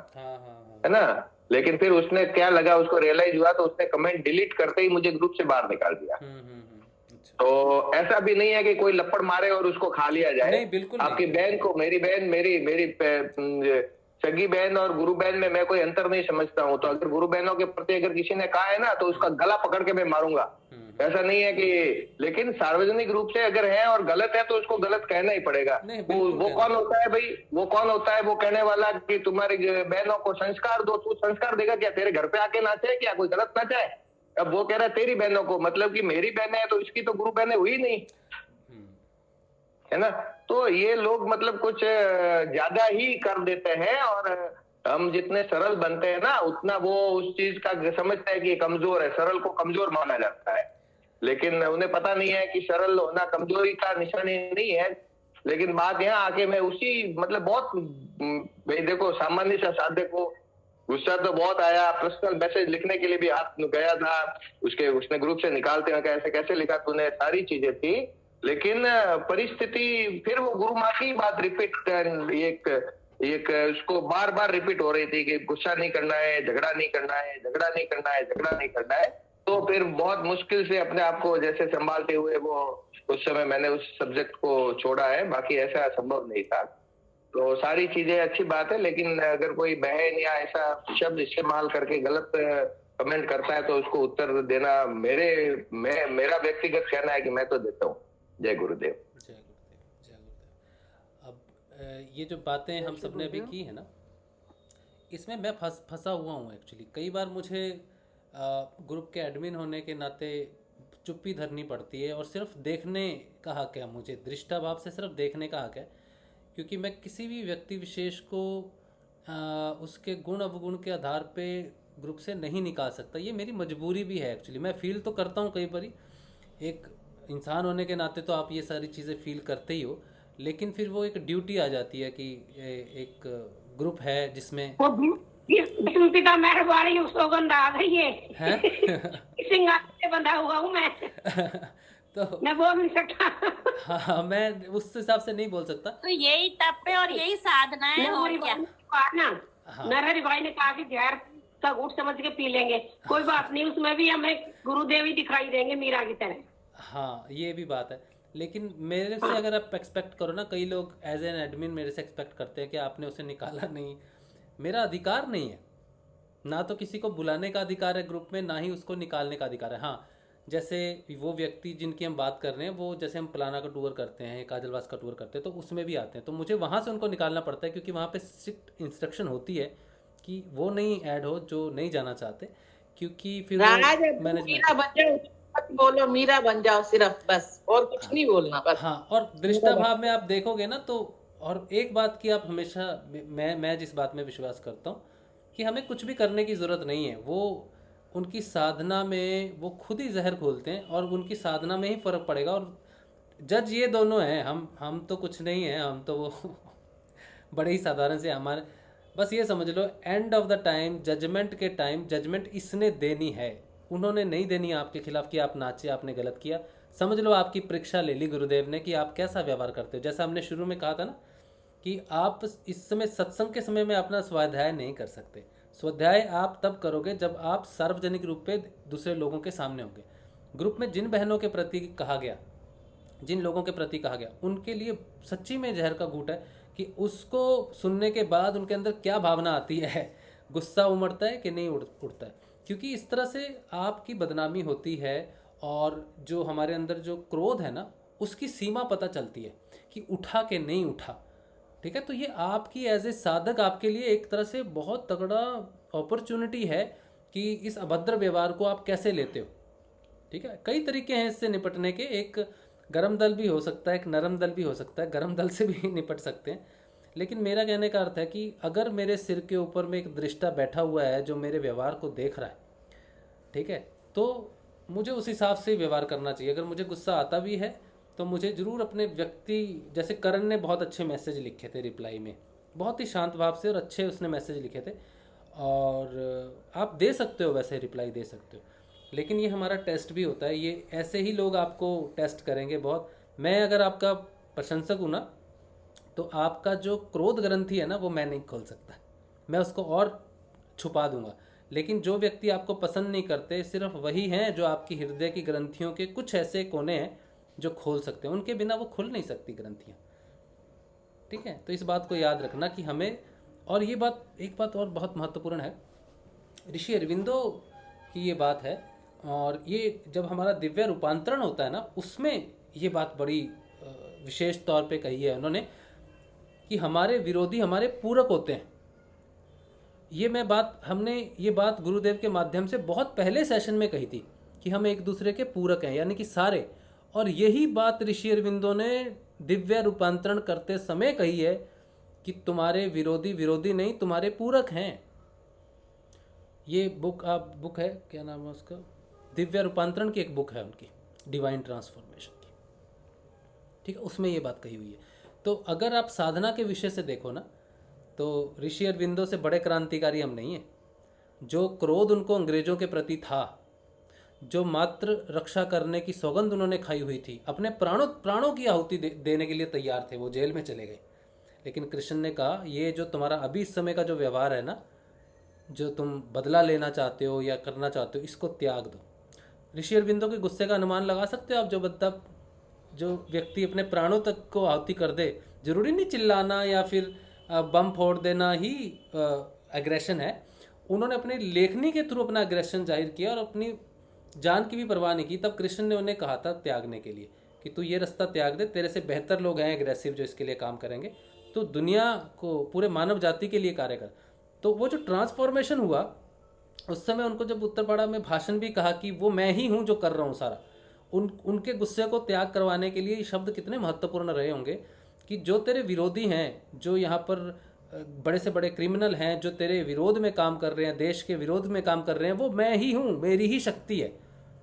है ना। लेकिन फिर उसने क्या लगा, उसको रियलाइज हुआ तो उसने कमेंट डिलीट करते ही मुझे ग्रुप से बाहर निकाल दिया। तो ऐसा भी नहीं है कि कोई लपड़ मारे और उसको खा लिया जाए। नहीं, बिल्कुल आपकी नहीं। बहन को, मेरी बहन, मेरी सगी बहन और गुरु बहन में मैं कोई अंतर नहीं समझता हूँ। तो अगर गुरु बहनों के प्रति अगर किसी ने कहा है ना तो उसका गला पकड़ के मैं मारूंगा। ऐसा नहीं है कि, लेकिन सार्वजनिक रूप से अगर है और गलत है तो उसको गलत कहना ही पड़ेगा। वो कौन होता है भाई, वो कौन होता है वो कहने वाला कि तुम्हारी बहनों को संस्कार दो? तू संस्कार देगा क्या? तेरे घर पे आके नाचे क्या? कोई गलत नाचा है? अब वो कह रहा है तेरी बहनों को, मतलब कि मेरी बहन है तो इसकी तो गुरु बहनें हुई नहीं, है ना? तो ये लोग मतलब कुछ ज्यादा ही कर देते हैं, और हम जितने सरल बनते हैं ना उतना वो उस चीज का समझता है कि कमजोर है। सरल को कमजोर माना जाता है, लेकिन उन्हें पता नहीं है कि सरल होना कमजोरी का निशानी नहीं है। लेकिन बात यहाँ आके मैं उसी मतलब बहुत भाई देखो, सामान्य सा साधक को गुस्सा तो बहुत आया, पर्सनल मैसेज लिखने के लिए भी हाथ गया था उसने ग्रुप से निकालते हैं, ऐसे कैसे लिखा तूने, सारी चीजें थी। लेकिन परिस्थिति फिर वो गुरु माँ की बात रिपीट एक उसको बार बार रिपीट हो रही थी कि गुस्सा नहीं करना है, झगड़ा नहीं करना है, झगड़ा नहीं करना है, झगड़ा नहीं करना है। तो फिर बहुत मुश्किल से अपने आप को जैसे संभालते हुए वो उस समय मैंने उस सब्जेक्ट को छोड़ा है, बाकी ऐसा संभव नहीं था। तो सारी चीजें अच्छी बात है, लेकिन अगर कोई बहन या ऐसा शब्द इस्तेमाल करके गलत कमेंट करता है तो उसको उत्तर देना मेरा व्यक्तिगत कहना है कि मैं तो देता हूँ। जय गुरुदेव। जय गुरुदेव, जय गुरुदेव। अब ये जो बातें हम सबने अभी की है ना, इसमें मैं फंसा हुआ हूँ एक्चुअली। कई बार मुझे ग्रुप के एडमिन होने के नाते चुप्पी धरनी पड़ती है और सिर्फ देखने का हक है मुझे, दृष्टाभाव से सिर्फ देखने का हक है, क्योंकि मैं किसी भी व्यक्ति विशेष को उसके गुण अवगुण के आधार पे ग्रुप से नहीं निकाल सकता। ये मेरी मजबूरी भी है एक्चुअली। मैं फील तो करता हूँ कई बार, एक इंसान होने के नाते तो आप ये सारी चीज़ें फील करते ही हो, लेकिन फिर वो एक ड्यूटी आ जाती है कि एक ग्रुप है जिसमें पिता मेहरबानी सौगंध आ गई है सिंगार से बंधा हुआ हूँ मैं तो मैं बोल नहीं सकता। हाँ, मैं उस हिसाब से नहीं बोल सकता। तो यही तप है और यही साधना है। और क्या नरहरि भाई ने कहा कि जहर का घूंट समझ के पी लेंगे, कोई बात नहीं, उसमें भी हमें गुरुदेव ही दिखाई देंगे मीरा की तरह। हाँ, ये भी बात है। लेकिन मेरे से अगर आप एक्सपेक्ट करो ना, कई लोग एज एन एडमिन मेरे से एक्सपेक्ट करते हैं कि आपने उसे निकाला नहीं। मेरा अधिकार नहीं है, ना तो किसी को बुलाने का अधिकार है ग्रुप में, ना ही उसको निकालने का अधिकार है। हाँ, जैसे वो व्यक्ति जिनकी हम बात कर रहे हैं, वो जैसे हम प्लाना का टूर करते हैं, काजलवास का टूर करते हैं, तो उसमें भी आते हैं, तो मुझे वहाँ से उनको निकालना पड़ता है, क्योंकि वहाँ पे स्ट्रिक्ट इंस्ट्रक्शन होती है कि वो नहीं ऐड हो जो नहीं जाना चाहते, क्योंकि फिर मैनेजमेंट बोलो मीरा बन जाओ सिर्फ, बस और कुछ नहीं बोलना बस। हाँ, और दृष्टाभाव में आप देखोगे ना तो, और एक बात की आप हमेशा, मैं जिस बात में विश्वास करता हूँ कि हमें कुछ भी करने की ज़रूरत नहीं है। वो उनकी साधना में वो खुद ही जहर खोलते हैं और उनकी साधना में ही फ़र्क पड़ेगा। और जज ये दोनों हैं, हम तो कुछ नहीं हैं, हम तो वो बड़े ही साधारण से हमारे, बस ये समझ लो end of the time, judgement के टाइम जजमेंट इसने देनी है, उन्होंने नहीं देनी आपके खिलाफ कि आप नाचे, आपने गलत किया। समझ लो आपकी परीक्षा ले ली गुरुदेव ने कि आप कैसा व्यवहार करते हो। जैसा हमने शुरू में कहा था ना कि आप इस समय सत्संग के समय में अपना स्वाध्याय नहीं कर सकते। स्वाध्याय आप तब करोगे जब आप सार्वजनिक रूप पे दूसरे लोगों के सामने होंगे। ग्रुप में जिन बहनों के प्रति कहा गया, जिन लोगों के प्रति कहा गया, उनके लिए सच्ची में जहर का घूंट है कि उसको सुनने के बाद उनके अंदर क्या भावना आती है, गुस्सा उमड़ता है कि नहीं उड़ता है। क्योंकि इस तरह से आपकी बदनामी होती है और जो हमारे अंदर जो क्रोध है ना, उसकी सीमा पता चलती है कि उठा के नहीं उठा। ठीक है, तो ये आपकी एज ए साधक आपके लिए एक तरह से बहुत तगड़ा अपॉर्चुनिटी है कि इस अभद्र व्यवहार को आप कैसे लेते हो। ठीक है, कई तरीके हैं इससे निपटने के। एक गरम दल भी हो सकता है, एक नरम दल भी हो सकता है, गरम दल से भी निपट सकते हैं। लेकिन मेरा कहने का अर्थ है कि अगर मेरे सिर के ऊपर में एक दृष्टा बैठा हुआ है जो मेरे व्यवहार को देख रहा है, ठीक है, तो मुझे उस हिसाब से व्यवहार करना चाहिए। अगर मुझे गुस्सा आता भी है तो मुझे ज़रूर अपने व्यक्ति, जैसे करण ने बहुत अच्छे मैसेज लिखे थे रिप्लाई में, बहुत ही शांत भाव से और अच्छे उसने मैसेज लिखे थे, और आप दे सकते हो, वैसे रिप्लाई दे सकते हो। लेकिन ये हमारा टेस्ट भी होता है, ये ऐसे ही लोग आपको टेस्ट करेंगे बहुत। मैं अगर आपका प्रशंसक हूँ ना, तो आपका जो क्रोध ग्रंथि है ना, वो मैं नहीं खोल सकता, मैं उसको और छुपा दूंगा। लेकिन जो व्यक्ति आपको पसंद नहीं करते सिर्फ वही हैं जो आपकी हृदय की ग्रंथियों के कुछ ऐसे कोने हैं जो खोल सकते हैं, उनके बिना वो खुल नहीं सकती ग्रंथियाँ। ठीक है, तो इस बात को याद रखना कि हमें, और ये बात, एक बात और बहुत महत्वपूर्ण है, ऋषि अरविंदो की ये बात है, और ये जब हमारा दिव्य रूपांतरण होता है ना, उसमें ये बात बड़ी विशेष तौर पे कही है उन्होंने कि हमारे विरोधी हमारे पूरक होते हैं। हमने ये बात गुरुदेव के माध्यम से बहुत पहले सेशन में कही थी कि हम एक दूसरे के पूरक हैं, यानी कि सारे। और यही बात ऋषि अरविंदो ने दिव्य रूपांतरण करते समय कही है कि तुम्हारे विरोधी विरोधी नहीं, तुम्हारे पूरक हैं। ये बुक है, क्या नाम है उसका, दिव्य रूपांतरण की एक बुक है उनकी, डिवाइन ट्रांसफॉर्मेशन की। ठीक है, उसमें ये बात कही हुई है। तो अगर आप साधना के विषय से देखो ना, तो ऋषि अरविंदो से बड़े क्रांतिकारी हम नहीं हैं। जो क्रोध उनको अंग्रेजों के प्रति था, जो मात्र रक्षा करने की सौगंध उन्होंने खाई हुई थी, अपने प्राणों की आहुति देने के लिए तैयार थे, वो जेल में चले गए। लेकिन कृष्ण ने कहा ये जो तुम्हारा अभी इस समय का जो व्यवहार है ना, जो तुम बदला लेना चाहते हो या करना चाहते हो, इसको त्याग दो। ऋषि अरविंदो के गुस्से का अनुमान लगा सकते हो आप? जो व्यक्ति अपने प्राणों तक को आहुति कर दे, जरूरी नहीं चिल्लाना या फिर बम फोड़ देना ही एग्रेशन है। उन्होंने अपनी लेखनी के थ्रू अपना एग्रेशन जाहिर किया और अपनी जान की भी परवाह नहीं की। तब कृष्ण ने उन्हें कहा था त्यागने के लिए कि तू ये रास्ता त्याग दे, तेरे से बेहतर लोग हैं एग्रेसिव जो इसके लिए काम करेंगे, तो दुनिया को, पूरे मानव जाति के लिए कार्य कर। तो वो जो ट्रांसफॉर्मेशन हुआ उस समय उनको जब उत्तरपाड़ा में भाषण भी कहा कि वो मैं ही हूँ जो कर रहा हूँ सारा, उनके गुस्से को त्याग करवाने के लिए ये शब्द कितने महत्वपूर्ण रहे होंगे कि जो तेरे विरोधी हैं, जो यहाँ पर बड़े से बड़े क्रिमिनल हैं, जो तेरे विरोध में काम कर रहे हैं, देश के विरोध में काम कर रहे हैं, वो मैं ही हूँ, मेरी ही शक्ति है।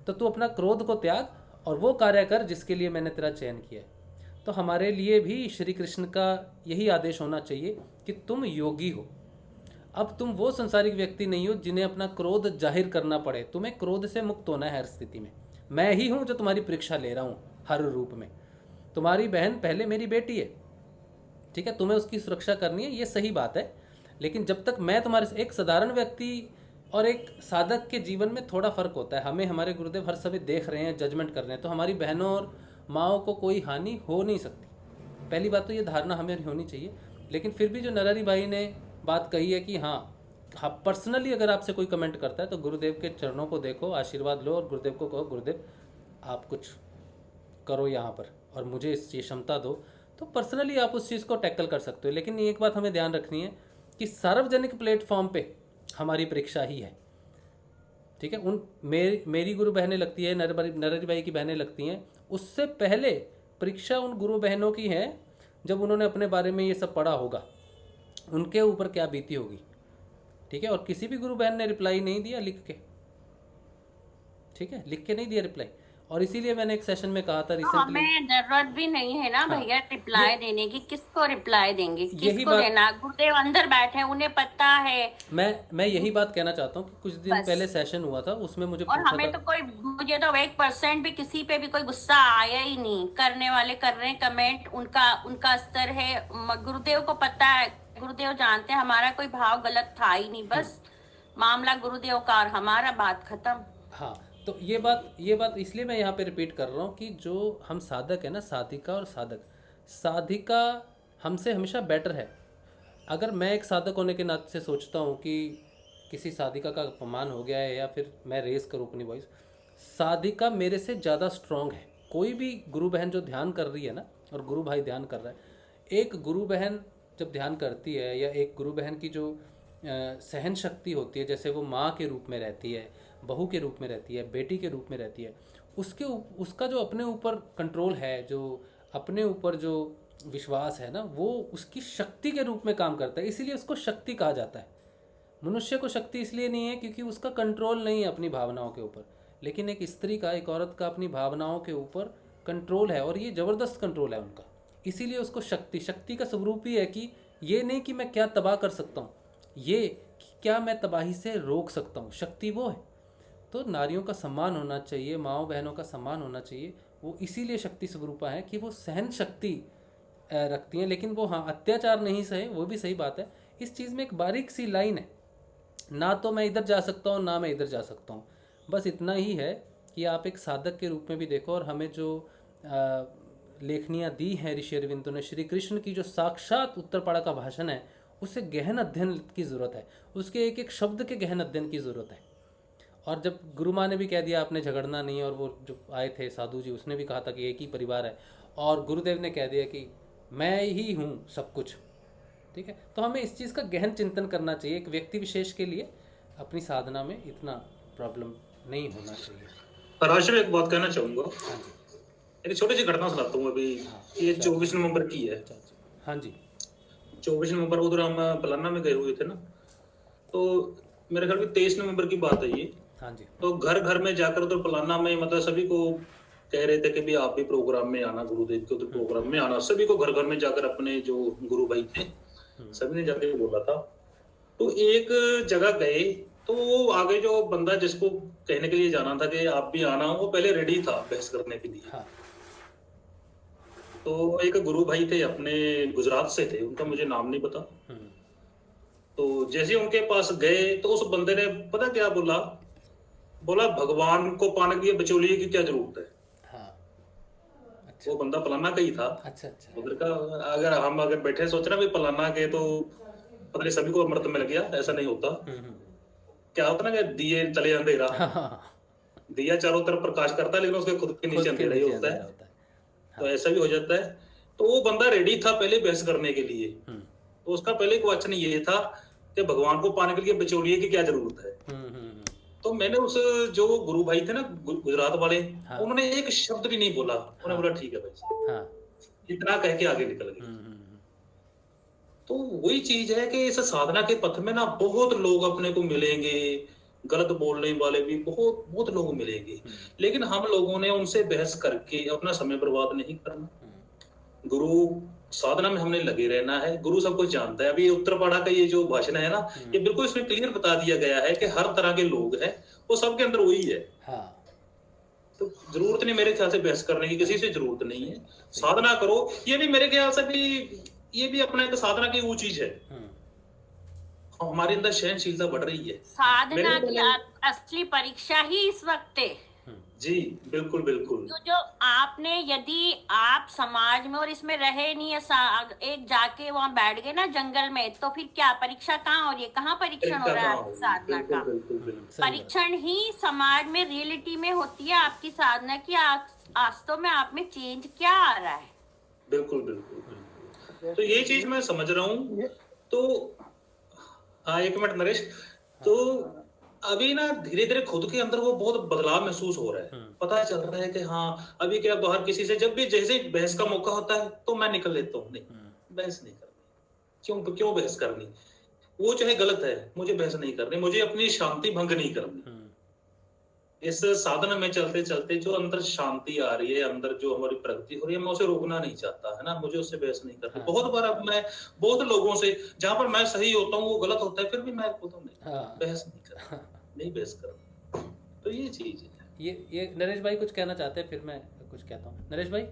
तो तू अपना क्रोध को त्याग और वो कार्य कर जिसके लिए मैंने तेरा चयन किया है। तो हमारे लिए भी श्री कृष्ण का यही आदेश होना चाहिए कि तुम योगी हो। अब तुम वो संसारिक व्यक्ति नहीं हो जिन्हें अपना क्रोध जाहिर करना पड़े। तुम्हें क्रोध से मुक्त होना है हर स्थिति में। मैं ही हूँ जो तुम्हारी परीक्षा ले रहा हूँ हर रूप में। तुम्हारी बहन पहले मेरी बेटी है, ठीक है, तुम्हें उसकी सुरक्षा करनी है, ये सही बात है। लेकिन जब तक मैं तुम्हारे, एक साधारण व्यक्ति और एक साधक के जीवन में थोड़ा फर्क होता है। हमें हमारे गुरुदेव हर समय देख रहे हैं, जजमेंट कर रहे हैं, तो हमारी बहनों और माँओं को कोई हानि हो नहीं सकती। पहली बात तो ये धारणा हमें होनी चाहिए। लेकिन फिर भी जो नरहरि भाई ने बात कही है कि हाँ पर्सनली अगर आपसे कोई कमेंट करता है तो गुरुदेव के चरणों को देखो, आशीर्वाद लो और गुरुदेव को कहो गुरुदेव आप कुछ करो यहाँ पर और मुझे ये क्षमता दो, तो पर्सनली आप उस चीज़ को टैकल कर सकते हो। लेकिन एक बात हमें ध्यान रखनी है कि सार्वजनिक प्लेटफॉर्म पे हमारी परीक्षा ही है, ठीक है। मेरी गुरु बहनें लगती है, नरहरि भाई की बहनें लगती हैं, उससे पहले परीक्षा उन गुरु बहनों की है जब उन्होंने अपने बारे में ये सब पढ़ा होगा, उनके ऊपर क्या बीती होगी, ठीक है। और किसी भी गुरु बहन ने रिप्लाई नहीं दिया लिख के, ठीक है, लिख के नहीं दिया रिप्लाई। और इसीलिए मैंने एक सेशन में कहा था रिसेंटली, हमें जरूरत भी नहीं है ना भैया रिप्लाई देने की। किसको रिप्लाई देंगे, किसको देना? गुरुदेव अंदर बैठे, उन्हें पता है। मैं यही बात कहना चाहता हूँ कि कुछ दिन पहले सेशन हुआ था, उसमें मुझे और हमें तो मुझे तो 1% भी किसी पे भी कोई गुस्सा आया ही नहीं। करने वाले कर रहे हैं कमेंट, उनका स्तर है, गुरुदेव को पता है, गुरुदेव जानते हैं हमारा कोई भाव गलत था ही नहीं, बस मामला गुरुदेव का और हमारा, बात खत्म। हाँ, तो ये बात इसलिए मैं यहाँ पे रिपीट कर रहा हूँ कि जो हम साधक है ना, साधिका और साधक, साधिका हमसे हमेशा बेटर है। अगर मैं एक साधक होने के नाते से सोचता हूँ कि किसी साधिका का अपमान हो गया है या फिर मैं रेस करूँ अपनी वॉइस, साधिका मेरे से ज़्यादा स्ट्रॉन्ग है। कोई भी गुरु बहन जो ध्यान कर रही है ना, और गुरु भाई ध्यान कर रहा है, एक गुरु बहन जब ध्यान करती है या एक गुरु बहन की जो सहन शक्ति होती है, जैसे वो माँ के रूप में रहती है, बहू के रूप में रहती है, बेटी के रूप में रहती है, उसका जो अपने ऊपर कंट्रोल है, जो अपने ऊपर जो विश्वास है ना, वो उसकी शक्ति के रूप में काम करता है। इसीलिए उसको शक्ति कहा जाता है। मनुष्य को शक्ति इसलिए नहीं है क्योंकि उसका कंट्रोल नहीं है अपनी भावनाओं के ऊपर, लेकिन एक स्त्री का, एक औरत का अपनी भावनाओं के ऊपर कंट्रोल है, और ये ज़बरदस्त कंट्रोल है उनका। इसीलिए उसको शक्ति का स्वरूप ही है कि ये नहीं कि मैं क्या तबाह कर सकता हूँ, ये क्या मैं तबाही से रोक सकता हूँ, शक्ति वो है। तो नारियों का सम्मान होना चाहिए, माँओं बहनों का सम्मान होना चाहिए। वो इसीलिए शक्ति स्वरूपा है कि वो सहन शक्ति रखती हैं, लेकिन वो हाँ अत्याचार नहीं सहे, वो भी सही बात है। इस चीज़ में एक बारीक सी लाइन है ना तो मैं इधर जा सकता हूँ ना मैं इधर जा सकता हूँ। बस इतना ही है कि आप एक साधक के रूप में भी देखो। और हमें जो लेखनियाँ दी हैं ऋषि अरविंदो ने, श्री कृष्ण की जो साक्षात उत्तरपाड़ा का भाषण है, उससे गहन अध्ययन की ज़रूरत है, उसके एक एक शब्द के गहन अध्ययन की ज़रूरत है। और जब गुरु माँ ने भी कह दिया आपने झगड़ना नहीं, और वो जो आए थे साधु जी उसने भी कहा था कि एक ही परिवार है, और गुरुदेव ने कह दिया कि मैं ही हूँ सब कुछ, ठीक है। तो हमें इस चीज़ का गहन चिंतन करना चाहिए। एक व्यक्ति विशेष के लिए अपनी साधना में इतना प्रॉब्लम नहीं होना चाहिए। राशि में एक बात कहना चाहूँगा, एक छोटी सी घटना सुनाता हूँ अभी। ये 24 नवंबर की है। हाँ जी, 24 नवंबर उधर हम पलाना में गए हुए थे ना, तो मेरे ख्याल में 23 नवंबर की बात है ये। हाँ जी। तो घर घर में जाकर उधर पलाना में मतलब सभी को कह रहे थे कि भी आप भी प्रोग्राम में आना, गुरुदेव के उधर प्रोग्राम में आना। सभी को घर घर में जाकर अपने जो गुरु भाई थे सभी ने जाके बोला था। तो एक जगह गए तो वो आगे जो बंदा जिसको कहने के लिए जाना था कि आप भी आना, वो पहले रेडी था बहस करने के लिए। हाँ। तो एक गुरु भाई थे अपने गुजरात से थे, उनका मुझे नाम नहीं पता। तो जैसे उनके पास गए तो उस बंदे ने पता क्या बोला, भगवान को पाने के लिए बिचौलिए की क्या जरूरत है। हाँ। अच्छा। वो बंदा पलाना का ही था। अच्छा। उधर का अगर बैठे सोच रहा भी पलाना के तो पता नहीं सभी को अमृत मिल गया, ऐसा नहीं होता। क्या होता ना कि दिए तले अंधेरा, दिया चारों तरफ प्रकाश करता है लेकिन उसके खुद के नीचे अंधेरा ही होता है। तो ऐसा भी हो जाता है। तो वो बंदा रेडी था पहले बहस करने के लिए। तो उसका पहले क्वेश्चन ये था कि भगवान को पाने के लिए बिचौलिए की क्या जरूरत है। तो मैंने उस जो गुरु भाई थे ना गुजरात वाले, उन्होंने एक शब्द भी नहीं बोला। उन्होंने बोला ठीक है भाई, इतना कह के आगे निकल गए। तो वही चीज है कि इस साधना के पथ में ना बहुत लोग अपने को मिलेंगे, गलत बोलने वाले भी बहुत बहुत लोग मिलेंगे, लेकिन हम लोगों ने उनसे बहस करके अपना समय बर्बाद नहीं करना। गुरु साधना में हमने लगे रहना है। गुरु सब कुछ जानता है। अभी ये उत्तरपाड़ा का ये जो भाषण है ना, ये बिल्कुल इसमें क्लियर बता दिया गया है कि हर तरह के लोग हैं, वो सबके अंदर वही है। तो जरूरत नहीं मेरे ख्याल से बहस करने की, किसी से जरूरत नहीं है। साधना करो। ये भी मेरे ख्याल से भी ये भी अपना एक साधना की वो चीज है। हमारे अंदर सहनशीलता बढ़ रही है। साधना की असली परीक्षा ही इस वक्त है। जी बिल्कुल बिल्कुल। तो जो आपने यदि आप समाज में और इसमें रहे नहीं है, एक जाके वहाँ बैठ गए ना जंगल में, तो फिर क्या परीक्षा कहाँ हो रही है? कहाँ परीक्षण हो रहा है आपकी साधना का? परीक्षण ही समाज में रियलिटी में होती है आपकी साधना की। वास्तव में आप में चेंज क्या आ रहा है? बिल्कुल बिल्कुल। तो ये चीज मैं समझ रहा हूँ। तो हाँ, एक मिनट नरेश। तो अभी ना धीरे धीरे खुद के अंदर वो बहुत बदलाव महसूस हो रहा है। पता चल रहा है कि हाँ, अभी क्या बाहर किसी से जब भी जैसे बहस का मौका होता है तो मैं निकल लेता हूँ। नहीं, बहस नहीं करनी। क्यों बहस करनी? वो चाहे गलत है, मुझे बहस नहीं करनी। मुझे अपनी शांति भंग नहीं करनी। इस साधना में चलते चलते जो अंदर शांति आ रही है, अंदर जो हमारी प्रगति हो रही है, मैं उसे रोकना नहीं चाहता, है ना। मुझे उससे बहस नहीं करनी। बहुत बार अब मैं बहुत लोगों से, जहां पर मैं सही होता हूँ वो गलत होता है, फिर भी मैं बोलता हूँ नहीं, बहस नहीं करना, नहीं बहस करना। तो ये चीज है। ये नरेश भाई कुछ कहना चाहते हैं, फिर मैं कुछ कहता हूँ। नरेश भाई,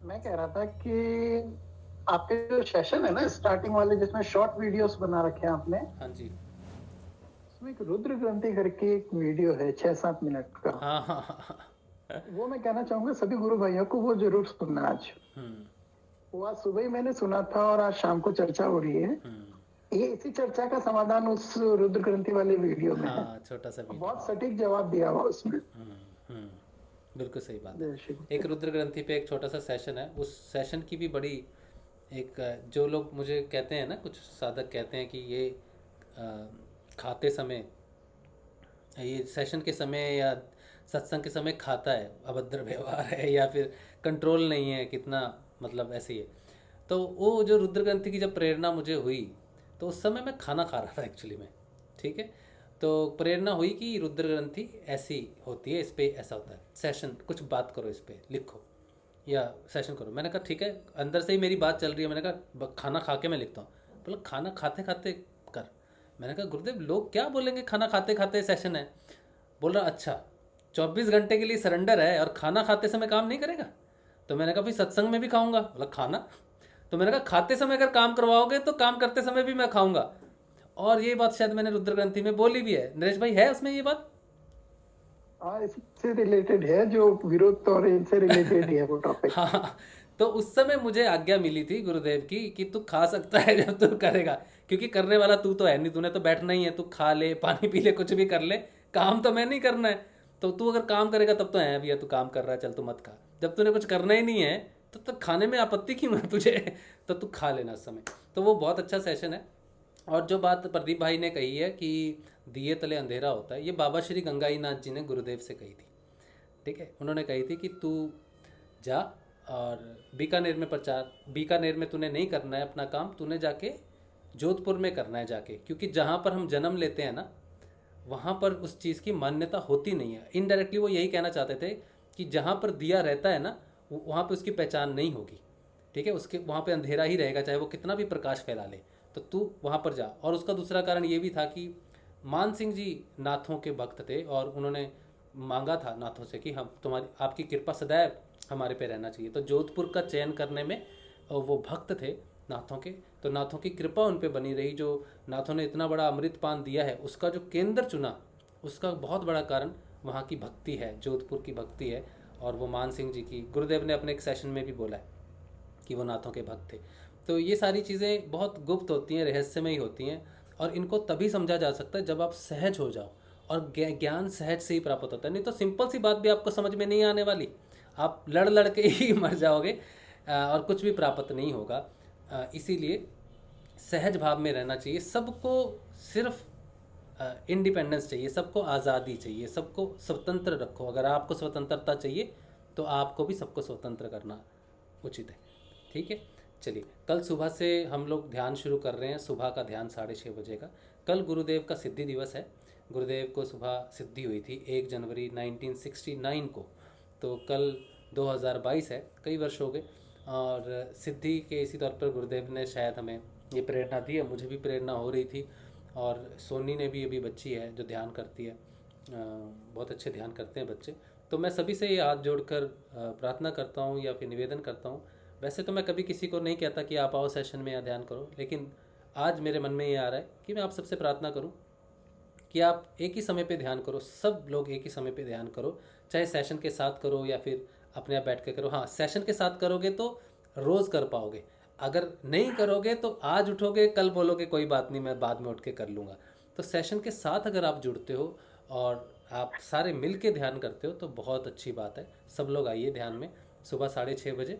मैं कह रहा था कि आपके जो सेशन है ना स्टार्टिंग वाले, जिसमें शॉर्ट वीडियोस बना रखे हैं आपने। हाँ जी। उसमें एक रुद्र ग्रंथि करके एक वीडियो है 6-7 मिनट का। वो मैं कहना चाहूंगा सभी गुरु भाइयों को वो जरूर सुनना आज। वो आज सुबह ही मैंने सुना था और आज शाम को चर्चा हो रही है। ये इसी चर्चा का समाधान उस रुद्र ग्रंथि वाले वीडियो में है। छोटा सा वीडियो, बहुत सटीक जवाब दिया हुआ उसमें। बिल्कुल सही बात है। एक रुद्र ग्रंथि पे एक छोटा सा सेशन है। उस सेशन की भी बड़ी एक, जो लोग मुझे कहते हैं ना, कुछ साधक कहते हैं कि ये खाते समय, ये सेशन के समय या सत्संग के समय खाता है, अभद्र व्यवहार है या फिर कंट्रोल नहीं है, कितना मतलब ऐसे ही है। तो वो जो रुद्र ग्रंथि की जब प्रेरणा मुझे हुई तो उस समय मैं खाना खा रहा था एक्चुअली में, ठीक है। तो प्रेरणा हुई कि रुद्र ग्रंथि ऐसी होती है, इस पर ऐसा होता है, सेशन कुछ बात करो, इस पर लिखो या सेशन करो। मैंने कहा ठीक है, अंदर से ही मेरी बात चल रही है। मैंने कहा खाना खा के मैं लिखता हूँ। बोला खाना खाते खाते कर। मैंने कहा गुरुदेव लोग क्या बोलेंगे, खाना खाते खाते सेशन है। बोल रहा अच्छा 24 घंटे के लिए सरेंडर है और खाना खाते समय काम नहीं करेगा। तो मैंने कहा फिर सत्संग में भी खाऊंगा। बोला खाना। तो मैंने कहा खाते समय अगर काम करवाओगे तो काम करते समय भी मैं खाऊंगा। और ये बात शायद मैंने रुद्र ग्रंथि में बोली भी है। नरेश भाई, है उसमें ये बात? हाँ, इससे रिलेटेड है, जो विरोध और इनसे रिलेटेड है वो टॉपिक। हाँ, तो उस समय मुझे आज्ञा मिली थी गुरुदेव की कि तू खा सकता है जब तू करेगा, क्योंकि करने वाला तू तो है नहीं, तूने तो बैठना ही है, तू खा ले, पानी पी ले, कुछ भी कर ले, काम तो मैं नहीं करना है। तो तू अगर काम करेगा तब तो है भैया तू काम कर रहा है, चल तू मत खा। जब तूने कुछ करना ही नहीं है तो खाने में आपत्ति क्यों है तुझे? तो तू खा लेना उस समय। तो वो बहुत अच्छा सेशन है। और जो बात प्रदीप भाई ने कही है कि दिए तले अंधेरा होता है, ये बाबा श्री गंगाईनाथ जी ने गुरुदेव से कही थी। ठीक है, उन्होंने कही थी कि तू जा और बीकानेर में प्रचार, बीकानेर में तूने नहीं करना है अपना काम, तूने जाके जोधपुर में करना है जाके, क्योंकि जहाँ पर हम जन्म लेते हैं ना वहाँ पर उस चीज़ की मान्यता होती नहीं है। इनडायरेक्टली वो यही कहना चाहते थे कि जहाँ पर दिया रहता है ना वहाँ पे उसकी पहचान नहीं होगी। ठीक है, उसके वहाँ पे अंधेरा ही रहेगा, चाहे वो कितना भी प्रकाश फैला ले। तो तू वहाँ पर जा। और उसका दूसरा कारण ये भी था कि मान सिंह जी नाथों के भक्त थे और उन्होंने मांगा था नाथों से कि हम तुम्हारी आपकी कृपा सदैव हमारे पे रहना चाहिए। तो जोधपुर का चयन करने में वो भक्त थे नाथों के, तो नाथों की कृपा उन पे बनी रही। जो नाथों ने इतना बड़ा अमृतपान दिया है उसका जो केंद्र चुना, उसका बहुत बड़ा कारण वहाँ की भक्ति है, जोधपुर की भक्ति है। और वो मान सिंह जी की गुरुदेव ने अपने एक सेशन में भी बोला है कि वो नाथों के भक्त थे। तो ये सारी चीज़ें बहुत गुप्त होती हैं, रहस्यमयी होती हैं, और इनको तभी समझा जा सकता है जब आप सहज हो जाओ। और ज्ञान सहज से ही प्राप्त होता है, नहीं तो सिंपल सी बात भी आपको समझ में नहीं आने वाली, आप लड़ के ही मर जाओगे और कुछ भी प्राप्त नहीं होगा। इसीलिए सहज भाव में रहना चाहिए। सबको सिर्फ इंडिपेंडेंस चाहिए, सबको आज़ादी चाहिए, सबको स्वतंत्र रखो। अगर आपको स्वतंत्रता चाहिए तो आपको भी सबको स्वतंत्र करना उचित है। ठीक है, चलिए कल सुबह से हम लोग ध्यान शुरू कर रहे हैं। सुबह का ध्यान 6:30 बजे का। कल गुरुदेव का सिद्धि दिवस है। गुरुदेव को सुबह सिद्धि हुई थी 1 जनवरी 1969 को। तो कल 2022 है, कई वर्ष हो गए। और सिद्धि के इसी तौर पर गुरुदेव ने शायद हमें ये प्रेरणा दी है, मुझे भी प्रेरणा हो रही थी। और सोनी ने भी अभी बच्ची है जो ध्यान करती है, बहुत अच्छे ध्यान करते हैं बच्चे। तो मैं सभी से ये हाथ जोड़कर प्रार्थना करता हूँ या फिर निवेदन करता हूँ। वैसे तो मैं कभी किसी को नहीं कहता कि आप आओ सेशन में या ध्यान करो, लेकिन आज मेरे मन में ये आ रहा है कि मैं आप सबसे प्रार्थना करूँ कि आप एक ही समय पे ध्यान करो, सब लोग एक ही समय पे ध्यान करो, चाहे सेशन के साथ करो या फिर अपने आप बैठ के करो। हाँ, सेशन के साथ करोगे तो रोज़ कर पाओगे, अगर नहीं करोगे तो आज उठोगे कल बोलोगे कोई बात नहीं मैं बाद में उठ के कर लूँगा। तो सेशन के साथ अगर आप जुड़ते हो और आप सारे मिल के ध्यान करते हो तो बहुत अच्छी बात है। सब लोग आइए ध्यान में। सुबह 6:30 बजे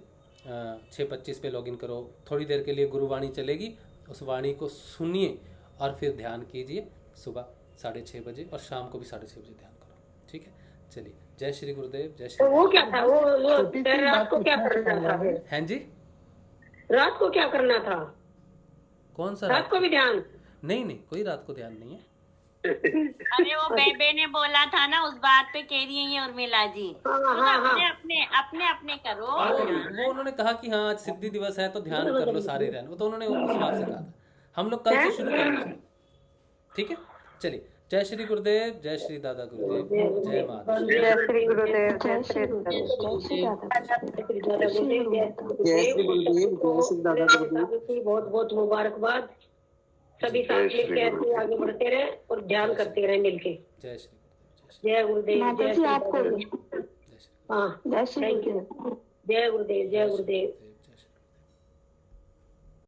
6:25 पे लॉगिन करो। थोड़ी देर के लिए गुरुवाणी चलेगी, उस वाणी को सुनिए और फिर ध्यान कीजिए सुबह 6:30 बजे, और शाम को भी 6:30 बजे ध्यान करो। ठीक है, चलिए जय श्री गुरुदेव। जय श्री। वो क्या था, वो रात को क्या करना था? हैं जी, रात को क्या करना था? कौन सा रात को भी ध्यान? नहीं, कोई रात को ध्यान नहीं है। अरे वो बेबे ने बोला था ना, उस बात पे कह रही है उर्मिला जी। अपने करो। वो उन्होंने कहा कि हाँ आज सिद्धि दिवस है तो ध्यान कर लो सारे ध्यान, वो तो उन्होंने उस हिसाब से कहा था। हम लोग कल से शुरू करेंगे। ठीक है, चलिए जय श्री गुरुदेव, जय श्री दादा गुरुदेव, जय माता, जय श्री गुरुदेव, जय श्री गुरुदेव, बहुत बहुत मुबारकबाद। सभी साथ मिलकर ऐसे आगे बढ़ते रहे और ध्यान करते रहे मिलके। जय श्री जय गुरुदेव। आपको हाँ, जय श्री गुरुदेव। जय गुरुदेव, जय गुरुदेव।